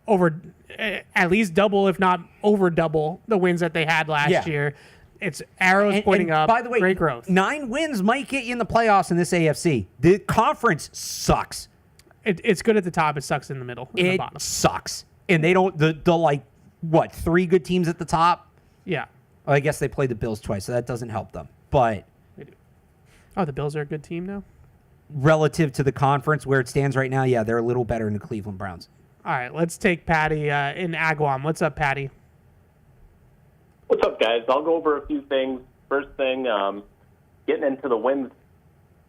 over at least double, if not over double, the wins that they had last year. It's arrows pointing up. By the way, great growth. 9 wins might get you in the playoffs in this AFC. The conference sucks. It's good at the top. It sucks in the middle. In the bottom. It sucks. And they don't, the 3 good teams at the top? Yeah. Well, I guess they played the Bills twice, so that doesn't help them. But They do. Oh, the Bills are a good team now? relative to the conference where it stands right now, yeah, they're a little better than the Cleveland Browns. All right, let's take Patty in Agawam. What's up, Patty? What's up, guys? I'll go over a few things. First thing, getting into the wins,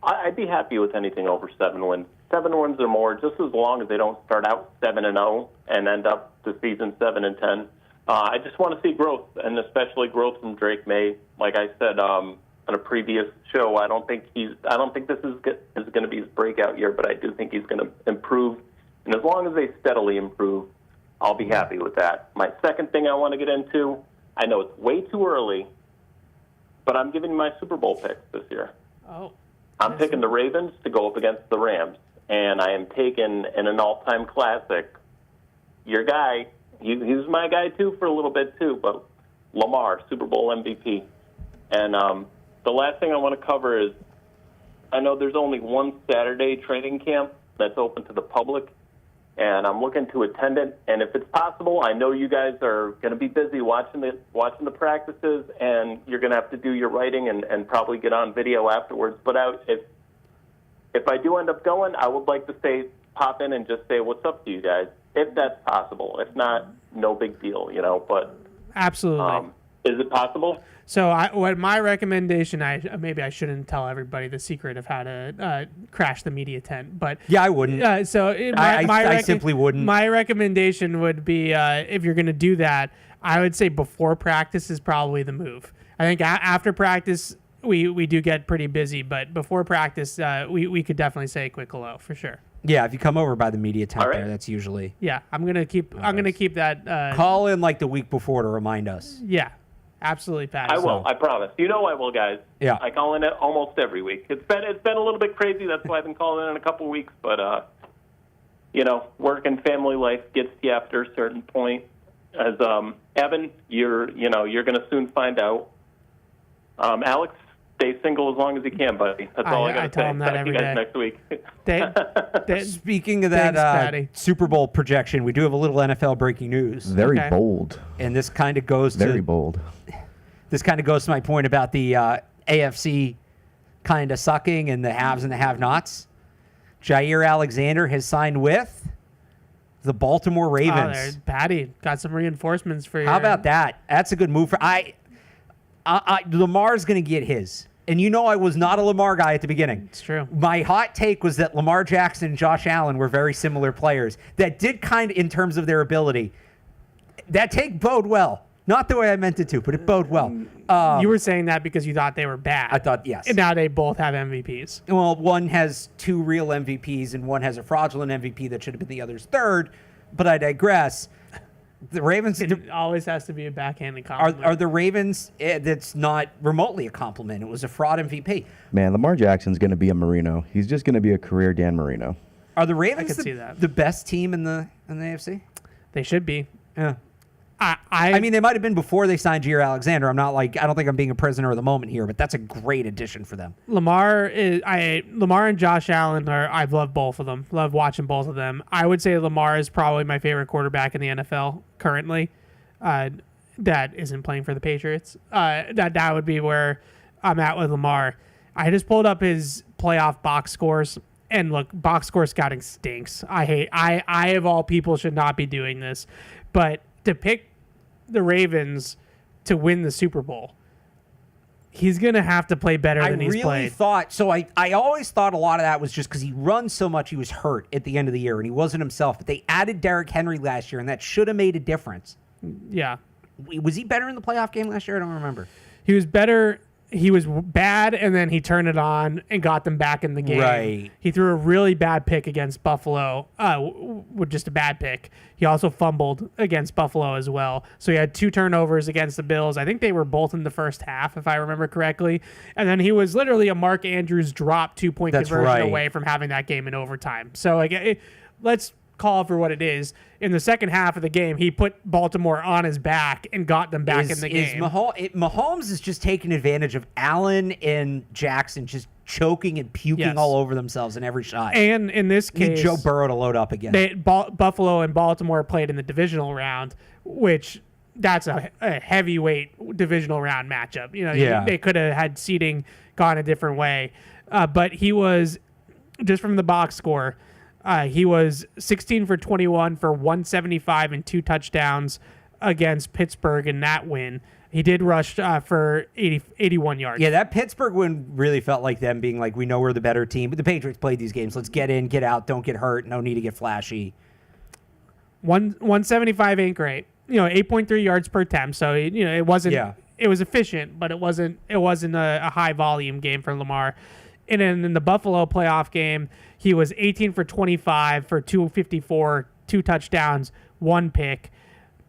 I'd be happy with anything over 7 wins. 7 wins or more, just as long as they don't start out 7-0 and end up the season 7-10. I just want to see growth, and especially growth from Drake May. Like I said on a previous show, I don't think this is going to be his breakout year, but I do think he's going to improve. And as long as they steadily improve, I'll be happy with that. My second thing I want to get into, I know it's way too early, but I'm giving you my Super Bowl picks this year. Oh. I'm picking the Ravens to go up against the Rams, and I am taking in an all-time classic, your guy. He was my guy, too, for a little bit, too, but Lamar, Super Bowl MVP. And the last thing I want to cover is I know there's only one Saturday training camp that's open to the public, and I'm looking to attend it. And if it's possible, I know you guys are going to be busy watching the practices, and you're going to have to do your writing and probably get on video afterwards. But if I do end up going, I would like to pop in and just say what's up to you guys, if that's possible. If not, no big deal, But Absolutely. Is it possible? So what my recommendation, maybe I shouldn't tell everybody the secret of how to crash the media tent, but Yeah, I wouldn't. I simply wouldn't. My recommendation would be if you're going to do that, I would say before practice is probably the move. I think after practice we do get pretty busy, but before practice we could definitely say a quick hello for sure. Yeah, if you come over by the media tent All right. there, that's usually. Yeah, I'm gonna keep that. Call in like the week before to remind us. Yeah, absolutely, Pat. I will. I promise. I will, guys. Yeah. I call in almost every week. It's been a little bit crazy. That's why I've been calling in a couple weeks. But work and family life gets to you after a certain point. As Evan, you're going to soon find out. Alex, stay single as long as you can, buddy. That's all I got to say. tell him that Talk to every you guys day. next week. Speaking of Thanks, that Patty. Super Bowl projection, we do have a little NFL breaking news, Very Okay. bold. and this kind of goes Very to bold. my point about the AFC kind of sucking and the haves and the have-nots. Jair Alexander has signed with the Baltimore Ravens. There's Patty got some reinforcements for you. How about that? That's a good move for Lamar's going to get his. And I was not a Lamar guy at the beginning. It's true. My hot take was that Lamar Jackson and Josh Allen were very similar players that did kind of, in terms of their ability, that take bode well. Not the way I meant it to, but it bode well. You were saying that because you thought they were bad. I thought, yes. And now they both have MVPs. Well, one has 2 real MVPs and one has a fraudulent MVP that should have been the other's third, but I digress. The Ravens It always has to be a backhanded compliment. are the Ravens. That's not remotely a compliment. It was a fraud MVP. Man, Lamar Jackson's going to be a Marino. He's just going to be a career Dan Marino. Are the Ravens could see that. the best team in the AFC? They should be. Yeah. I mean, they might have been before they signed Jair Alexander. I don't think I'm being a prisoner of the moment here, but that's a great addition for them. Lamar and Josh Allen I've loved both of them. Love watching both of them. I would say Lamar is probably my favorite quarterback in the NFL currently. That isn't playing for the Patriots. That would be where I'm at with Lamar. I just pulled up his playoff box scores, and look, box score scouting stinks. I of all people should not be doing this, but to pick the Ravens to win the Super Bowl, he's going to have to play better than he's really played. thought so. I always thought a lot of that was just because he runs so much. He was hurt at the end of the year and he wasn't himself. But they added Derrick Henry last year, and that should have made a difference. Yeah. Was he better in the playoff game last year? I don't remember. He was better. He was bad, and then he turned it on and got them back in the game. Right. He threw a really bad pick against Buffalo, with just a bad pick. He also fumbled against Buffalo as well. So he had 2 turnovers against the Bills. I think they were both in the first half, if I remember correctly. And then he was literally a Mark Andrews drop 2-point conversion away from having that game in overtime. So let's call it for what it is. In the second half of the game, he put Baltimore on his back and got them back in the game. Mahomes is just taking advantage of Allen and Jackson just choking and puking all over themselves in every shot. And in this case, Joe Burrow to load up again. Buffalo and Baltimore played in the divisional round, which that's a heavyweight divisional round matchup. They could have had seeding gone a different way. But he was, just from the box score, he was 16 for 21 for 175 and 2 touchdowns against Pittsburgh in that win. He did rush for 81 yards. Yeah, that Pittsburgh win really felt like them being like, we know we're the better team, but the Patriots played these games. Let's get in, get out, don't get hurt, no need to get flashy. 175 ain't great. 8.3 yards per attempt. So it wasn't. Yeah. It was efficient, but it wasn't a high volume game for Lamar. And then in the Buffalo playoff game, he was 18 for 25 for 254, 2 touchdowns, 1 pick.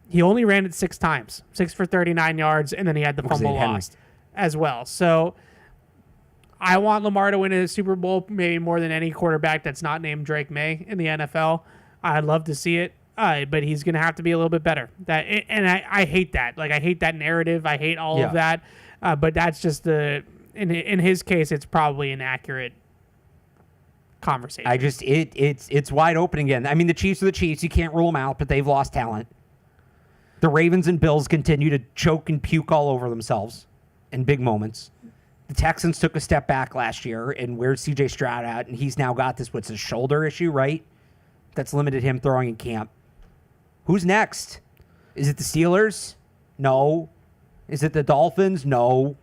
He only ran it 6 times, 6 for 39 yards, and then he had the fumble lost as well. So I want Lamar to win a Super Bowl, maybe more than any quarterback that's not named Drake May in the NFL. I'd love to see it, but he's going to have to be a little bit better. I hate that. Like, I hate that narrative. I hate all of that. But that's just in his case, it's probably an accurate conversation. It's wide open again. I mean, the Chiefs are the Chiefs. You can't rule them out, but they've lost talent. The Ravens and Bills continue to choke and puke all over themselves in big moments. The Texans took a step back last year, and where's C.J. Stroud at? And he's now got this, what's a shoulder issue, right? That's limited him throwing in camp. Who's next? Is it the Steelers? No. Is it the Dolphins? No.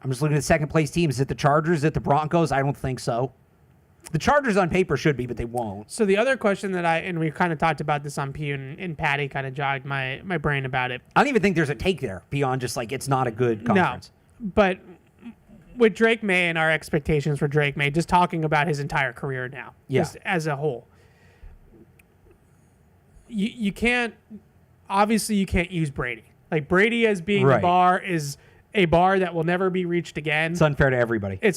I'm just looking at the second-place teams. Is it the Chargers? Is it the Broncos? I don't think so. The Chargers on paper should be, but they won't. So the other question that and we kind of talked about this on Pew, and Patty kind of jogged my brain about it. I don't even think there's a take there beyond just like it's not a good conference. No, but with Drake May and our expectations for Drake May, just talking about his entire career now, just as a whole, you can't use Brady. Like, Brady as being the bar is a bar that will never be reached again. It's unfair to everybody. We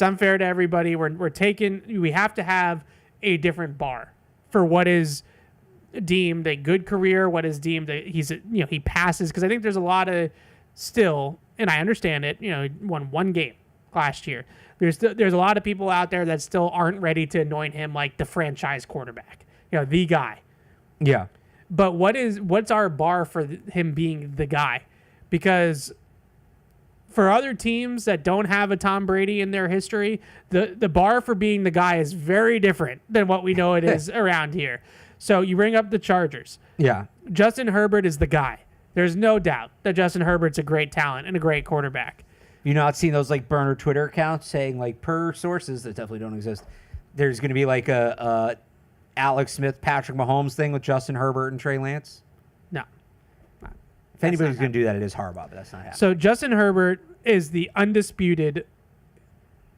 have to have a different bar for what is deemed a good career, what is deemed he passes, because I think there's a lot of still, and I understand it, he won 1 game last year. There's a lot of people out there that still aren't ready to anoint him like the franchise quarterback, the guy. Yeah. But what's our bar for him being the guy? Because for other teams that don't have a Tom Brady in their history, the bar for being the guy is very different than what we know it is around here. So you bring up the Chargers. Yeah. Justin Herbert is the guy. There's no doubt that Justin Herbert's a great talent and a great quarterback. You not seen those like burner Twitter accounts saying like per sources that definitely don't exist, there's going to be like a Alex Smith, Patrick Mahomes thing with Justin Herbert and Trey Lance? No. If anybody's going to do that, it is Harbaugh, but that's not happening. So Justin Herbert is the undisputed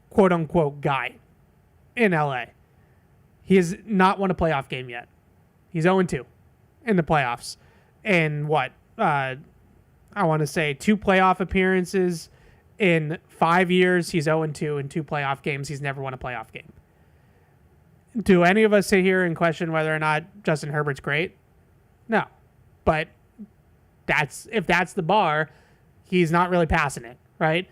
quote-unquote guy in LA. He has not won a playoff game yet. He's 0-2 in the playoffs. And I want to say 2 playoff appearances in 5 years. He's 0-2 in 2 playoff games. He's never won a playoff game. Do any of us sit here and question whether or not Justin Herbert's great? No. But if that's the bar, he's not really passing it, right?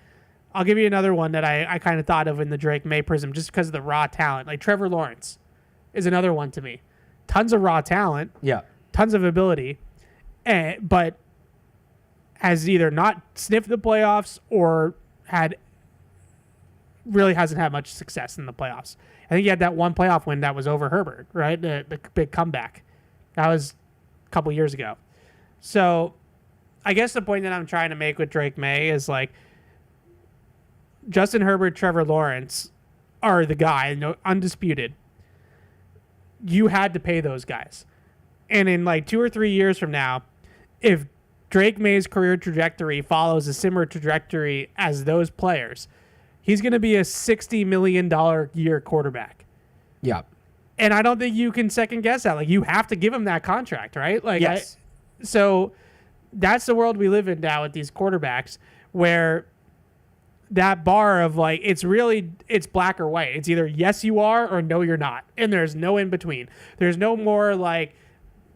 I'll give you another one that I kind of thought of in the Drake May prism just because of the raw talent. Like Trevor Lawrence is another one to me. Tons of raw talent. Yeah. Tons of ability. But has either not sniffed the playoffs or really hasn't had much success in the playoffs. I think he had that one playoff win that was over Herbert, right? The big comeback. That was a couple years ago. So I guess the point that I'm trying to make with Drake May is like Justin Herbert, Trevor Lawrence are the guy, undisputed. You had to pay those guys. And in like 2 or 3 years from now, if Drake May's career trajectory follows a similar trajectory as those players, he's going to be a $60 million year quarterback. Yeah. And I don't think you can second guess that. Like, you have to give him that contract, right? Like, yes. So that's the world we live in now with these quarterbacks, where that bar of like, it's black or white. It's either yes, you are, or no, you're not. And there's no in between. There's no more like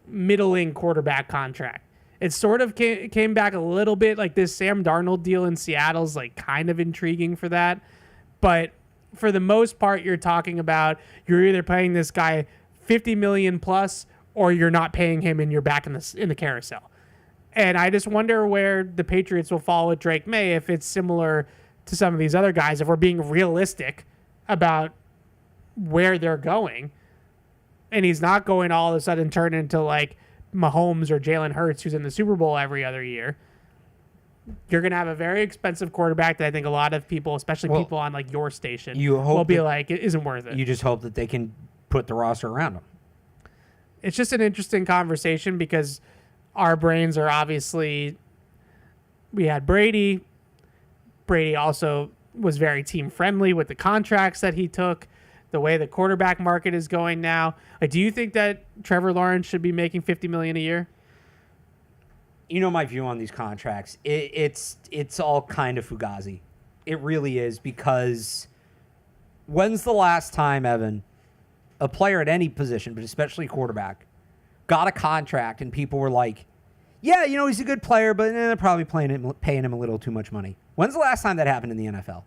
middling quarterback contract. It sort of came back a little bit, like this Sam Darnold deal in Seattle's like kind of intriguing for that. But for the most part, you're talking about you're either paying this guy $50 million plus, or you're not paying him and you're back in the carousel. And I just wonder where the Patriots will fall with Drake May, if it's similar to some of these other guys, if we're being realistic about where they're going. And he's not going to all of a sudden turn into like Mahomes or Jalen Hurts, who's in the Super Bowl every other year. You're going to have a very expensive quarterback that I think a lot of people, especially people on like your station, will be like, it isn't worth it. You just hope that they can put the roster around him. It's just an interesting conversation because our brains are obviously, we had Brady. Brady also was very team friendly with the contracts that he took, the way the quarterback market is going now. Like, do you think that Trevor Lawrence should be making $50 million a year? You know my view on these contracts. It's all kind of fugazi. It really is, because when's the last time, Evan, a player at any position, but especially quarterback, got a contract and people were like, yeah, you know, he's a good player, but they're probably paying him a little too much money. When's the last time that happened in the NFL?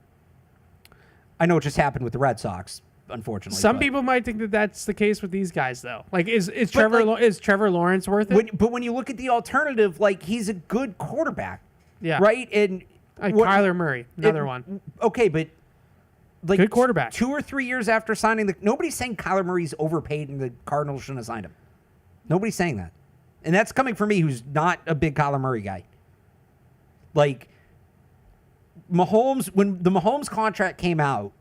I know it just happened with the Red Sox, unfortunately. Some people might think that that's the case with these guys, though. Like, is Trevor Lawrence worth it? But when you look at the alternative, like, he's a good quarterback. Yeah. Right? And Kyler Murray, another one. Okay, but like good quarterback. 2 or 3 years after signing nobody's saying Kyler Murray's overpaid and the Cardinals shouldn't have signed him. Nobody's saying that. And that's coming from me, who's not a big Kyler Murray guy. Like, Mahomes, when the Mahomes contract came out,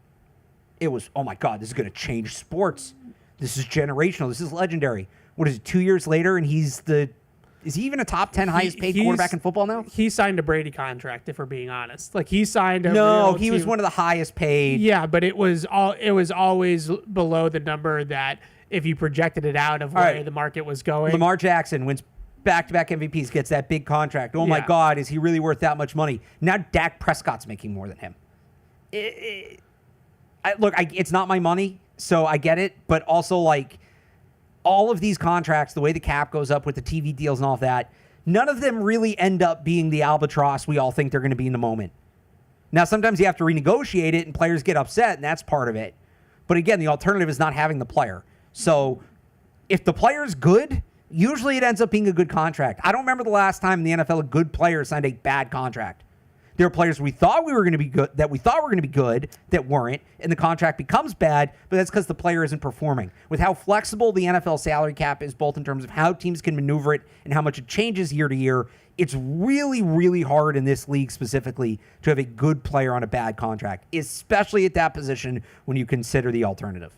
it was, oh my God, this is going to change sports. This is generational. This is legendary. What is it, 2 years later, and is he even a top 10 highest paid quarterback in football now? He signed a Brady contract, if we're being honest. Like, he signed a No, he was one of the highest paid. Yeah, but it was always below the number that if you projected it out of where the market was going. Lamar Jackson wins back-to-back MVPs, gets that big contract. Oh my God, is he really worth that much money? Now Dak Prescott's making more than him. It's not my money, so I get it. But also, like, all of these contracts, the way the cap goes up with the TV deals and all of that, none of them really end up being the albatross we all think they're going to be in the moment. Now, sometimes you have to renegotiate it, and players get upset, and that's part of it. But again, the alternative is not having the player. So if the player's good, usually it ends up being a good contract. I don't remember the last time in the NFL a good player signed a bad contract. There are players we thought were going to be good that weren't, and the contract becomes bad, but that's because the player isn't performing. With how flexible the NFL salary cap is, both in terms of how teams can maneuver it and how much it changes year to year, it's really, really hard in this league specifically to have a good player on a bad contract, especially at that position when you consider the alternative.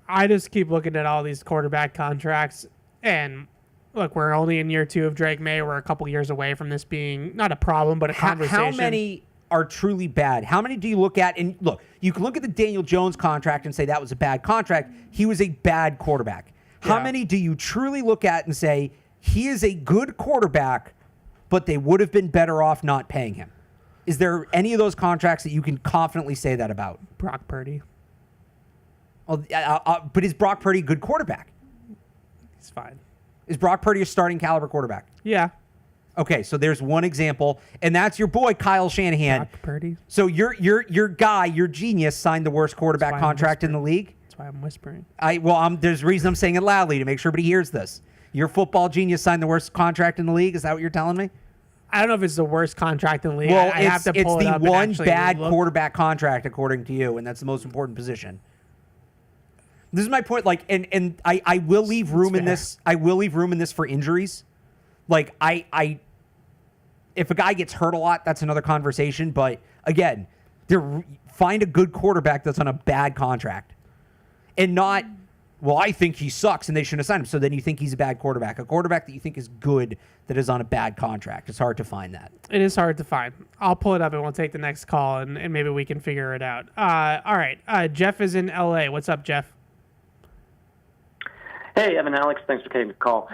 I just keep looking at all these quarterback contracts, and look, we're only in year 2 of Drake May. We're a couple years away from this being not a problem, but a conversation. How many are truly bad? How many do you look at? And look, you can look at the Daniel Jones contract and say that was a bad contract. He was a bad quarterback. How many do you truly look at and say he is a good quarterback, but they would have been better off not paying him? Is there any of those contracts that you can confidently say that about? Brock Purdy. But is Brock Purdy a good quarterback? He's fine. Is Brock Purdy a starting caliber quarterback? Yeah. Okay, so there's one example, and that's your boy Kyle Shanahan. Brock Purdy. So your guy, your genius, signed the worst quarterback contract in the league. That's why I'm whispering. There's a reason I'm saying it loudly, to make sure everybody hears this. Your football genius signed the worst contract in the league. Is that what you're telling me? I don't know if it's the worst contract in the league. Well, I have to pull it's it up the one and bad quarterback contract, according to you, and that's the most important position. This is my point. Like, and I will leave room in this. I will leave room in this for injuries. Like, if a guy gets hurt a lot, that's another conversation. But again, Find a good quarterback that's on a bad contract. And not, well, I think he sucks and they shouldn't have signed him. So then you think he's a bad quarterback. A quarterback that you think is good that is on a bad contract. It's hard to find that. It is hard to find. I'll pull it up and we'll take the next call and maybe we can figure it out. All right. Jeff is in LA. What's up, Jeff? Hey, Evan, Alex, thanks for taking the call.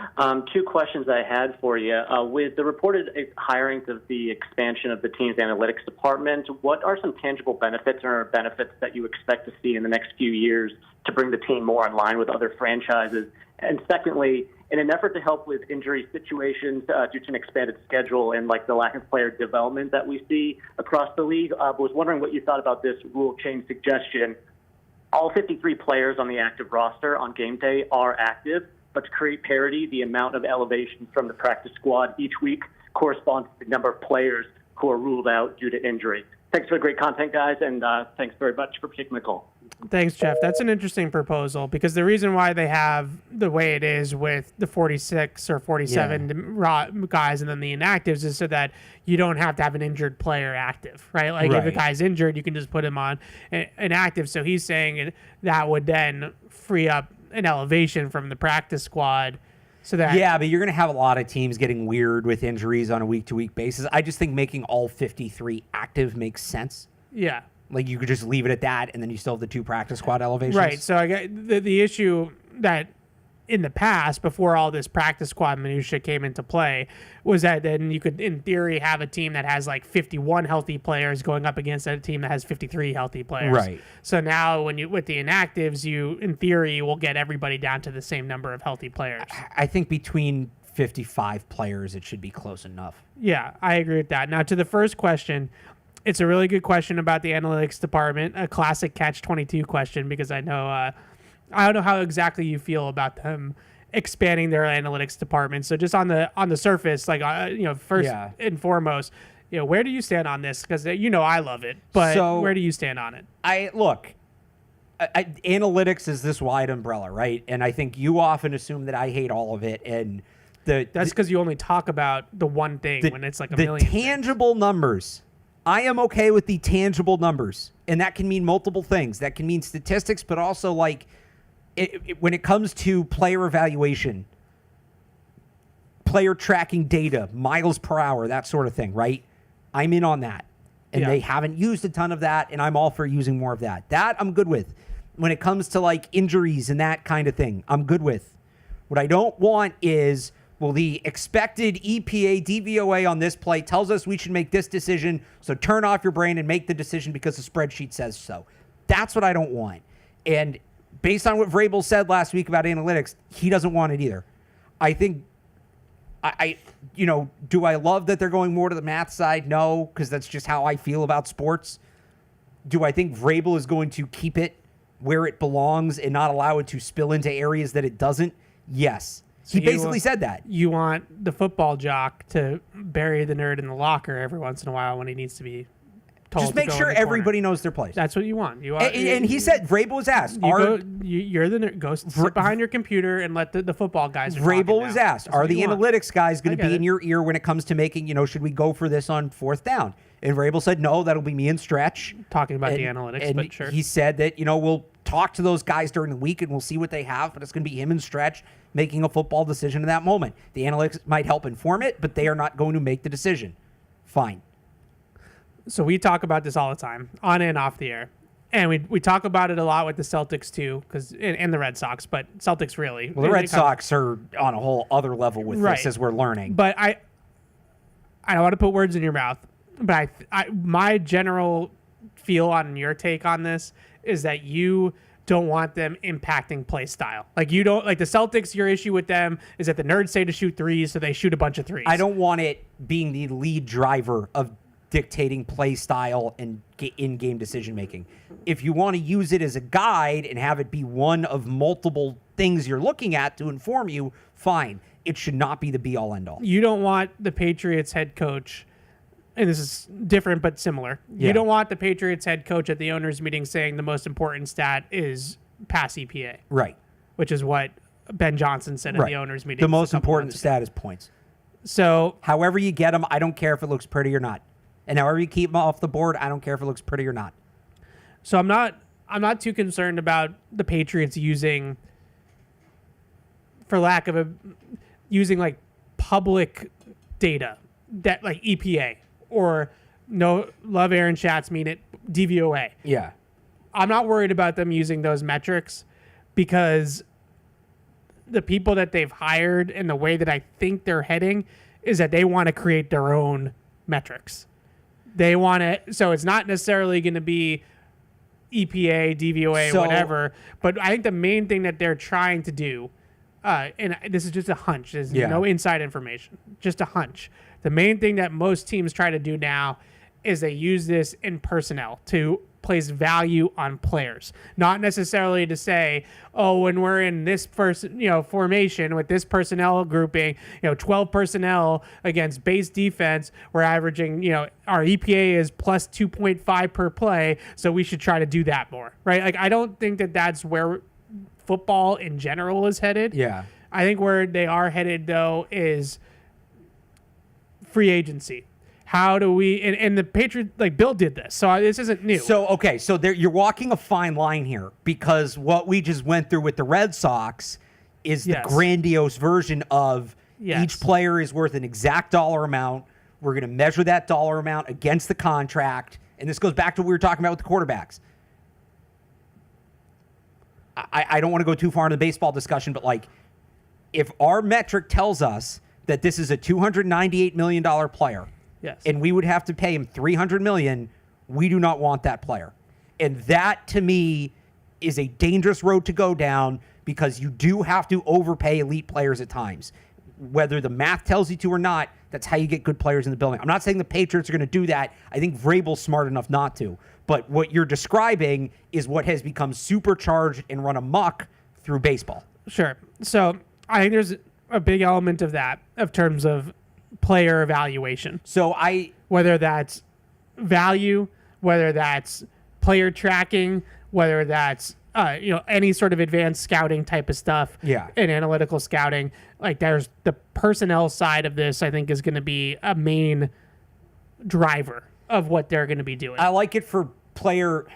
Two questions I had for you. With the reported hiring of the expansion of the team's analytics department, what are some tangible benefits or benefits that you expect to see in the next few years to bring the team more in line with other franchises? And secondly, in an effort to help with injury situations due to an expanded schedule and like the lack of player development that we see across the league, I was wondering what you thought about this rule change suggestion. All 53 players on the active roster on game day are active, but to create parity, the amount of elevation from the practice squad each week corresponds to the number of players who are ruled out due to injury. Thanks for the great content, guys, and thanks very much for taking the call. Thanks, Jeff. That's an interesting proposal because the reason why they have the way it is with the 46 or 47 guys and then the inactives is so that you don't have to have an injured player active, right? Like if a guy's injured, you can just put him on an active. So he's saying that would then free up an elevation from the practice squad. So that but you're going to have a lot of teams getting weird with injuries on a week-to-week basis. I just think making all 53 active makes sense. Yeah. Like you could just leave it at that, and then you still have the 2 practice squad elevations. Right. So I get the issue that in the past, before all this practice squad minutia came into play, was that then you could, in theory, have a team that has like 51 healthy players going up against a team that has 53 healthy players. Right. So now, when you with the inactives, you in theory will get everybody down to the same number of healthy players. I think between 55 players, it should be close enough. Yeah, I agree with that. Now, to the first question. It's a really good question about the analytics department, a classic Catch-22 question, because I don't know how exactly you feel about them expanding their analytics department. So just on the surface, like first and foremost, where do you stand on this? Because I love it, but where do you stand on it? Analytics is this wide umbrella, right? And I think you often assume that I hate all of it, and that's because you only talk about the one thing when it's like a million. The tangible numbers. I am okay with the tangible numbers, and that can mean multiple things. That can mean statistics, but also like when it comes to player evaluation, player tracking data, miles per hour, that sort of thing, right? I'm in on that. And they haven't used a ton of that, and I'm all for using more of that. That I'm good with. When it comes to like injuries and that kind of thing, I'm good with. What I don't want is, well, the expected EPA DVOA on this play tells us we should make this decision, so turn off your brain and make the decision because the spreadsheet says so. That's what I don't want. And based on what Vrabel said last week about analytics, he doesn't want it either. I think, do I love that they're going more to the math side? No, because that's just how I feel about sports. Do I think Vrabel is going to keep it where it belongs and not allow it to spill into areas that it doesn't? Yes. He basically said that. You want the football jock to bury the nerd in the locker every once in a while when he needs to be told. Just make sure everybody knows their place. That's what you want. And he said, Vrabel was asked. You're the nerd. Go sit behind your computer and let the football guys. Vrabel was asked, are the analytics guys going to be in your ear when it comes to making, should we go for this on 4th down? And Vrabel said, no, that'll be me and Stretch. Talking about the analytics, but sure. He said that, we'll talk to those guys during the week and we'll see what they have, but it's going to be him and Stretch making a football decision in that moment. The analytics might help inform it, but they are not going to make the decision. Fine. So we talk about this all the time, on and off the air. And we talk about it a lot with the Celtics too, and the Red Sox, but Celtics really. Well, the Red Sox are on a whole other level with this as we're learning. But I don't want to put words in your mouth, but my general feel on your take on this is that you don't want them impacting play style. Like you don't like the Celtics. Your issue with them is that the nerds say to shoot threes, so they shoot a bunch of threes. I don't want it being the lead driver of dictating play style and in-game decision making. If you want to use it as a guide and have it be one of multiple things you're looking at to inform you, fine. It should not be the be-all, end-all. You don't want the Patriots head coach, and this is different but similar. Yeah. You don't want the Patriots head coach at the owners' meeting saying the most important stat is pass EPA. Right. Which is what Ben Johnson said at the owners' meeting. The most important stat is points. So however you get them, I don't care if it looks pretty or not. And however you keep him off the board, I don't care if it looks pretty or not. So I'm not too concerned about the Patriots using, for lack of using like public data that like EPA or no love Aaron Schatz mean it DVOA. Yeah. I'm not worried about them using those metrics because the people that they've hired and the way that I think they're heading is that they want to create their own metrics. They want to, so it's not necessarily going to be EPA, DVOA, whatever, but I think the main thing that they're trying to do, and this is just a hunch, there's no inside information, just a hunch. The main thing that most teams try to do now is they use this in personnel to place value on players, not necessarily to say, oh, when we're in this formation with this personnel grouping, 12 personnel against base defense, we're averaging, our EPA is plus 2.5 per play, so we should try to do that more, right? Like, I don't think that that's where football in general is headed. Yeah. I think where they are headed, though, is free agency. How do we, and the Patriots, like Bill did this, so this isn't new. So, okay, so you're walking a fine line here because what we just went through with the Red Sox is the grandiose version of each player is worth an exact dollar amount. We're going to measure that dollar amount against the contract, and this goes back to what we were talking about with the quarterbacks. I don't want to go too far into the baseball discussion, but like, if our metric tells us that this is a $298 million player, and we would have to pay him $300 million, we do not want that player. And that, to me, is a dangerous road to go down because you do have to overpay elite players at times. Whether the math tells you to or not, that's how you get good players in the building. I'm not saying the Patriots are going to do that. I think Vrabel's smart enough not to. But what you're describing is what has become supercharged and run amok through baseball. Sure. So I think there's a big element of that, of terms of player evaluation. So whether that's value, whether that's player tracking, whether that's any sort of advanced scouting type of stuff, and analytical scouting, like there's the personnel side of this, I think is going to be a main driver of what they're going to be doing. I like it for player.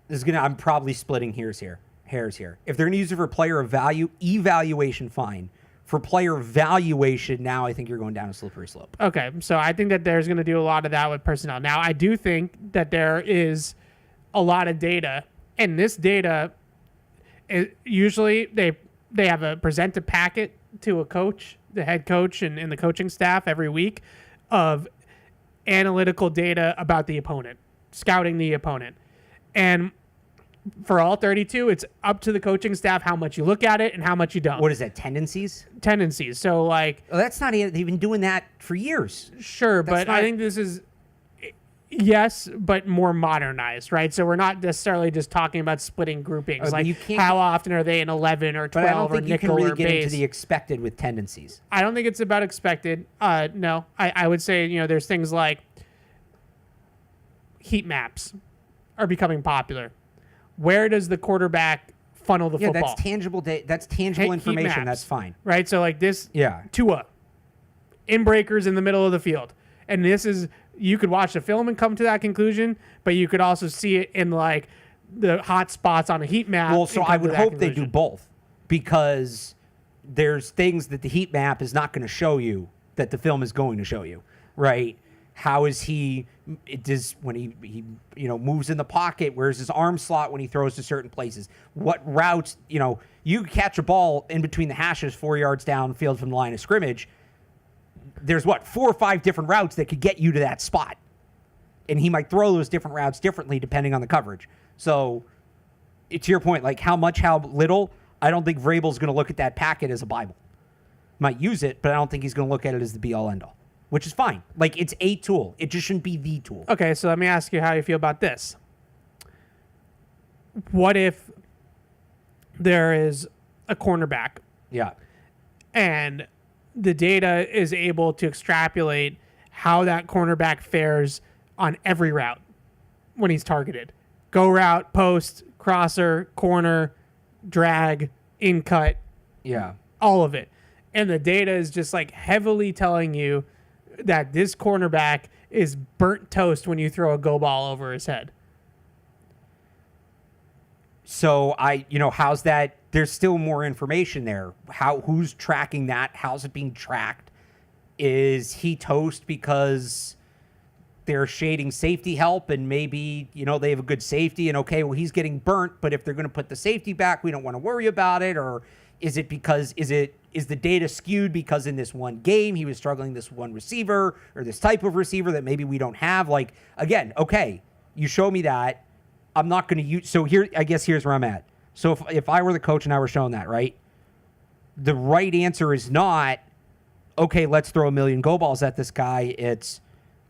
I'm probably splitting hairs here. If they're going to use it for player evaluation, fine. For player valuation, now I think you're going down a slippery slope. Okay, so I think that there's going to do a lot of that with personnel. Now, I do think that there is a lot of data, and this data, usually they have present a packet to a coach, the head coach, and the coaching staff every week of analytical data about the opponent, scouting the opponent. And for all 32, it's up to the coaching staff how much you look at it and how much you don't. What is that, tendencies? Tendencies. So, like... Oh, that's not... They've been doing that for years. Sure, but I think this is... Yes, but more modernized, right? So we're not necessarily just talking about splitting groupings. Like, how often are they in 11 or 12 or nickel or base? But I don't think you can really get into the expected with tendencies. I don't think it's about expected. No. I would say, there's things like heat maps are becoming popular. Where does the quarterback funnel the football? That's tangible. That's tangible information. That's fine, right? So like this, Tua, inbreakers in the middle of the field, and this is, you could watch the film and come to that conclusion, but you could also see it in like the hot spots on a heat map. Well, so I would hope they do both, because there's things that the heat map is not going to show you that the film is going to show you, right? How is he? When he moves in the pocket? Where's his arm slot when he throws to certain places? What routes? You catch a ball in between the hashes 4 yards downfield from the line of scrimmage. There's 4 or 5 different routes that could get you to that spot, and he might throw those different routes differently depending on the coverage. So, to your point, like how much, how little, I don't think Vrabel's going to look at that packet as a Bible. Might use it, but I don't think he's going to look at it as the be-all, end-all. Which is fine. Like, it's a tool. It just shouldn't be the tool. Okay, so let me ask you how you feel about this. What if there is a cornerback? Yeah. And the data is able to extrapolate how that cornerback fares on every route when he's targeted. Go route, post, crosser, corner, drag, in cut. Yeah. All of it. And the data is just like heavily telling you that this cornerback is burnt toast when you throw a go ball over his head. So how's that? There's still more information there. Who's tracking that? How's it being tracked? Is he toast because they're shading safety help and maybe, they have a good safety and okay, well, he's getting burnt, but if they're going to put the safety back, we don't want to worry about it? Or is it because, is the data skewed because in this one game, he was struggling this one receiver or this type of receiver that maybe we don't have? Like, again, okay, you show me that. I'm not going to use, so here, I guess here's where I'm at. So if I were the coach and I were shown that, right? The right answer is not, okay, let's throw 1 million go balls at this guy. It's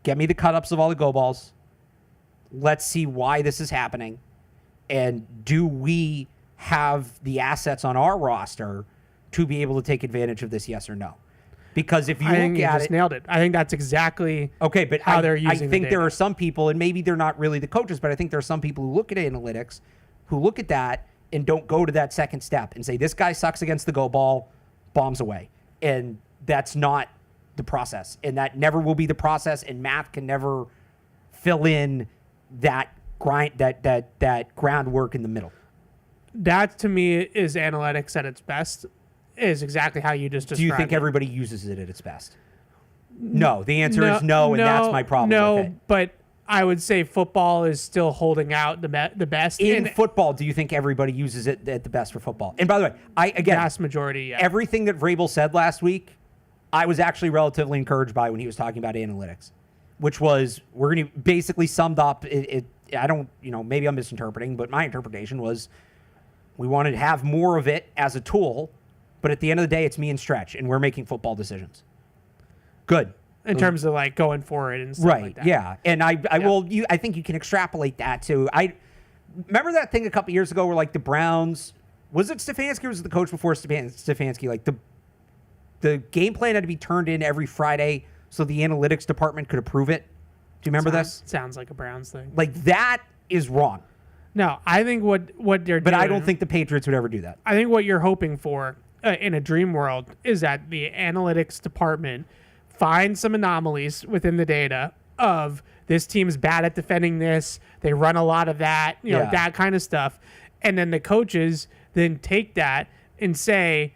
get me the cut-ups of all the go balls. Let's see why this is happening. And do we have the assets on our roster to be able to take advantage of this, yes or no? Because if you look at it, nailed it. I think that's exactly okay, but how they're using I think the there data. are some people, and maybe they're not really the coaches, but I think there are some people who look at analytics, who look at that and don't go to that second step and say, this guy sucks against the go ball, bombs away. And that's not the process. And that never will be the process, and math can never fill in that groundwork in the middle. That, to me, is analytics at its best, is exactly how you just described. Do you think everybody uses it at its best? No. The answer is no, and that's my problem with it. But I would say football is still holding out the best. In football, do you think everybody uses it at the best for football? And by the way, vast majority, yeah. Everything that Vrabel said last week, I was actually relatively encouraged by when he was talking about analytics, which was, we're going to basically summed up I don't, maybe I'm misinterpreting, but my interpretation was we wanted to have more of it as a tool, but at the end of the day, it's me and Stretch, and we're making football decisions. Good. In terms of like going for it and stuff right, like that. Yeah. And I think you can extrapolate that too. I remember that thing a couple years ago where like the Browns, was it Stefanski or was it the coach before Stefanski? Like the game plan had to be turned in every Friday so the analytics department could approve it. Do you remember this? Sounds like a Browns thing. Like that is wrong. No, I think what they're doing. But I don't think the Patriots would ever do that. I think what you're hoping for in a dream world is that the analytics department finds some anomalies within the data of this team's bad at defending this. They run a lot of that, that kind of stuff. And then the coaches then take that and say,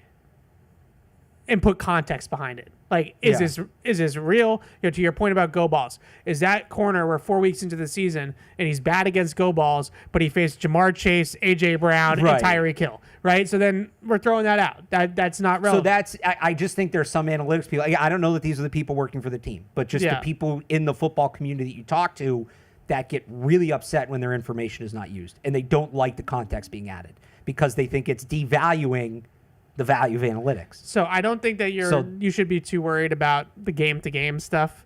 and put context behind it. Like, is this real? To your point about go balls, is that corner we're 4 weeks into the season and he's bad against go balls, but he faced Jamar Chase, AJ Brown, and Tyreek Hill, right? So then we're throwing that out. That's not relevant. So I just think there's some analytics people. I don't know that these are the people working for the team, but just the people in the football community that you talk to that get really upset when their information is not used, and they don't like the context being added because they think it's devaluing the value of analytics. So I don't think that you should be too worried about the game-to-game stuff.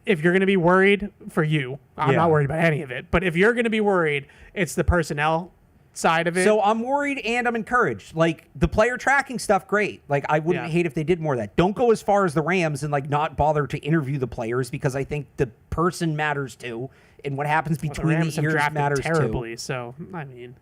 If you're going to be worried, for you, I'm not worried about any of it, but if you're going to be worried, it's the personnel side of it. So I'm worried and I'm encouraged. Like, the player tracking stuff, great. Like, I wouldn't hate if they did more of that. Don't go as far as the Rams and, like, not bother to interview the players because I think the person matters too, and what happens between the ears matters terribly, too. So, I mean,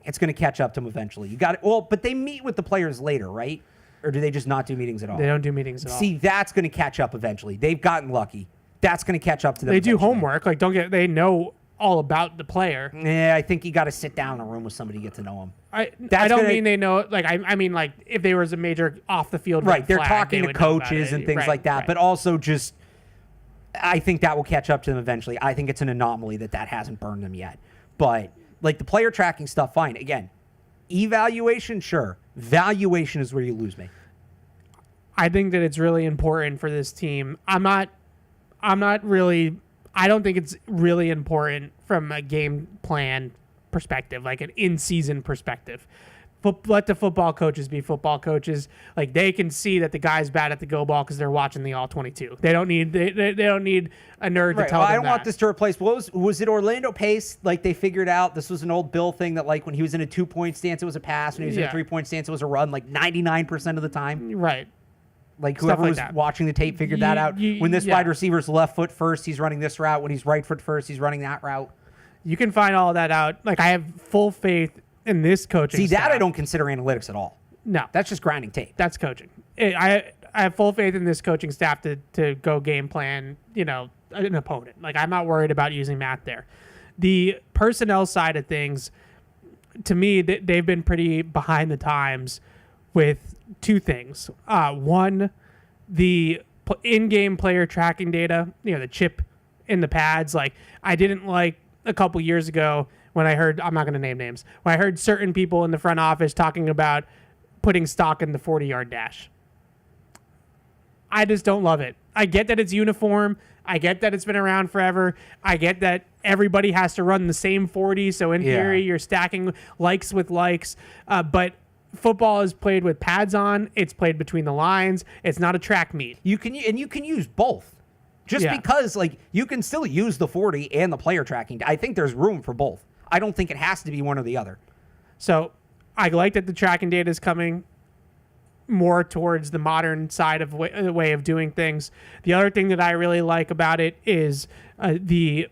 it's going to catch up to them eventually. You got it. Well, but they meet with the players later, right? Or do they just not do meetings at all? They don't do meetings at all. See, that's going to catch up eventually. They've gotten lucky. That's going to catch up to them. They do eventually. homework. Like, they know all about the player. Yeah, I think you got to sit down in a room with somebody to get to know them. I don't mean they know. Like, I mean, like, if there was a major off the field, right? They're flag, talking they to would know about coaches it. and things like that. But also just, I think that will catch up to them eventually. I think it's an anomaly that hasn't burned them yet. But like the player tracking stuff, fine. Again, evaluation, sure. Valuation is where you lose me. I think that it's really important for this team. I don't think it's really important from a game plan perspective, like an in-season perspective. Let the football coaches be football coaches. Like, they can see that the guy's bad at the go ball because they're watching the all-22. They don't need they don't need a nerd to tell them I don't that. want this to replace. Was it Orlando Pace? Like, they figured out this was an old Bill thing that, like, when he was in a 2-point stance, it was a pass. When he was in a 3-point stance, it was a run. Like 99% of the time. Right. Like, whoever like was that. watching the tape figured that out. When this wide receiver's left foot first, he's running this route. When he's right foot first, he's running that route. You can find all that out. Like, I have full faith in this coaching See, staff. that I don't consider analytics at all. No. That's just grinding tape. That's coaching. I I have full faith in this coaching staff to go game plan, an opponent. Like, I'm not worried about using math there. The personnel side of things, to me, they've been pretty behind the times with two things. One, the in-game player tracking data, the chip in the pads. Like, I didn't like a couple years ago when I heard, I'm not going to name names, when I heard certain people in the front office talking about putting stock in the 40-yard dash. I just don't love it. I get that it's uniform. I get that it's been around forever. I get that everybody has to run the same 40, so in theory you're stacking likes with likes. But football is played with pads on. It's played between the lines. It's not a track meet. You can use both. Because you can still use the 40 and the player tracking. I think there's room for both. I don't think it has to be one or the other. So I like that the tracking data is coming more towards the modern side of the way of doing things. The other thing that I really like about it is the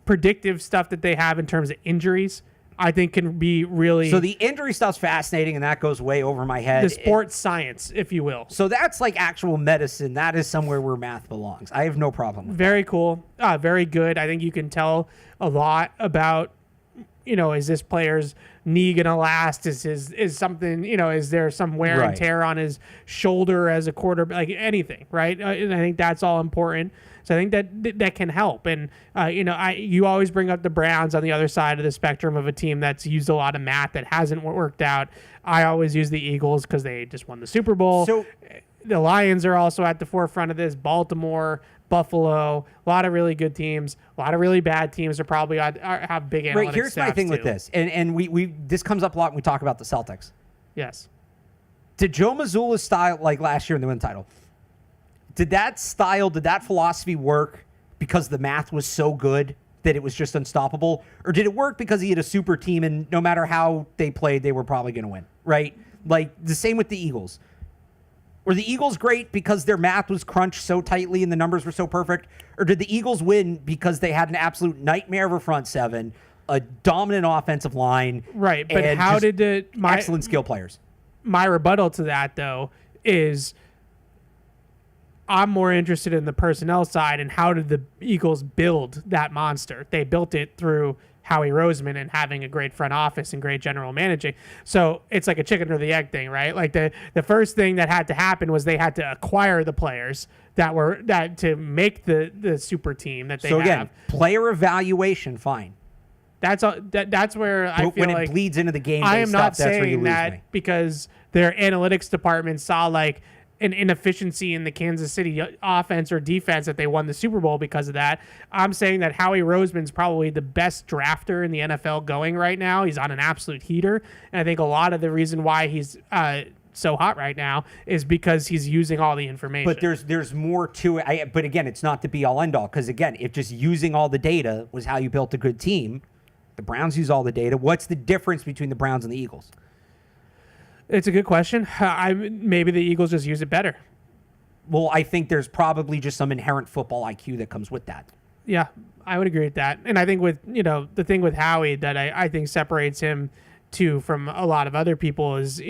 predictive stuff that they have in terms of injuries. I think can be really... So the injury stuff's fascinating, and that goes way over my head. The sports science, if you will. So that's like actual medicine. That is somewhere where math belongs. I have no problem with Very cool. Very good. I think you can tell a lot about, is this player's knee going to last? Is something, is there some wear and tear on his shoulder as a quarterback? Like anything, right? And I think that's all important. So I think that can help. And, you always bring up the Browns on the other side of the spectrum of a team that's used a lot of math that hasn't worked out. I always use the Eagles because they just won the Super Bowl. So the Lions are also at the forefront of this. Baltimore, Buffalo, a lot of really good teams. A lot of really bad teams are probably have big analytics. Right, here's my thing with this. And we this comes up a lot when we talk about the Celtics. Yes. Did Joe Mazzulla's style, like last year in the win title, did that philosophy work because the math was so good that it was just unstoppable? Or did it work because he had a super team and no matter how they played, they were probably going to win, right? Like the same with the Eagles. Were the Eagles great because their math was crunched so tightly and the numbers were so perfect? Or did the Eagles win because they had an absolute nightmare of a front seven, a dominant offensive line, right? But and how just did excellent skill players? My rebuttal to that, though, is I'm more interested in the personnel side and how did the Eagles build that monster? They built it through Howie Roseman and having a great front office and great general managing. So it's like a chicken or the egg thing, right? Like the first thing that had to happen was they had to acquire the players that to make the super team that they have. So again, player evaluation, fine. That's where I feel when like it bleeds into the game. I am not that's where you saying lose that me. because their analytics department saw like an inefficiency in the Kansas City offense or defense that they won the Super Bowl because of that. I'm saying that Howie Roseman's probably the best drafter in the NFL going right now. He's on an absolute heater. And I think a lot of the reason why he's so hot right now is because he's using all the information. But there's more to it. But again, it's not the be-all, end-all. Because again, if just using all the data was how you built a good team, the Browns use all the data. What's the difference between the Browns and the Eagles? It's a good question. Maybe the Eagles just use it better. Well, I think there's probably just some inherent football IQ that comes with that. Yeah, I would agree with that. And I think with, the thing with Howie that I think separates him from a lot of other people is,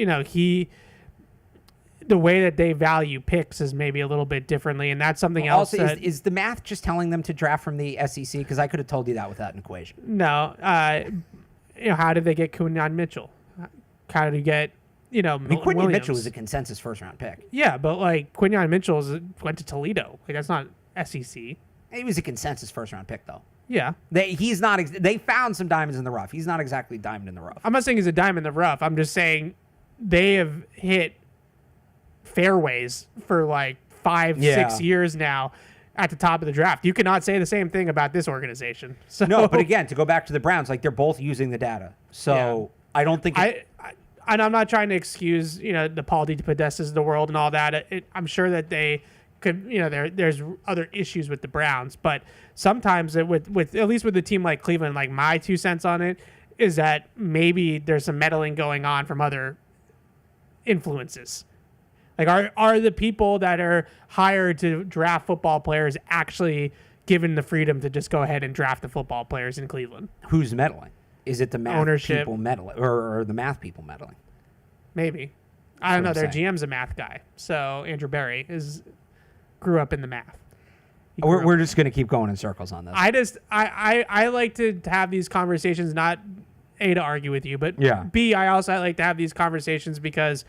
the way that they value picks is maybe a little bit differently. And that's something else. Also, is the math just telling them to draft from the SEC? Because I could have told you that without an equation. No. How did they get Quinyon Mitchell? How did he get... Quinyon Mitchell was a consensus first-round pick. Yeah, but Quinyon Mitchell went to Toledo. That's not SEC. He was a consensus first-round pick, though. Yeah. He's not. They found some diamonds in the rough. He's not exactly diamond in the rough. I'm not saying he's a diamond in the rough. I'm just saying they have hit fairways for 5-6 years now at the top of the draft. You cannot say the same thing about this organization. So no, but again, to go back to the Browns, they're both using the data. So I don't think. And I'm not trying to excuse, the Paul DePodestas of the world and all that. I'm sure that they could, there's other issues with the Browns, but sometimes with at least with a team like Cleveland, my 2 cents on it is that maybe there's some meddling going on from other influences. Are the people that are hired to draft football players actually given the freedom to just go ahead and draft the football players in Cleveland? Who's meddling? Is it the math ownership people meddling or the math people meddling? Maybe. I don't know. That's what Their I'm saying. GM's a math guy, so Andrew Berry grew up in the math. We're just going to keep going in circles on this. I like to have these conversations, not A, to argue with you, but Yeah. B, I also like to have these conversations because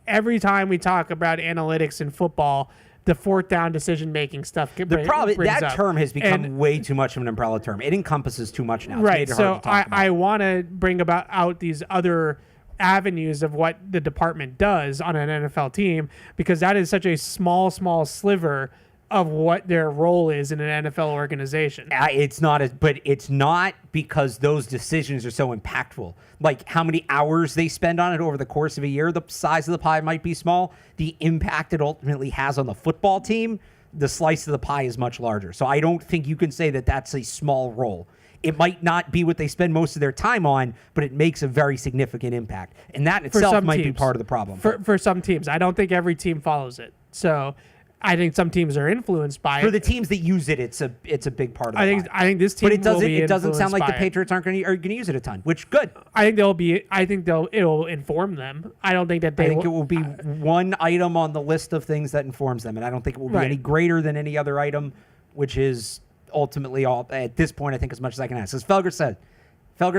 every time we talk about analytics in football, the fourth down decision making stuff. The problem brings that up. term has become And- way too much of an umbrella term. It encompasses too much now. It's right. made it So hard to talk about. I want to bring out these other avenues of what the department does on an NFL team because that is such a small sliver of what their role is in an NFL organization. It's not because those decisions are so impactful. Like how many hours they spend on it over the course of a year, the size of the pie might be small. The impact it ultimately has on the football team, the slice of the pie is much larger. So I don't think you can say that that's a small role. It might not be what they spend most of their time on, but it makes a very significant impact. And that in itself might be part of the problem. For some teams. I don't think every team follows it. So I think some teams are influenced by it. For the teams that use it, it's a big part of the pie. I think this team But it doesn't sound like the Patriots. Patriots are going to use it a ton, which good. I think it'll inform them. I don't think that I think it will be one item on the list of things that informs them, and I don't think it will be any greater than any other item, which is ultimately all at this point. I think as much as I can ask. As Felger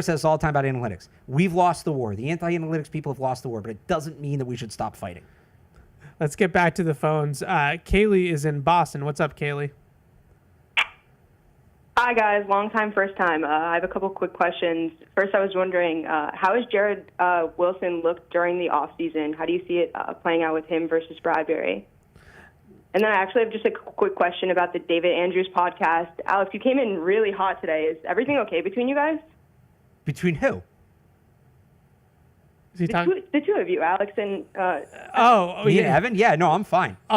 says all the time about analytics. We've lost the war. The anti-analytics people have lost the war, but it doesn't mean that we should stop fighting. Let's get back to the phones. Kaylee is in Boston. What's up, Kaylee? Hi, guys. Long time, first time. I have a couple quick questions. First, I was wondering, how has Jared Wilson looked during the offseason? How do you see it playing out with him versus Bradbury? And then I actually have just a quick question about the David Andrews podcast. Alex, you came in really hot today. Is everything okay between you guys? Between who? Is he talking? The two of you, Alex and Me and Evan? Yeah, no, I'm fine. Oh,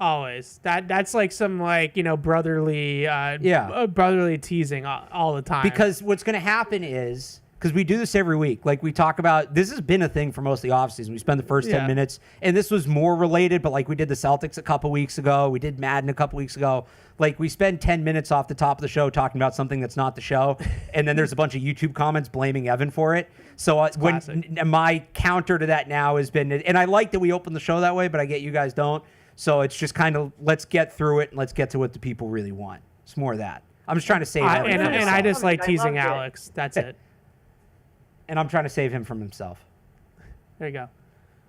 always. That's like some brotherly brotherly teasing all the time. Because what's going to happen is, because we do this every week, like we talk about, this has been a thing for most of the offseason. We spend the first 10 minutes, and this was more related, but like we did the Celtics a couple weeks ago, we did Madden a couple weeks ago. Like we spend 10 minutes off the top of the show talking about something that's not the show, and then there's a bunch of YouTube comments blaming Evan for it. So my counter to that now has been, and I like that we open the show that way, but I get you guys don't. So it's just kind of, let's get through it and let's get to what the people really want. It's more of that. I'm just trying to save Evan from and himself. I just like teasing Alex. That's it. And I'm trying to save him from himself. There you go.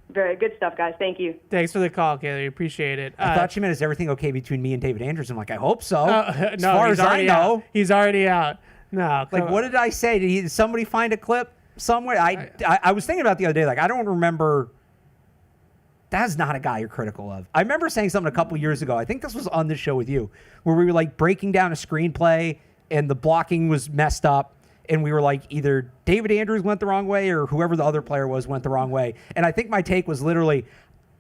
very good stuff, guys. Thank you. Thanks for the call, Kaylee. Appreciate it. I thought you meant, is everything okay between me and David Andrews? I'm like, I hope so. As no, far he's as I already know. out. He's already out. No. Like, what did I say? Did somebody find a clip somewhere? I was thinking about it the other day. Like, I don't remember. That's not a guy you're critical of. I remember saying something a couple years ago. I think this was on this show with you, where we were like breaking down a screenplay and the blocking was messed up. And we were like, either David Andrews went the wrong way or whoever the other player was went the wrong way. And I think my take was literally,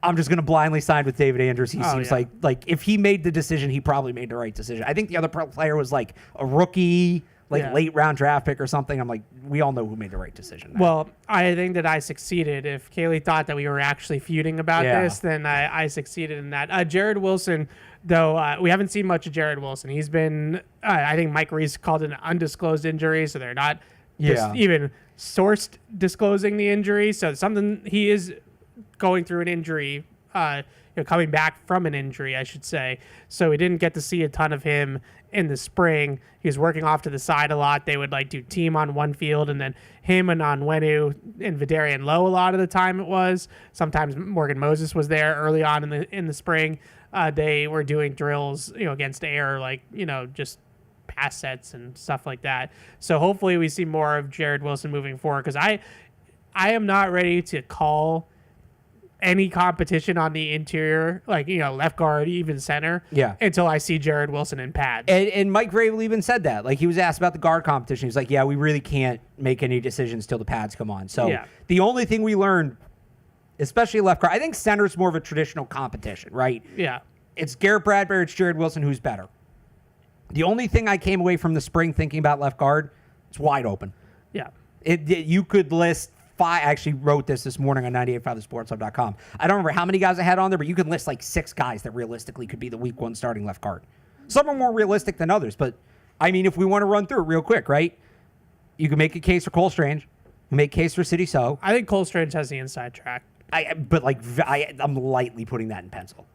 I'm just going to blindly sign with David Andrews. He seems like if he made the decision, he probably made the right decision. I think the other player was like a rookie, late round draft pick or something. I'm like, we all know who made the right decision. Well, I think that I succeeded. If Kaylee thought that we were actually feuding about this, then I succeeded in that. Jared Wilson, though, we haven't seen much of Jared Wilson. He's been, I think Mike Reese called it an undisclosed injury, so they're not even sourced disclosing the injury. So he is going through an injury, coming back from an injury, I should say. So we didn't get to see a ton of him in the spring. He was working off to the side a lot. They would do team on one field, and then him and Onwenu and Vidarian Lowe a lot of the time it was. Sometimes Morgan Moses was there early on in the spring. They were doing drills, against air, just pass sets and stuff like that. So hopefully we see more of Jared Wilson moving forward, because I am not ready to call any competition on the interior, left guard, even center, until I see Jared Wilson in pads. And Mike Vrabel even said that. Like, he was asked about the guard competition. He's like, we really can't make any decisions till the pads come on. So the only thing we learned, especially left guard, I think center's more of a traditional competition, right? Yeah. It's Garrett Bradbury, it's Jared Wilson, who's better. The only thing I came away from the spring thinking about left guard, it's wide open. Yeah. You could list five. I actually wrote this morning on 98.5thesportshub.com. I don't remember how many guys I had on there, but you could list 6 guys that realistically could be the week 1 starting left guard. Some are more realistic than others, but I mean, if we want to run through it real quick, right? You can make a case for Cole Strange. You make case for City So. I think Cole Strange has the inside track. I'm lightly putting that in pencil.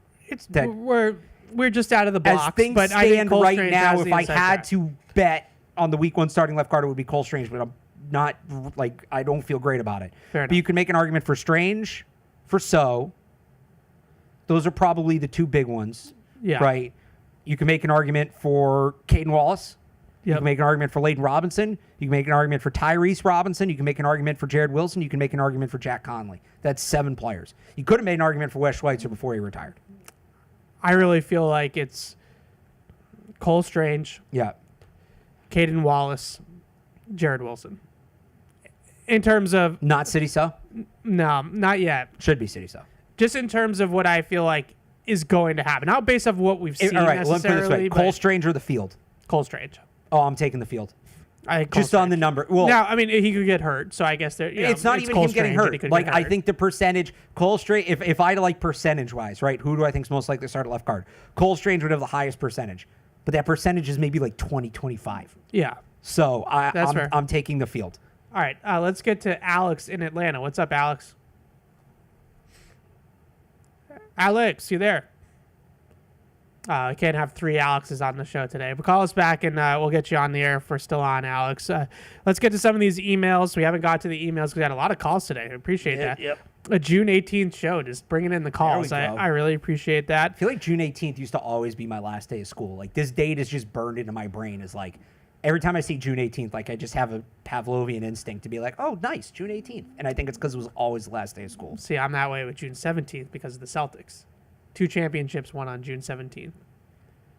We're just out of the blocks. As things but I think stand Cole right Strange now, has if the I inside had track. to bet on the week 1 starting left guard, it would be Cole Strange, but I'm not, I don't feel great about it. Fair But enough. you can make an argument for Strange, for So. Those are probably the 2 big ones. Yeah. Right? You can make an argument for Caden Wallace. You Yep. can make an argument for Layden Robinson. You can make an argument for Tyrese Robinson. You can make an argument for Jared Wilson. You can make an argument for Jack Conley. That's 7 players. You could have made an argument for Wes Schweitzer before he retired. I really feel like it's Cole Strange, Yeah. Caden Wallace, Jared Wilson. In terms of Not City So? no, not yet. Should be City So. Just in terms of what I feel like is going to happen, not based off what we've seen All right, let me put it this necessarily. way. but Cole Strange or the field? Cole Strange. Oh, I'm taking the field. I think Cole Just on the Strange. number. Well, Now, I mean, he could get hurt, so I guess it's not even Cole him getting Strange, and he hurt. could Like, get I hurt. think the percentage, Cole Strange, if I had to like percentage-wise, right, who do I think is most likely to start at left guard? Cole Strange would have the highest percentage. But that percentage is maybe like 20, 25. Yeah. So That's fair. I'm taking the field. All right, let's get to Alex in Atlanta. What's up, Alex? Alex, you there? I can't have 3 Alexes on the show today, but call us back and we'll get you on the air if we're still on, Alex. Let's get to some of these emails. We haven't got to the emails because we had a lot of calls today. I appreciate that. Yep. A June 18th show, just bringing in the calls. There we go. I really appreciate that. I feel like June 18th used to always be my last day of school. Like, this date is just burned into my brain. Is like, every time I see June 18th, like, I just have a Pavlovian instinct to be like, oh, nice, June 18th. And I think it's because it was always the last day of school. See, I'm that way with June 17th because of the Celtics. 2 championships won on June 17th.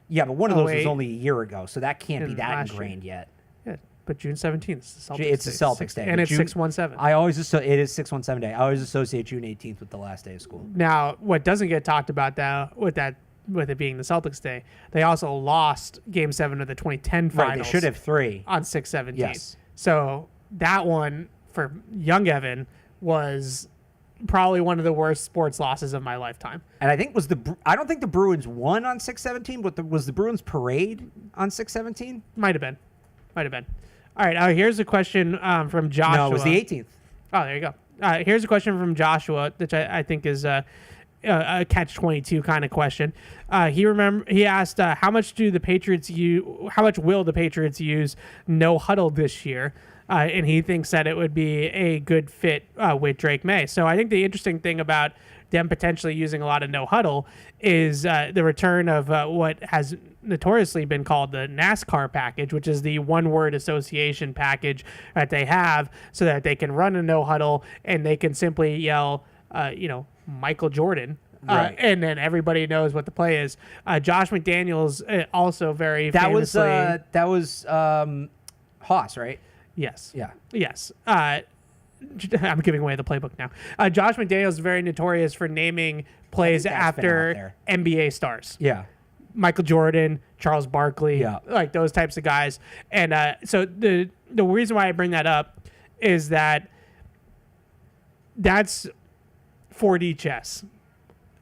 Yeah, but one of those wait. was only a year ago, so that can't be And that last ingrained yet. Yeah, but June 17th is the Celtics. It's the Celtics day. And but it's June- 617. I always it is 617 day. I always associate June 18th with the last day of school. Now, what doesn't get talked about with it being the Celtics day, they also lost Game 7 of the 2010 finals. Right, they should have 3. on 6/17. Yes. So that one for young Evan was probably one of the worst sports losses of my lifetime. And I think I don't think the Bruins won on 6/17, but was the Bruins parade on 6/17? Might have been. All right, here's a question from Joshua. No, it was the 18th. Oh, there you go. Here's a question from Joshua, which I think is a catch-22 kind of question. He asked, how much will the Patriots use no huddle this year? And he thinks that it would be a good fit with Drake May. So I think the interesting thing about them potentially using a lot of no huddle is the return of what has notoriously been called the NASCAR package, which is the one-word association package that they have so that they can run a no huddle and they can simply yell, Michael Jordan. Right. And then everybody knows what the play is. Josh McDaniels also very That famously... was Haas, right? Yes. Yeah. Yes. I'm giving away the playbook now. Josh McDaniels is very notorious for naming plays that's been out after there. NBA stars. Yeah. Michael Jordan, Charles Barkley, Yeah. like those types of guys. And so the reason why I bring that up is that's 4D chess.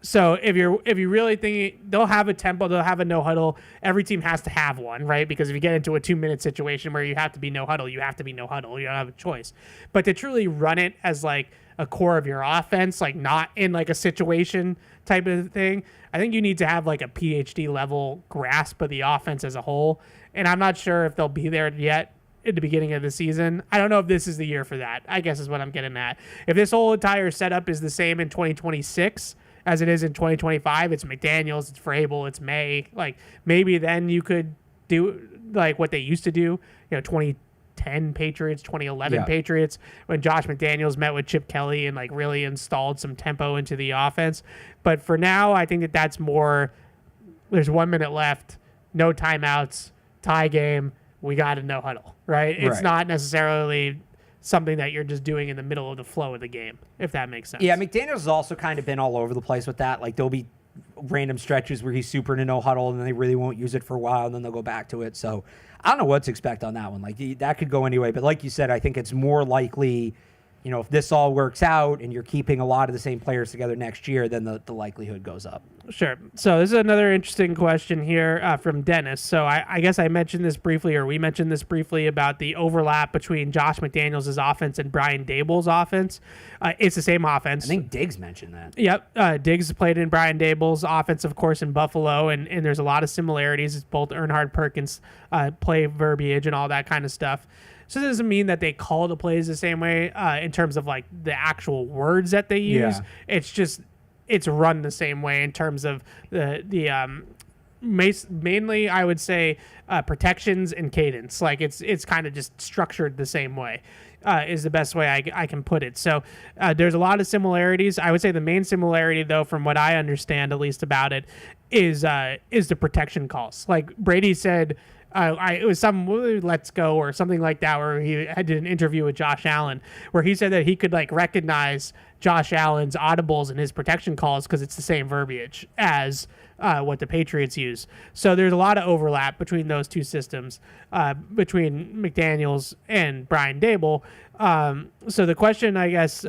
So if you're really thinking, they'll have a tempo, they'll have a no huddle. Every team has to have one, right? Because if you get into a 2-minute situation where you have to be no huddle, you have to be no huddle. You don't have a choice. But to truly run it as like a core of your offense, like not in like a situation type of thing, I think you need to have like a PhD level grasp of the offense as a whole. And I'm not sure if they'll be there yet at the beginning of the season. I don't know if this is the year for that, I guess is what I'm getting at. If this whole entire setup is the same in 2026 as it is in 2025, it's McDaniels, it's Vrabel, it's May. Like maybe then you could do like what they used to do, 2010 Patriots, 2011 Patriots, when Josh McDaniels met with Chip Kelly and like really installed some tempo into the offense. But for now, I think that's more, there's 1 minute left, no timeouts, tie game, we got a no huddle, right? It's not necessarily something that you're just doing in the middle of the flow of the game, if that makes sense. Yeah, McDaniels has also kind of been all over the place with that. Like, there'll be random stretches where he's super into no huddle, and then they really won't use it for a while, and then they'll go back to it. So I don't know what to expect on that one. Like, that could go anyway. But like you said, I think it's more likely if this all works out and you're keeping a lot of the same players together next year, then the likelihood goes up. Sure. So this is another interesting question here from Dennis. So I guess I mentioned this briefly, or we mentioned this briefly, about the overlap between Josh McDaniels' offense and Brian Daboll's offense. It's the same offense. I think Diggs mentioned that. Yep. Diggs played in Brian Daboll's offense, of course, in Buffalo, and there's a lot of similarities. It's both Earnhardt Perkins play verbiage and all that kind of stuff. So it doesn't mean that they call the plays the same way in terms of like the actual words that they use. Yeah. It's just it's run the same way in terms of the mainly I would say protections and cadence. Like it's kind of just structured the same way is the best way I can put it. So there's a lot of similarities. I would say the main similarity, though, from what I understand at least about it, is the protection calls. Like Brady said. It was some "let's go" or something like that, where he did an interview with Josh Allen, where he said that he could like recognize Josh Allen's audibles and his protection calls because it's the same verbiage as what the Patriots use. So there's a lot of overlap between those two systems, between McDaniels and Brian Daboll. So the question, I guess.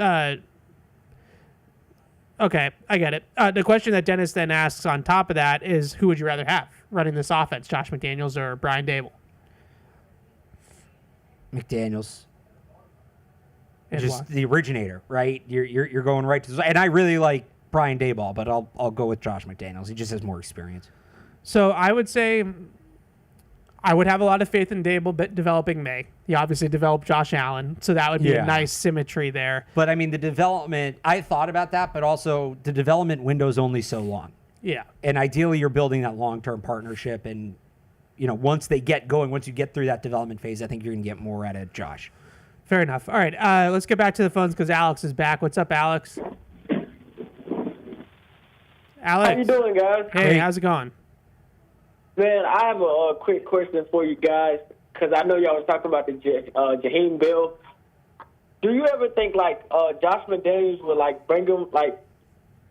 Okay, I get it. The question that Dennis then asks on top of that is, who would you rather have running this offense, Josh McDaniels or Brian Daboll? McDaniels. And Just why? the originator, right? You're going right to the, and I really like Brian Daboll, but I'll go with Josh McDaniels. He just has more experience. So I would say I would have a lot of faith in Daboll developing May. He obviously developed Josh Allen, so that would be a nice symmetry there. But I mean, the development, I thought about that, but also the development window's only so long. Yeah. And ideally, you're building that long-term partnership. And, once they get going, once you get through that development phase, I think you're going to get more out of Josh. Fair enough. All right, let's get back to the phones because Alex is back. What's up, Alex? Alex. How you doing, guys? Hey, how's it going? Man, I have a quick question for you guys because I know y'all was talking about the Jaheim Bill. Do you ever think Josh McDaniels would bring him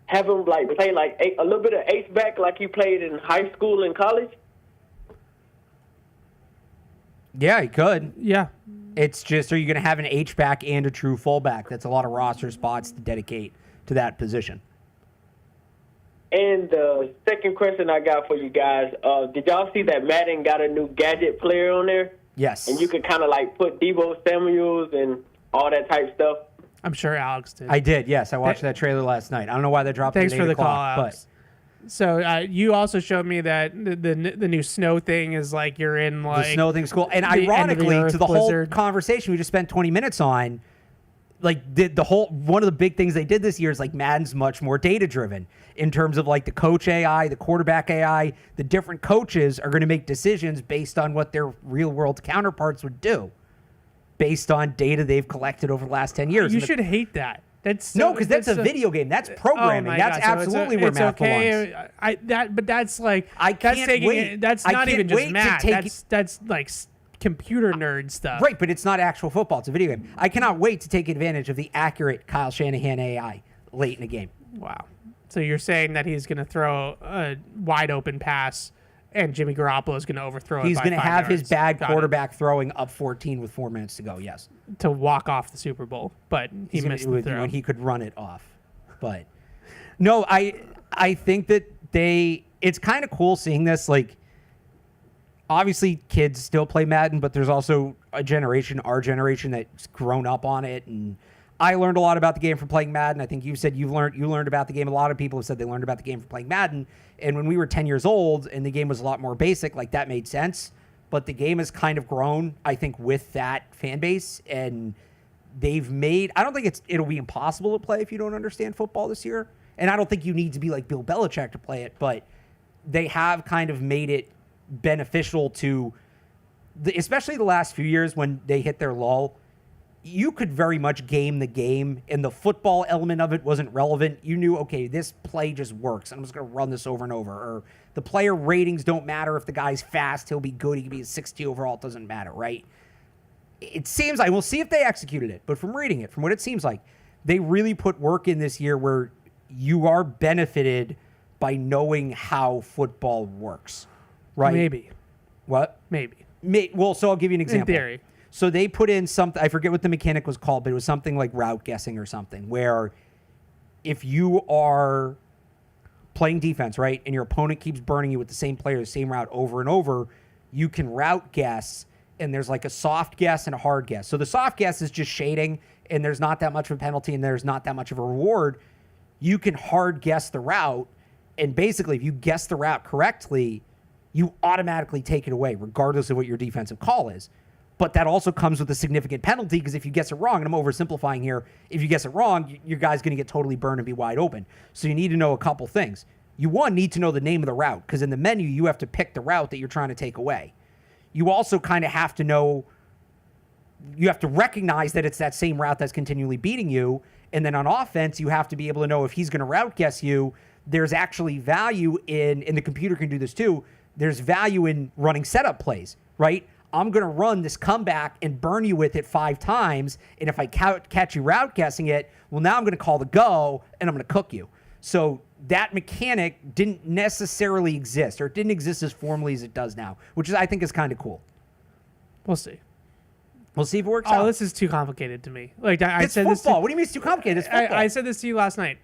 have him play a little bit of H-back like he played in high school and college? Yeah, he could. Yeah. It's just, are you going to have an H-back and a true fullback? That's a lot of roster spots to dedicate to that position. And the second question I got for you guys, did y'all see that Madden got a new gadget player on there? Yes. And you could kind of put Deebo Samuels and all that type stuff? I'm sure Alex did. I did, yes. I watched that trailer last night. I don't know why they dropped it Thanks at for 8 the call, o'clock, Alex. So you also showed me that the new snow thing is you're in the snow thing's cool. And the end of the ironically, earth to the blizzard. whole conversation we just spent 20 minutes on, one of the big things they did this year is Madden's much more data driven in terms of the coach AI, the quarterback AI. The different coaches are going to make decisions based on what their real world counterparts would do, based on data they've collected over the last 10 years. You should hate that. No, because that's a video game. That's programming. That's absolutely where math belongs. But that's I can't wait. That's not even just math. That's computer nerd stuff. Right, but it's not actual football. It's a video game. I cannot wait to take advantage of the accurate Kyle Shanahan AI late in the game. Wow. So you're saying that he's going to throw a wide open pass and Jimmy Garoppolo is going to overthrow it. He's going to have his bad Got quarterback throwing up 14 with 4 minutes to go, yes. To walk off the Super Bowl, but he missed the throw. When he could run it off. But no, I think that it's kind of cool seeing this. Obviously kids still play Madden, but there's also a generation, our generation, that's grown up on it. And I learned a lot about the game from playing Madden. I think you said you learned about the game. A lot of people have said they learned about the game from playing Madden. And when we were 10 years old and the game was a lot more basic, that made sense. But the game has kind of grown, I think, with that fan base. And they've made, I don't think it'll be impossible to play if you don't understand football this year. And I don't think you need to be like Bill Belichick to play it, but they have kind of made it beneficial to, especially the last few years when they hit their lull. You could very much game the game, and the football element of it wasn't relevant. You knew, okay, this play just works. I'm just going to run this over and over. Or the player ratings don't matter. If the guy's fast, he'll be good. He can be a 60 overall. It doesn't matter, right? It seems like, we'll see if they executed it, but from reading it, from what it seems like, they really put work in this year where you are benefited by knowing how football works, right? Maybe. What? Maybe. Well, so I'll give you an example. In theory. So they put in something, I forget what the mechanic was called, but it was something like route guessing or something, where if you are playing defense, right, and your opponent keeps burning you with the same player, the same route over and over, you can route guess, and there's like a soft guess and a hard guess. So the soft guess is just shading, and there's not that much of a penalty, and there's not that much of a reward. You can hard guess the route, and basically if you guess the route correctly, you automatically take it away, regardless of what your defensive call is. But that also comes with a significant penalty, because if you guess it wrong, and I'm oversimplifying here, if you guess it wrong, your guy's going to get totally burned and be wide open. So you need to know a couple things. You, one, need to know the name of the route, because in the menu, you have to pick the route that you're trying to take away. You also kind of have to know, you have to recognize that it's that same route that's continually beating you. And then on offense, you have to be able to know if he's going to route guess you, there's actually value in, and the computer can do this too, there's value in running setup plays, right? I'm going to run this comeback and burn you with it 5 times. And if I catch you route guessing it, well, now I'm going to call the go and I'm going to cook you. So that mechanic didn't necessarily exist, or it didn't exist as formally as it does now, which is, I think, is kind of cool. We'll see. We'll see if it works out. Oh, this is too complicated to me. Like I it's said, football. What do you mean it's too complicated? It's football. I said this to you last night.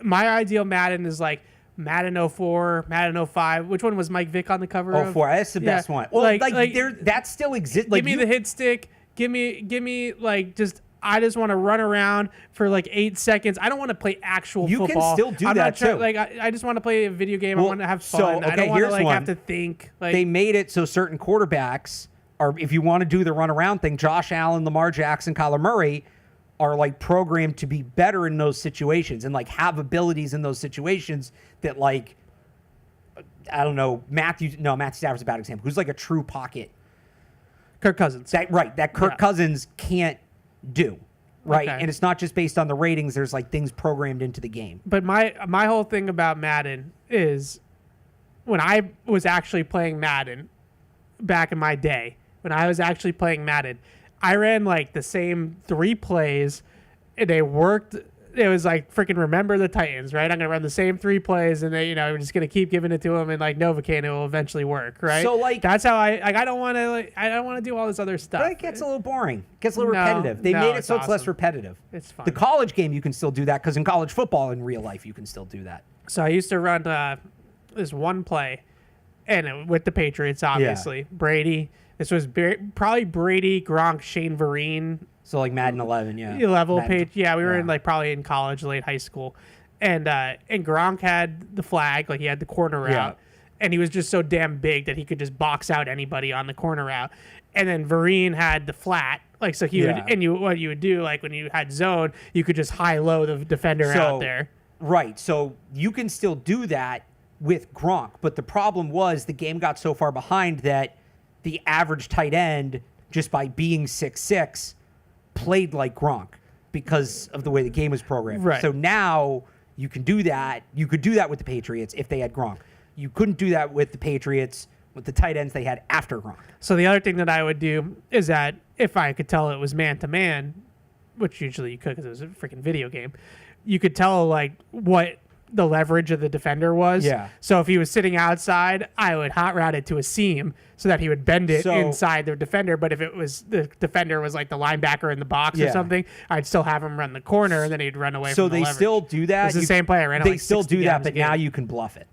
My ideal Madden is like Madden 04, Madden 05. Which one was Mike Vick on the cover of? 04. That's the best one. Well, like there, that still exists. Give me the hit stick. Give me like just. I just want to run around for like 8 seconds. I don't want to play actual football. You can still do that too. Like I just want to play a video game. I want to have fun. So, okay, I don't want to like one. have to think. Like, they made it so certain quarterbacks are, if you want to do the run around thing, Josh Allen, Lamar Jackson, Kyler Murray are like programmed to be better in those situations and like have abilities in those situations that like, I don't know, Matthew Stafford's a bad example. Who's like a true pocket. Kirk Cousins. That Kirk Cousins can't do, right? Okay. And it's not just based on the ratings. There's like things programmed into the game. But my whole thing about Madden is when I was actually playing Madden back in my day, when I was actually playing Madden, I ran like the same 3 plays and they worked. It was like freaking remember the Titans, right? I'm going to run the same 3 plays and they, we're just going to keep giving it to them and like Novocaine, it will eventually work, right? So like that's how I don't want to do all this other stuff. But it gets a little boring. It gets a little repetitive. They made it so it's less repetitive. It's fun. The college game, you can still do that because in college football in real life, you can still do that. So I used to run this one play and with the Patriots, obviously. Brady. This was probably Brady, Gronk, Shane Vereen. So like Madden 11, Level page. Yeah, we were in like probably in college, late high school. And Gronk had the flag, like he had the corner route. And he was just so damn big that he could just box out anybody on the corner route. And then Vereen had the flat. Like so he would what you would do, like when you had zone, you could just high-low the defender out there. Right. So you can still do that with Gronk. But the problem was the game got so far behind that the average tight end, just by being 6'6", played like Gronk because of the way the game was programmed. Right. So now you can do that. You could do that with the Patriots if they had Gronk. You couldn't do that with the Patriots with the tight ends they had after Gronk. So the other thing that I would do is that if I could tell it was man-to-man, which usually you could because it was a freaking video game, you could tell like what the leverage of the defender was. Yeah. So if he was sitting outside, I would hot route it to a seam so that he would bend it inside the defender. But if it was the defender was like the linebacker in the box or something, I'd still have him run the corner and then he'd run away from the leverage. So they still do that? It's the same play. I ran it They like still 60 do that, times but a game. now you can bluff it.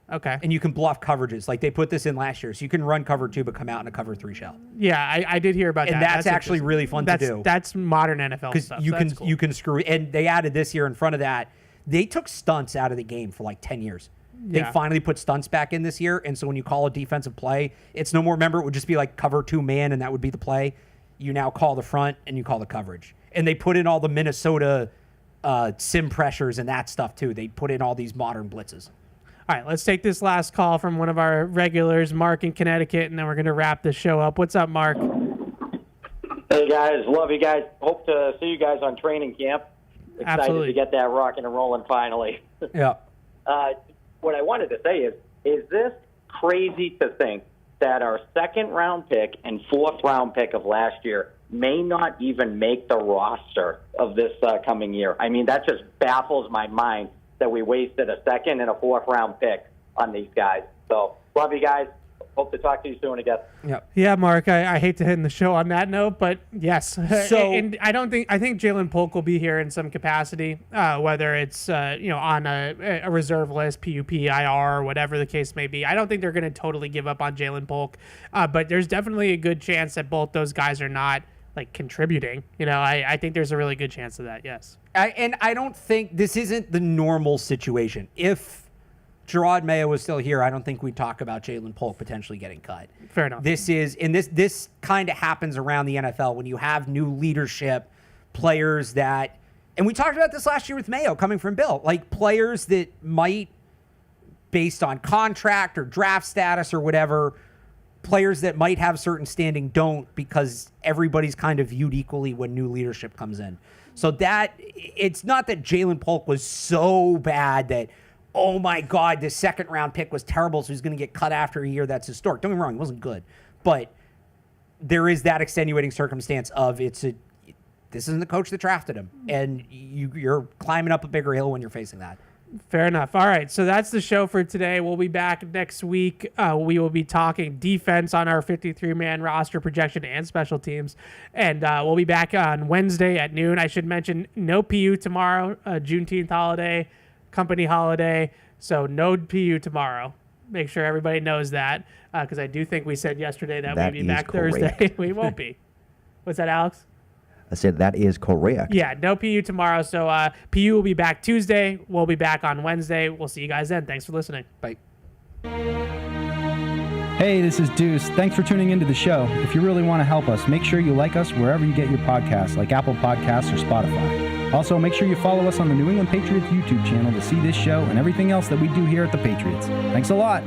Okay. And you can bluff coverages. Like they put this in last year. So you can run cover 2 but come out in a cover 3 shell. Yeah, I did hear about that. And that's actually really fun to do. That's modern NFL stuff. Because you can screw. And they added this year in front of that. They took stunts out of the game for like 10 years. They finally put stunts back in this year. And so when you call a defensive play, it's no more, remember, it would just be like cover 2 man and that would be the play. You now call the front and you call the coverage. And they put in all the Minnesota sim pressures and that stuff too. They put in all these modern blitzes. All right, let's take this last call from one of our regulars, Mark in Connecticut, and then we're going to wrap this show up. What's up, Mark? Hey, guys. Love you guys. Hope to see you guys on training camp. Excited to get that rocking and rolling finally. Yeah. What I wanted to say is this crazy to think that our second-round pick and fourth-round pick of last year may not even make the roster of this coming year? I mean, that just baffles my mind that we wasted a second and a fourth-round pick on these guys. So, love you guys. Hope to talk to you soon again. Yeah, Mark, I hate to end the show on that note, but yes. So- and I think Jalen Polk will be here in some capacity, whether it's on a reserve list, PUP, IR, or whatever the case may be. I don't think they're going to totally give up on Jalen Polk, but there's definitely a good chance that both those guys are not like contributing. I think there's a really good chance of that. Yes. I don't think this isn't the normal situation. If Gerard Mayo was still here, I don't think we'd talk about Jalen Polk potentially getting cut. Fair enough. This kind of happens around the NFL when you have new leadership, players that, and we talked about this last year with Mayo coming from Bill, like players that might, based on contract or draft status or whatever, players that might have certain standing don't, because everybody's kind of viewed equally when new leadership comes in. So that it's not that Jalen Polk was so bad that, oh my God, this second round pick was terrible, so he's going to get cut after a year that's historic. Don't get me wrong, he wasn't good. But there is that extenuating circumstance of this isn't the coach that drafted him. And you're climbing up a bigger hill when you're facing that. Fair enough. All right, so that's the show for today. We'll be back next week. We will be talking defense on our 53-man roster projection and special teams. And we'll be back on Wednesday at noon. I should mention no PU tomorrow, Juneteenth holiday, company holiday, so no PU tomorrow. Make sure everybody knows that, because I do think we said yesterday that we'd be back Thursday. We won't be. What's that, Alex? I said that is correct. Yeah, no PU tomorrow. So PU will be back Tuesday. We'll be back on Wednesday. We'll see you guys then. Thanks for listening. Bye. Hey, this is Deuce. Thanks for tuning into the show. If you really want to help us, make sure you like us wherever you get your podcasts, like Apple Podcasts or Spotify. Also, make sure you follow us on the New England Patriots YouTube channel to see this show and everything else that we do here at the Patriots. Thanks a lot.